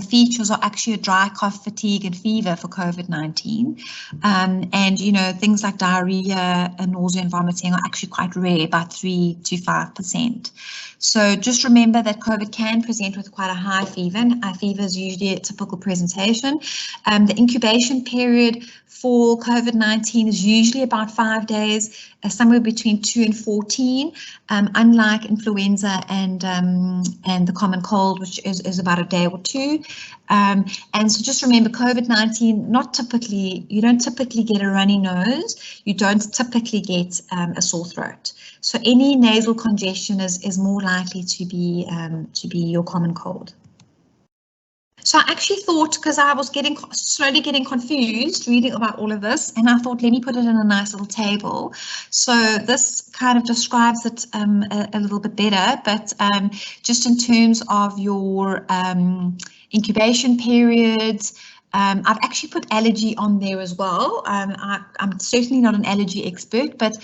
features are actually a dry cough, fatigue, and fever for COVID-19. And, things like diarrhea and nausea and vomiting are actually quite rare, about 3 to 5%. So just remember that COVID can present with quite a high fever, and high fever is usually a typical presentation. The incubation period for COVID-19 is usually about 5 days, somewhere between 2 and 14, unlike influenza and the common cold, which is about a day or two. And so just remember, COVID-19, you don't typically get a runny nose, you don't typically get a sore throat. So any nasal congestion is more likely to be your common cold. So I actually thought, because I was slowly getting confused reading about all of this, and I thought, let me put it in a nice little table. So this kind of describes it a little bit better, but just in terms of your incubation periods, I've actually put allergy on there as well. I'm certainly not an allergy expert, but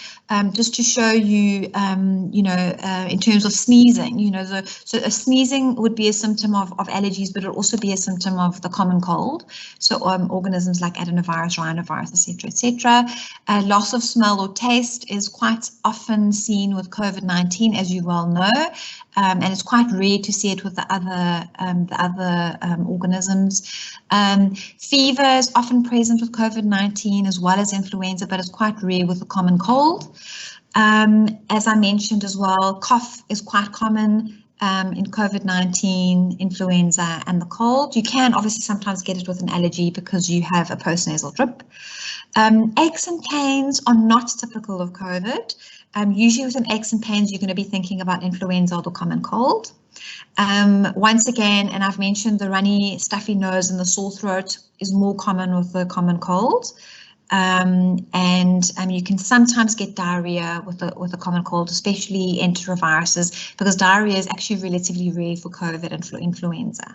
just to show you, in terms of sneezing, so a sneezing would be a symptom of allergies, but it'll also be a symptom of the common cold. So organisms like adenovirus, rhinovirus, etc. Loss of smell or taste is quite often seen with COVID-19, as you well know. And it's quite rare to see it with the other organisms. Fever is often present with COVID-19 as well as influenza, but it's quite rare with the common cold. As I mentioned as well, cough is quite common in COVID-19, influenza, and the cold. You can obviously sometimes get it with an allergy because you have a postnasal drip. Aches and pains are not typical of COVID. Usually with an aches and pains, you're going to be thinking about influenza or the common cold. Once again, and I've mentioned the runny, stuffy nose and the sore throat is more common with the common cold. and you can sometimes get diarrhea with a common cold, especially enteroviruses, because diarrhea is actually relatively rare for COVID and influenza.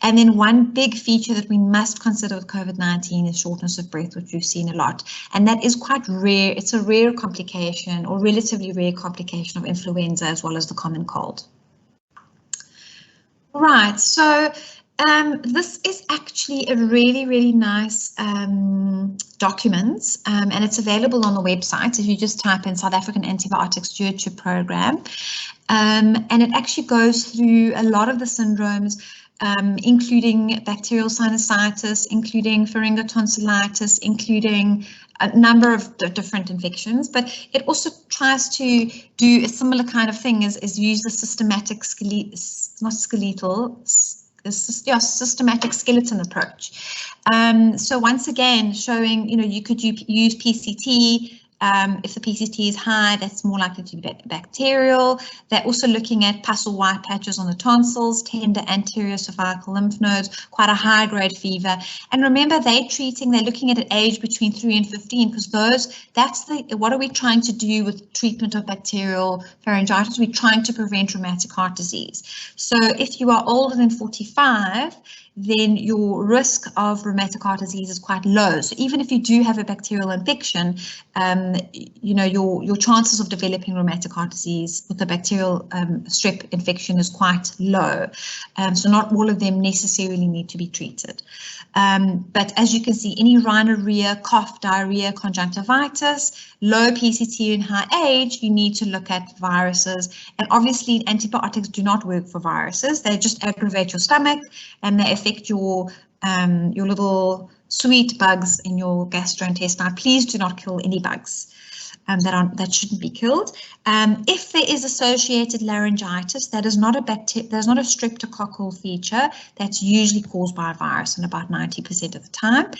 And then one big feature that we must consider with COVID-19 is shortness of breath, which we've seen a lot, and that is quite rare. It's a rare complication, or relatively rare complication, of influenza as well as the common cold. Right, so this is actually a really nice document, and it's available on the website if you just type in South African Antibiotics Stewardship Program, and it actually goes through a lot of the syndromes, including bacterial sinusitis, including pharyngotonsillitis, including a number of different infections, but it also tries to do a similar kind of thing as use the systematic systematic skeleton approach. So once again, showing, you could use PCT. If the PCT is high, that's more likely to be bacterial. They're also looking at pus or white patches on the tonsils, tender anterior cervical lymph nodes, quite a high grade fever. And remember, they're looking at an age between 3 and 15, because what are we trying to do with treatment of bacterial pharyngitis? We're trying to prevent rheumatic heart disease. So if you are older than 45, then your risk of rheumatic heart disease is quite low. So even if you do have a bacterial infection, your chances of developing rheumatic heart disease with a bacterial strep infection is quite low. So not all of them necessarily need to be treated. But as you can see, any rhinorrhea, cough, diarrhea, conjunctivitis, low PCT and high age, you need to look at viruses. And obviously antibiotics do not work for viruses. They just aggravate your stomach and they affect your little sweet bugs in your gastrointestinal. Please do not kill any bugs that shouldn't be killed. If there is associated laryngitis, that is not a streptococcal feature. That's usually caused by a virus in about 90% of the time.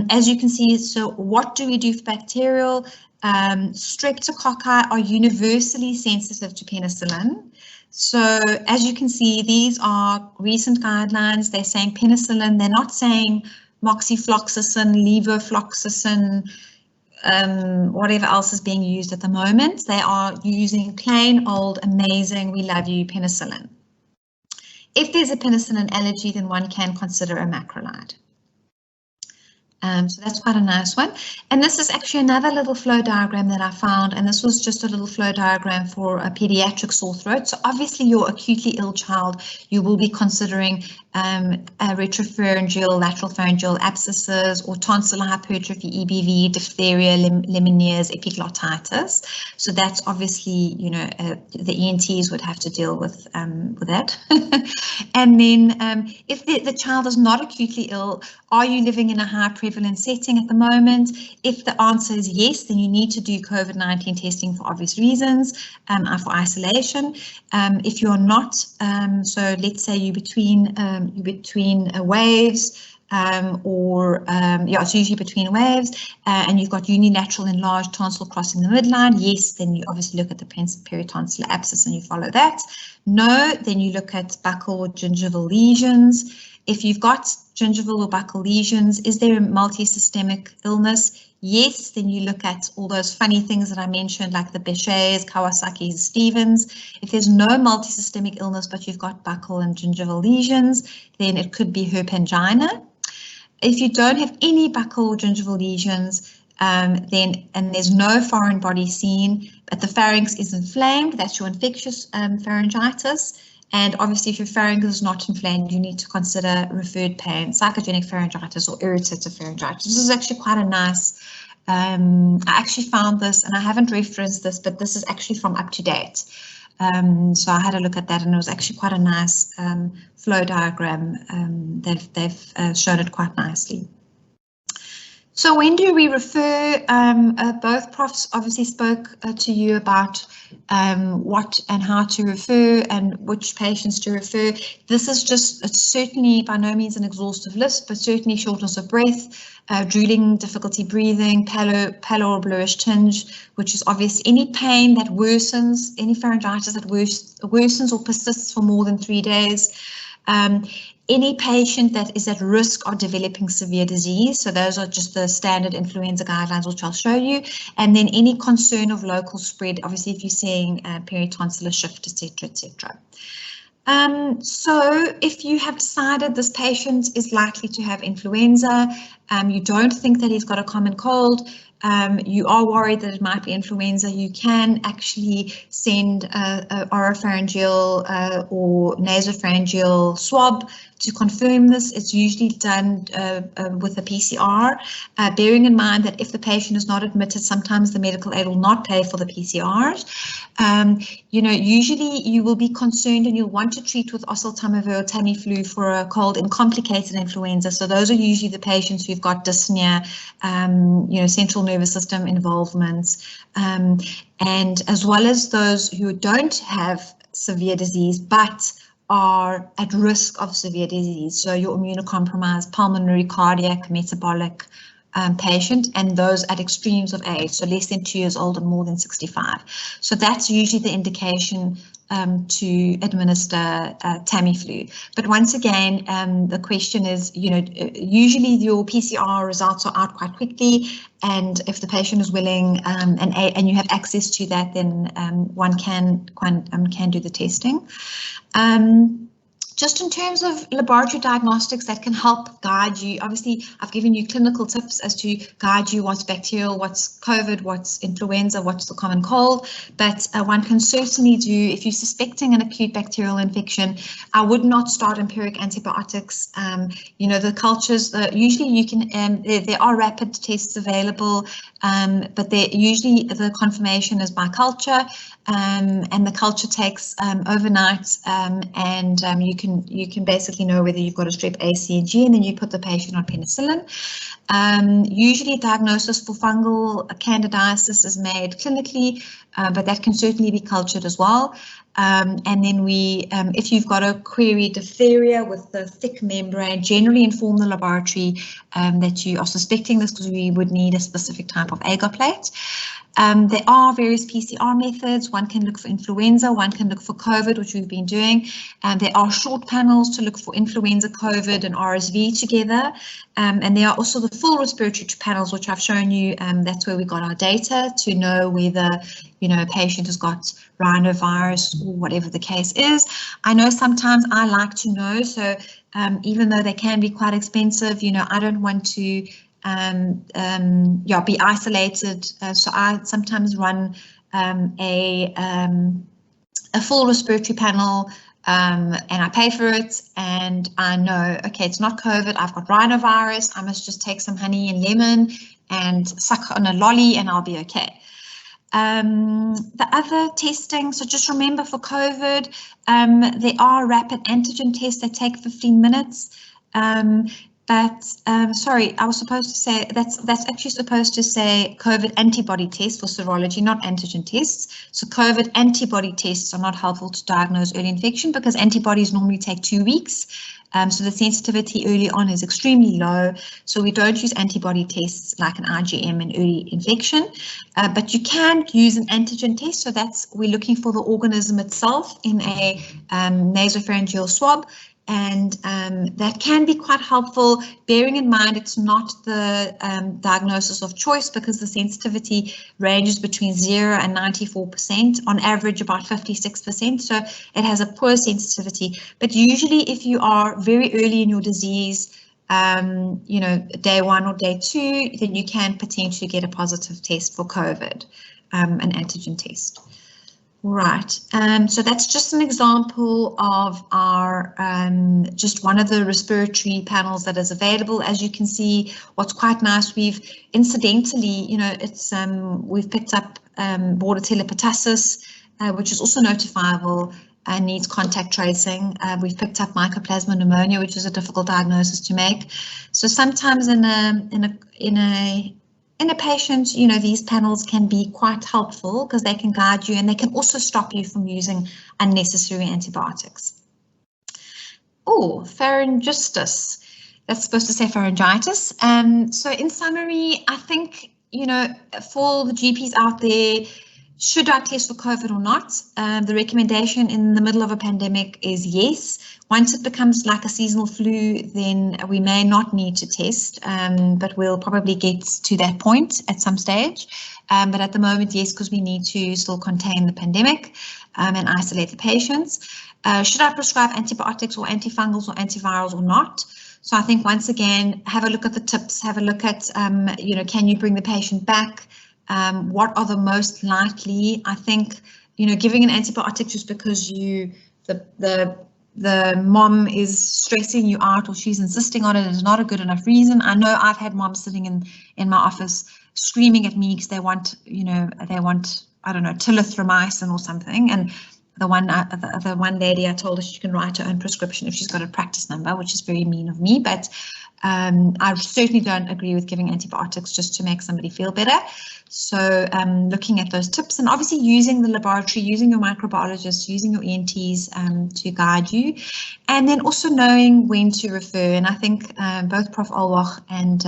As you can see, so what do we do for bacterial? Streptococci are universally sensitive to penicillin. So as you can see, these are recent guidelines. They're saying penicillin. They're not saying moxifloxacin, levofloxacin, whatever else is being used at the moment. They are using plain old, amazing, we love you penicillin. If there's a penicillin allergy, then one can consider a macrolide. So that's quite a nice one. And this is actually another little flow diagram that I found, and this was just a little flow diagram for a pediatric sore throat. So obviously your acutely ill child, you will be considering retropharyngeal, lateral pharyngeal abscesses, or tonsillar hypertrophy, EBV, diphtheria, limoniers, epiglottitis. So that's obviously, the ENTs would have to deal with that. And then if the child is not acutely ill, are you living in a high prevalence setting at the moment? If the answer is yes, then you need to do COVID-19 testing for obvious reasons, for isolation. If you're not, so let's say you're between waves, it's usually between waves, and you've got unilateral enlarged tonsil crossing the midline, yes, then you obviously look at the peritonsillar abscess and you follow that. No, then you look at buccal or gingival lesions. If you've got gingival or buccal lesions, is there a multisystemic illness? Yes, then you look at all those funny things that I mentioned, like the Becher's, Kawasaki's, Stevens. If there's no multisystemic illness, but you've got buccal and gingival lesions, then it could be herpangina. If you don't have any buccal or gingival lesions, and there's no foreign body seen, but the pharynx is inflamed, that's your infectious pharyngitis. And obviously, if your pharynx is not inflamed, you need to consider referred pain, psychogenic pharyngitis or irritative pharyngitis. This is actually quite a nice, I actually found this, and I haven't referenced this, but this is actually from Up to Date. So I had a look at that, and it was actually quite a nice flow diagram. They've shown it quite nicely. So when do we refer? Both profs obviously spoke to you about what and how to refer and which patients to refer. This is just, it's certainly by no means an exhaustive list, but certainly shortness of breath, drooling, difficulty breathing, pallor or bluish tinge, which is obvious. Any pain that worsens, any pharyngitis that worsens or persists for more than 3 days. Any patient that is at risk of developing severe disease, so those are just the standard influenza guidelines, which I'll show you, and then any concern of local spread, obviously if you're seeing peritonsillar shift, etc., etc. So if you have decided this patient is likely to have influenza, you don't think that he's got a common cold, you are worried that it might be influenza, you can actually send a oropharyngeal or nasopharyngeal swab to confirm this. It's usually done with a PCR, bearing in mind that if the patient is not admitted, sometimes the medical aid will not pay for the PCRs. You know, usually you will be concerned and you'll want to treat with oseltamivir or Tamiflu for a cold and complicated influenza. So those are usually the patients who've got dyspnea, you know, central nervous system involvements, and as well as those who don't have severe disease but are at risk of severe disease. So your immunocompromised, pulmonary, cardiac, metabolic patient, and those at extremes of age, so less than 2 years old and more than 65. So that's usually the indication to administer Tamiflu. But once again, the question is, you know, usually your PCR results are out quite quickly, and if the patient is willing and you have access to that, then one can do the testing. Just in terms of laboratory diagnostics that can help guide you, obviously I've given you clinical tips as to guide you what's bacterial, what's COVID, what's influenza, what's the common cold, but one can certainly do, if you're suspecting an acute bacterial infection, I would not start empiric antibiotics. You know, the cultures, usually you can, there are rapid tests available, but usually the confirmation is by culture, and the culture takes overnight, and you can basically know whether you've got a strep A, C, and G, and then you put the patient on penicillin. Usually a diagnosis for fungal candidiasis is made clinically, but that can certainly be cultured as well. And then if you've got a query diphtheria with the thick membrane, generally inform the laboratory that you are suspecting this, because we would need a specific type of agar plate. There are various PCR methods. One can look for influenza, one can look for COVID, which we've been doing. There are short panels to look for influenza, COVID, and RSV together. And there are also the full respiratory panels, which I've shown you. That's where we got our data to know whether, you know, a patient has got rhinovirus or whatever the case is. I know sometimes I like to know, so even though they can be quite expensive, you know, I don't want to be isolated. So I sometimes run a full respiratory panel, and I pay for it, and I know, okay, it's not COVID, I've got rhinovirus, I must just take some honey and lemon and suck on a lolly and I'll be okay. The other testing, so just remember for COVID, there are rapid antigen tests that take 15 minutes. But sorry, I was supposed to say that's actually supposed to say COVID antibody test for serology, not antigen tests. So COVID antibody tests are not helpful to diagnose early infection because antibodies normally take 2 weeks. So the sensitivity early on is extremely low. So we don't use antibody tests like an IgM in early infection, but you can use an antigen test. So we're looking for the organism itself in a nasopharyngeal swab. And that can be quite helpful, bearing in mind it's not the diagnosis of choice because the sensitivity ranges between 0 and 94%, on average about 56%, so it has a poor sensitivity. But usually if you are very early in your disease, you know, day 1 or day 2, then you can potentially get a positive test for COVID, an antigen test. Right, so that's just an example of our, just one of the respiratory panels that is available. As you can see, what's quite nice, we've incidentally, you know, it's we've picked up Bordetella pertussis, which is also notifiable and needs contact tracing. We've picked up Mycoplasma pneumonia, which is a difficult diagnosis to make. So sometimes in a patient, you know, these panels can be quite helpful because they can guide you and they can also stop you from using unnecessary antibiotics. Oh, pharyngitis. That's supposed to say pharyngitis. So in summary, I think, you know, for the GPs out there, Should I test for COVID or not? The recommendation in the middle of a pandemic is yes. Once it becomes like a seasonal flu, then we may not need to test, but we'll probably get to that point at some stage. But at the moment, yes, because we need to still contain the pandemic and isolate the patients. Should I prescribe antibiotics or antifungals or antivirals or not? So I think once again, have a look at the tips, have a look at, can you bring the patient back? What are the most likely? I think, giving an antibiotic just because the mom is stressing you out or she's insisting on it is not a good enough reason. I know I've had moms sitting in my office screaming at me because they want, I don't know, tillithromycin or something. And the one lady, I told her she can write her own prescription if she's got a practice number, which is very mean of me. But I certainly don't agree with giving antibiotics just to make somebody feel better. So looking at those tips and obviously using the laboratory, using your microbiologists, using your ENTs to guide you, and then also knowing when to refer. And I think both Prof. Alwach and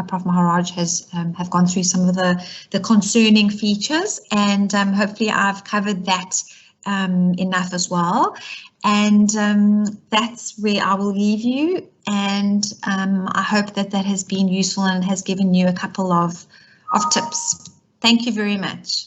Prof. Maharaj have gone through some of the concerning features, and hopefully I've covered that enough as well. And that's where I will leave you. And I hope that has been useful and has given you a couple of tips. Thank you very much.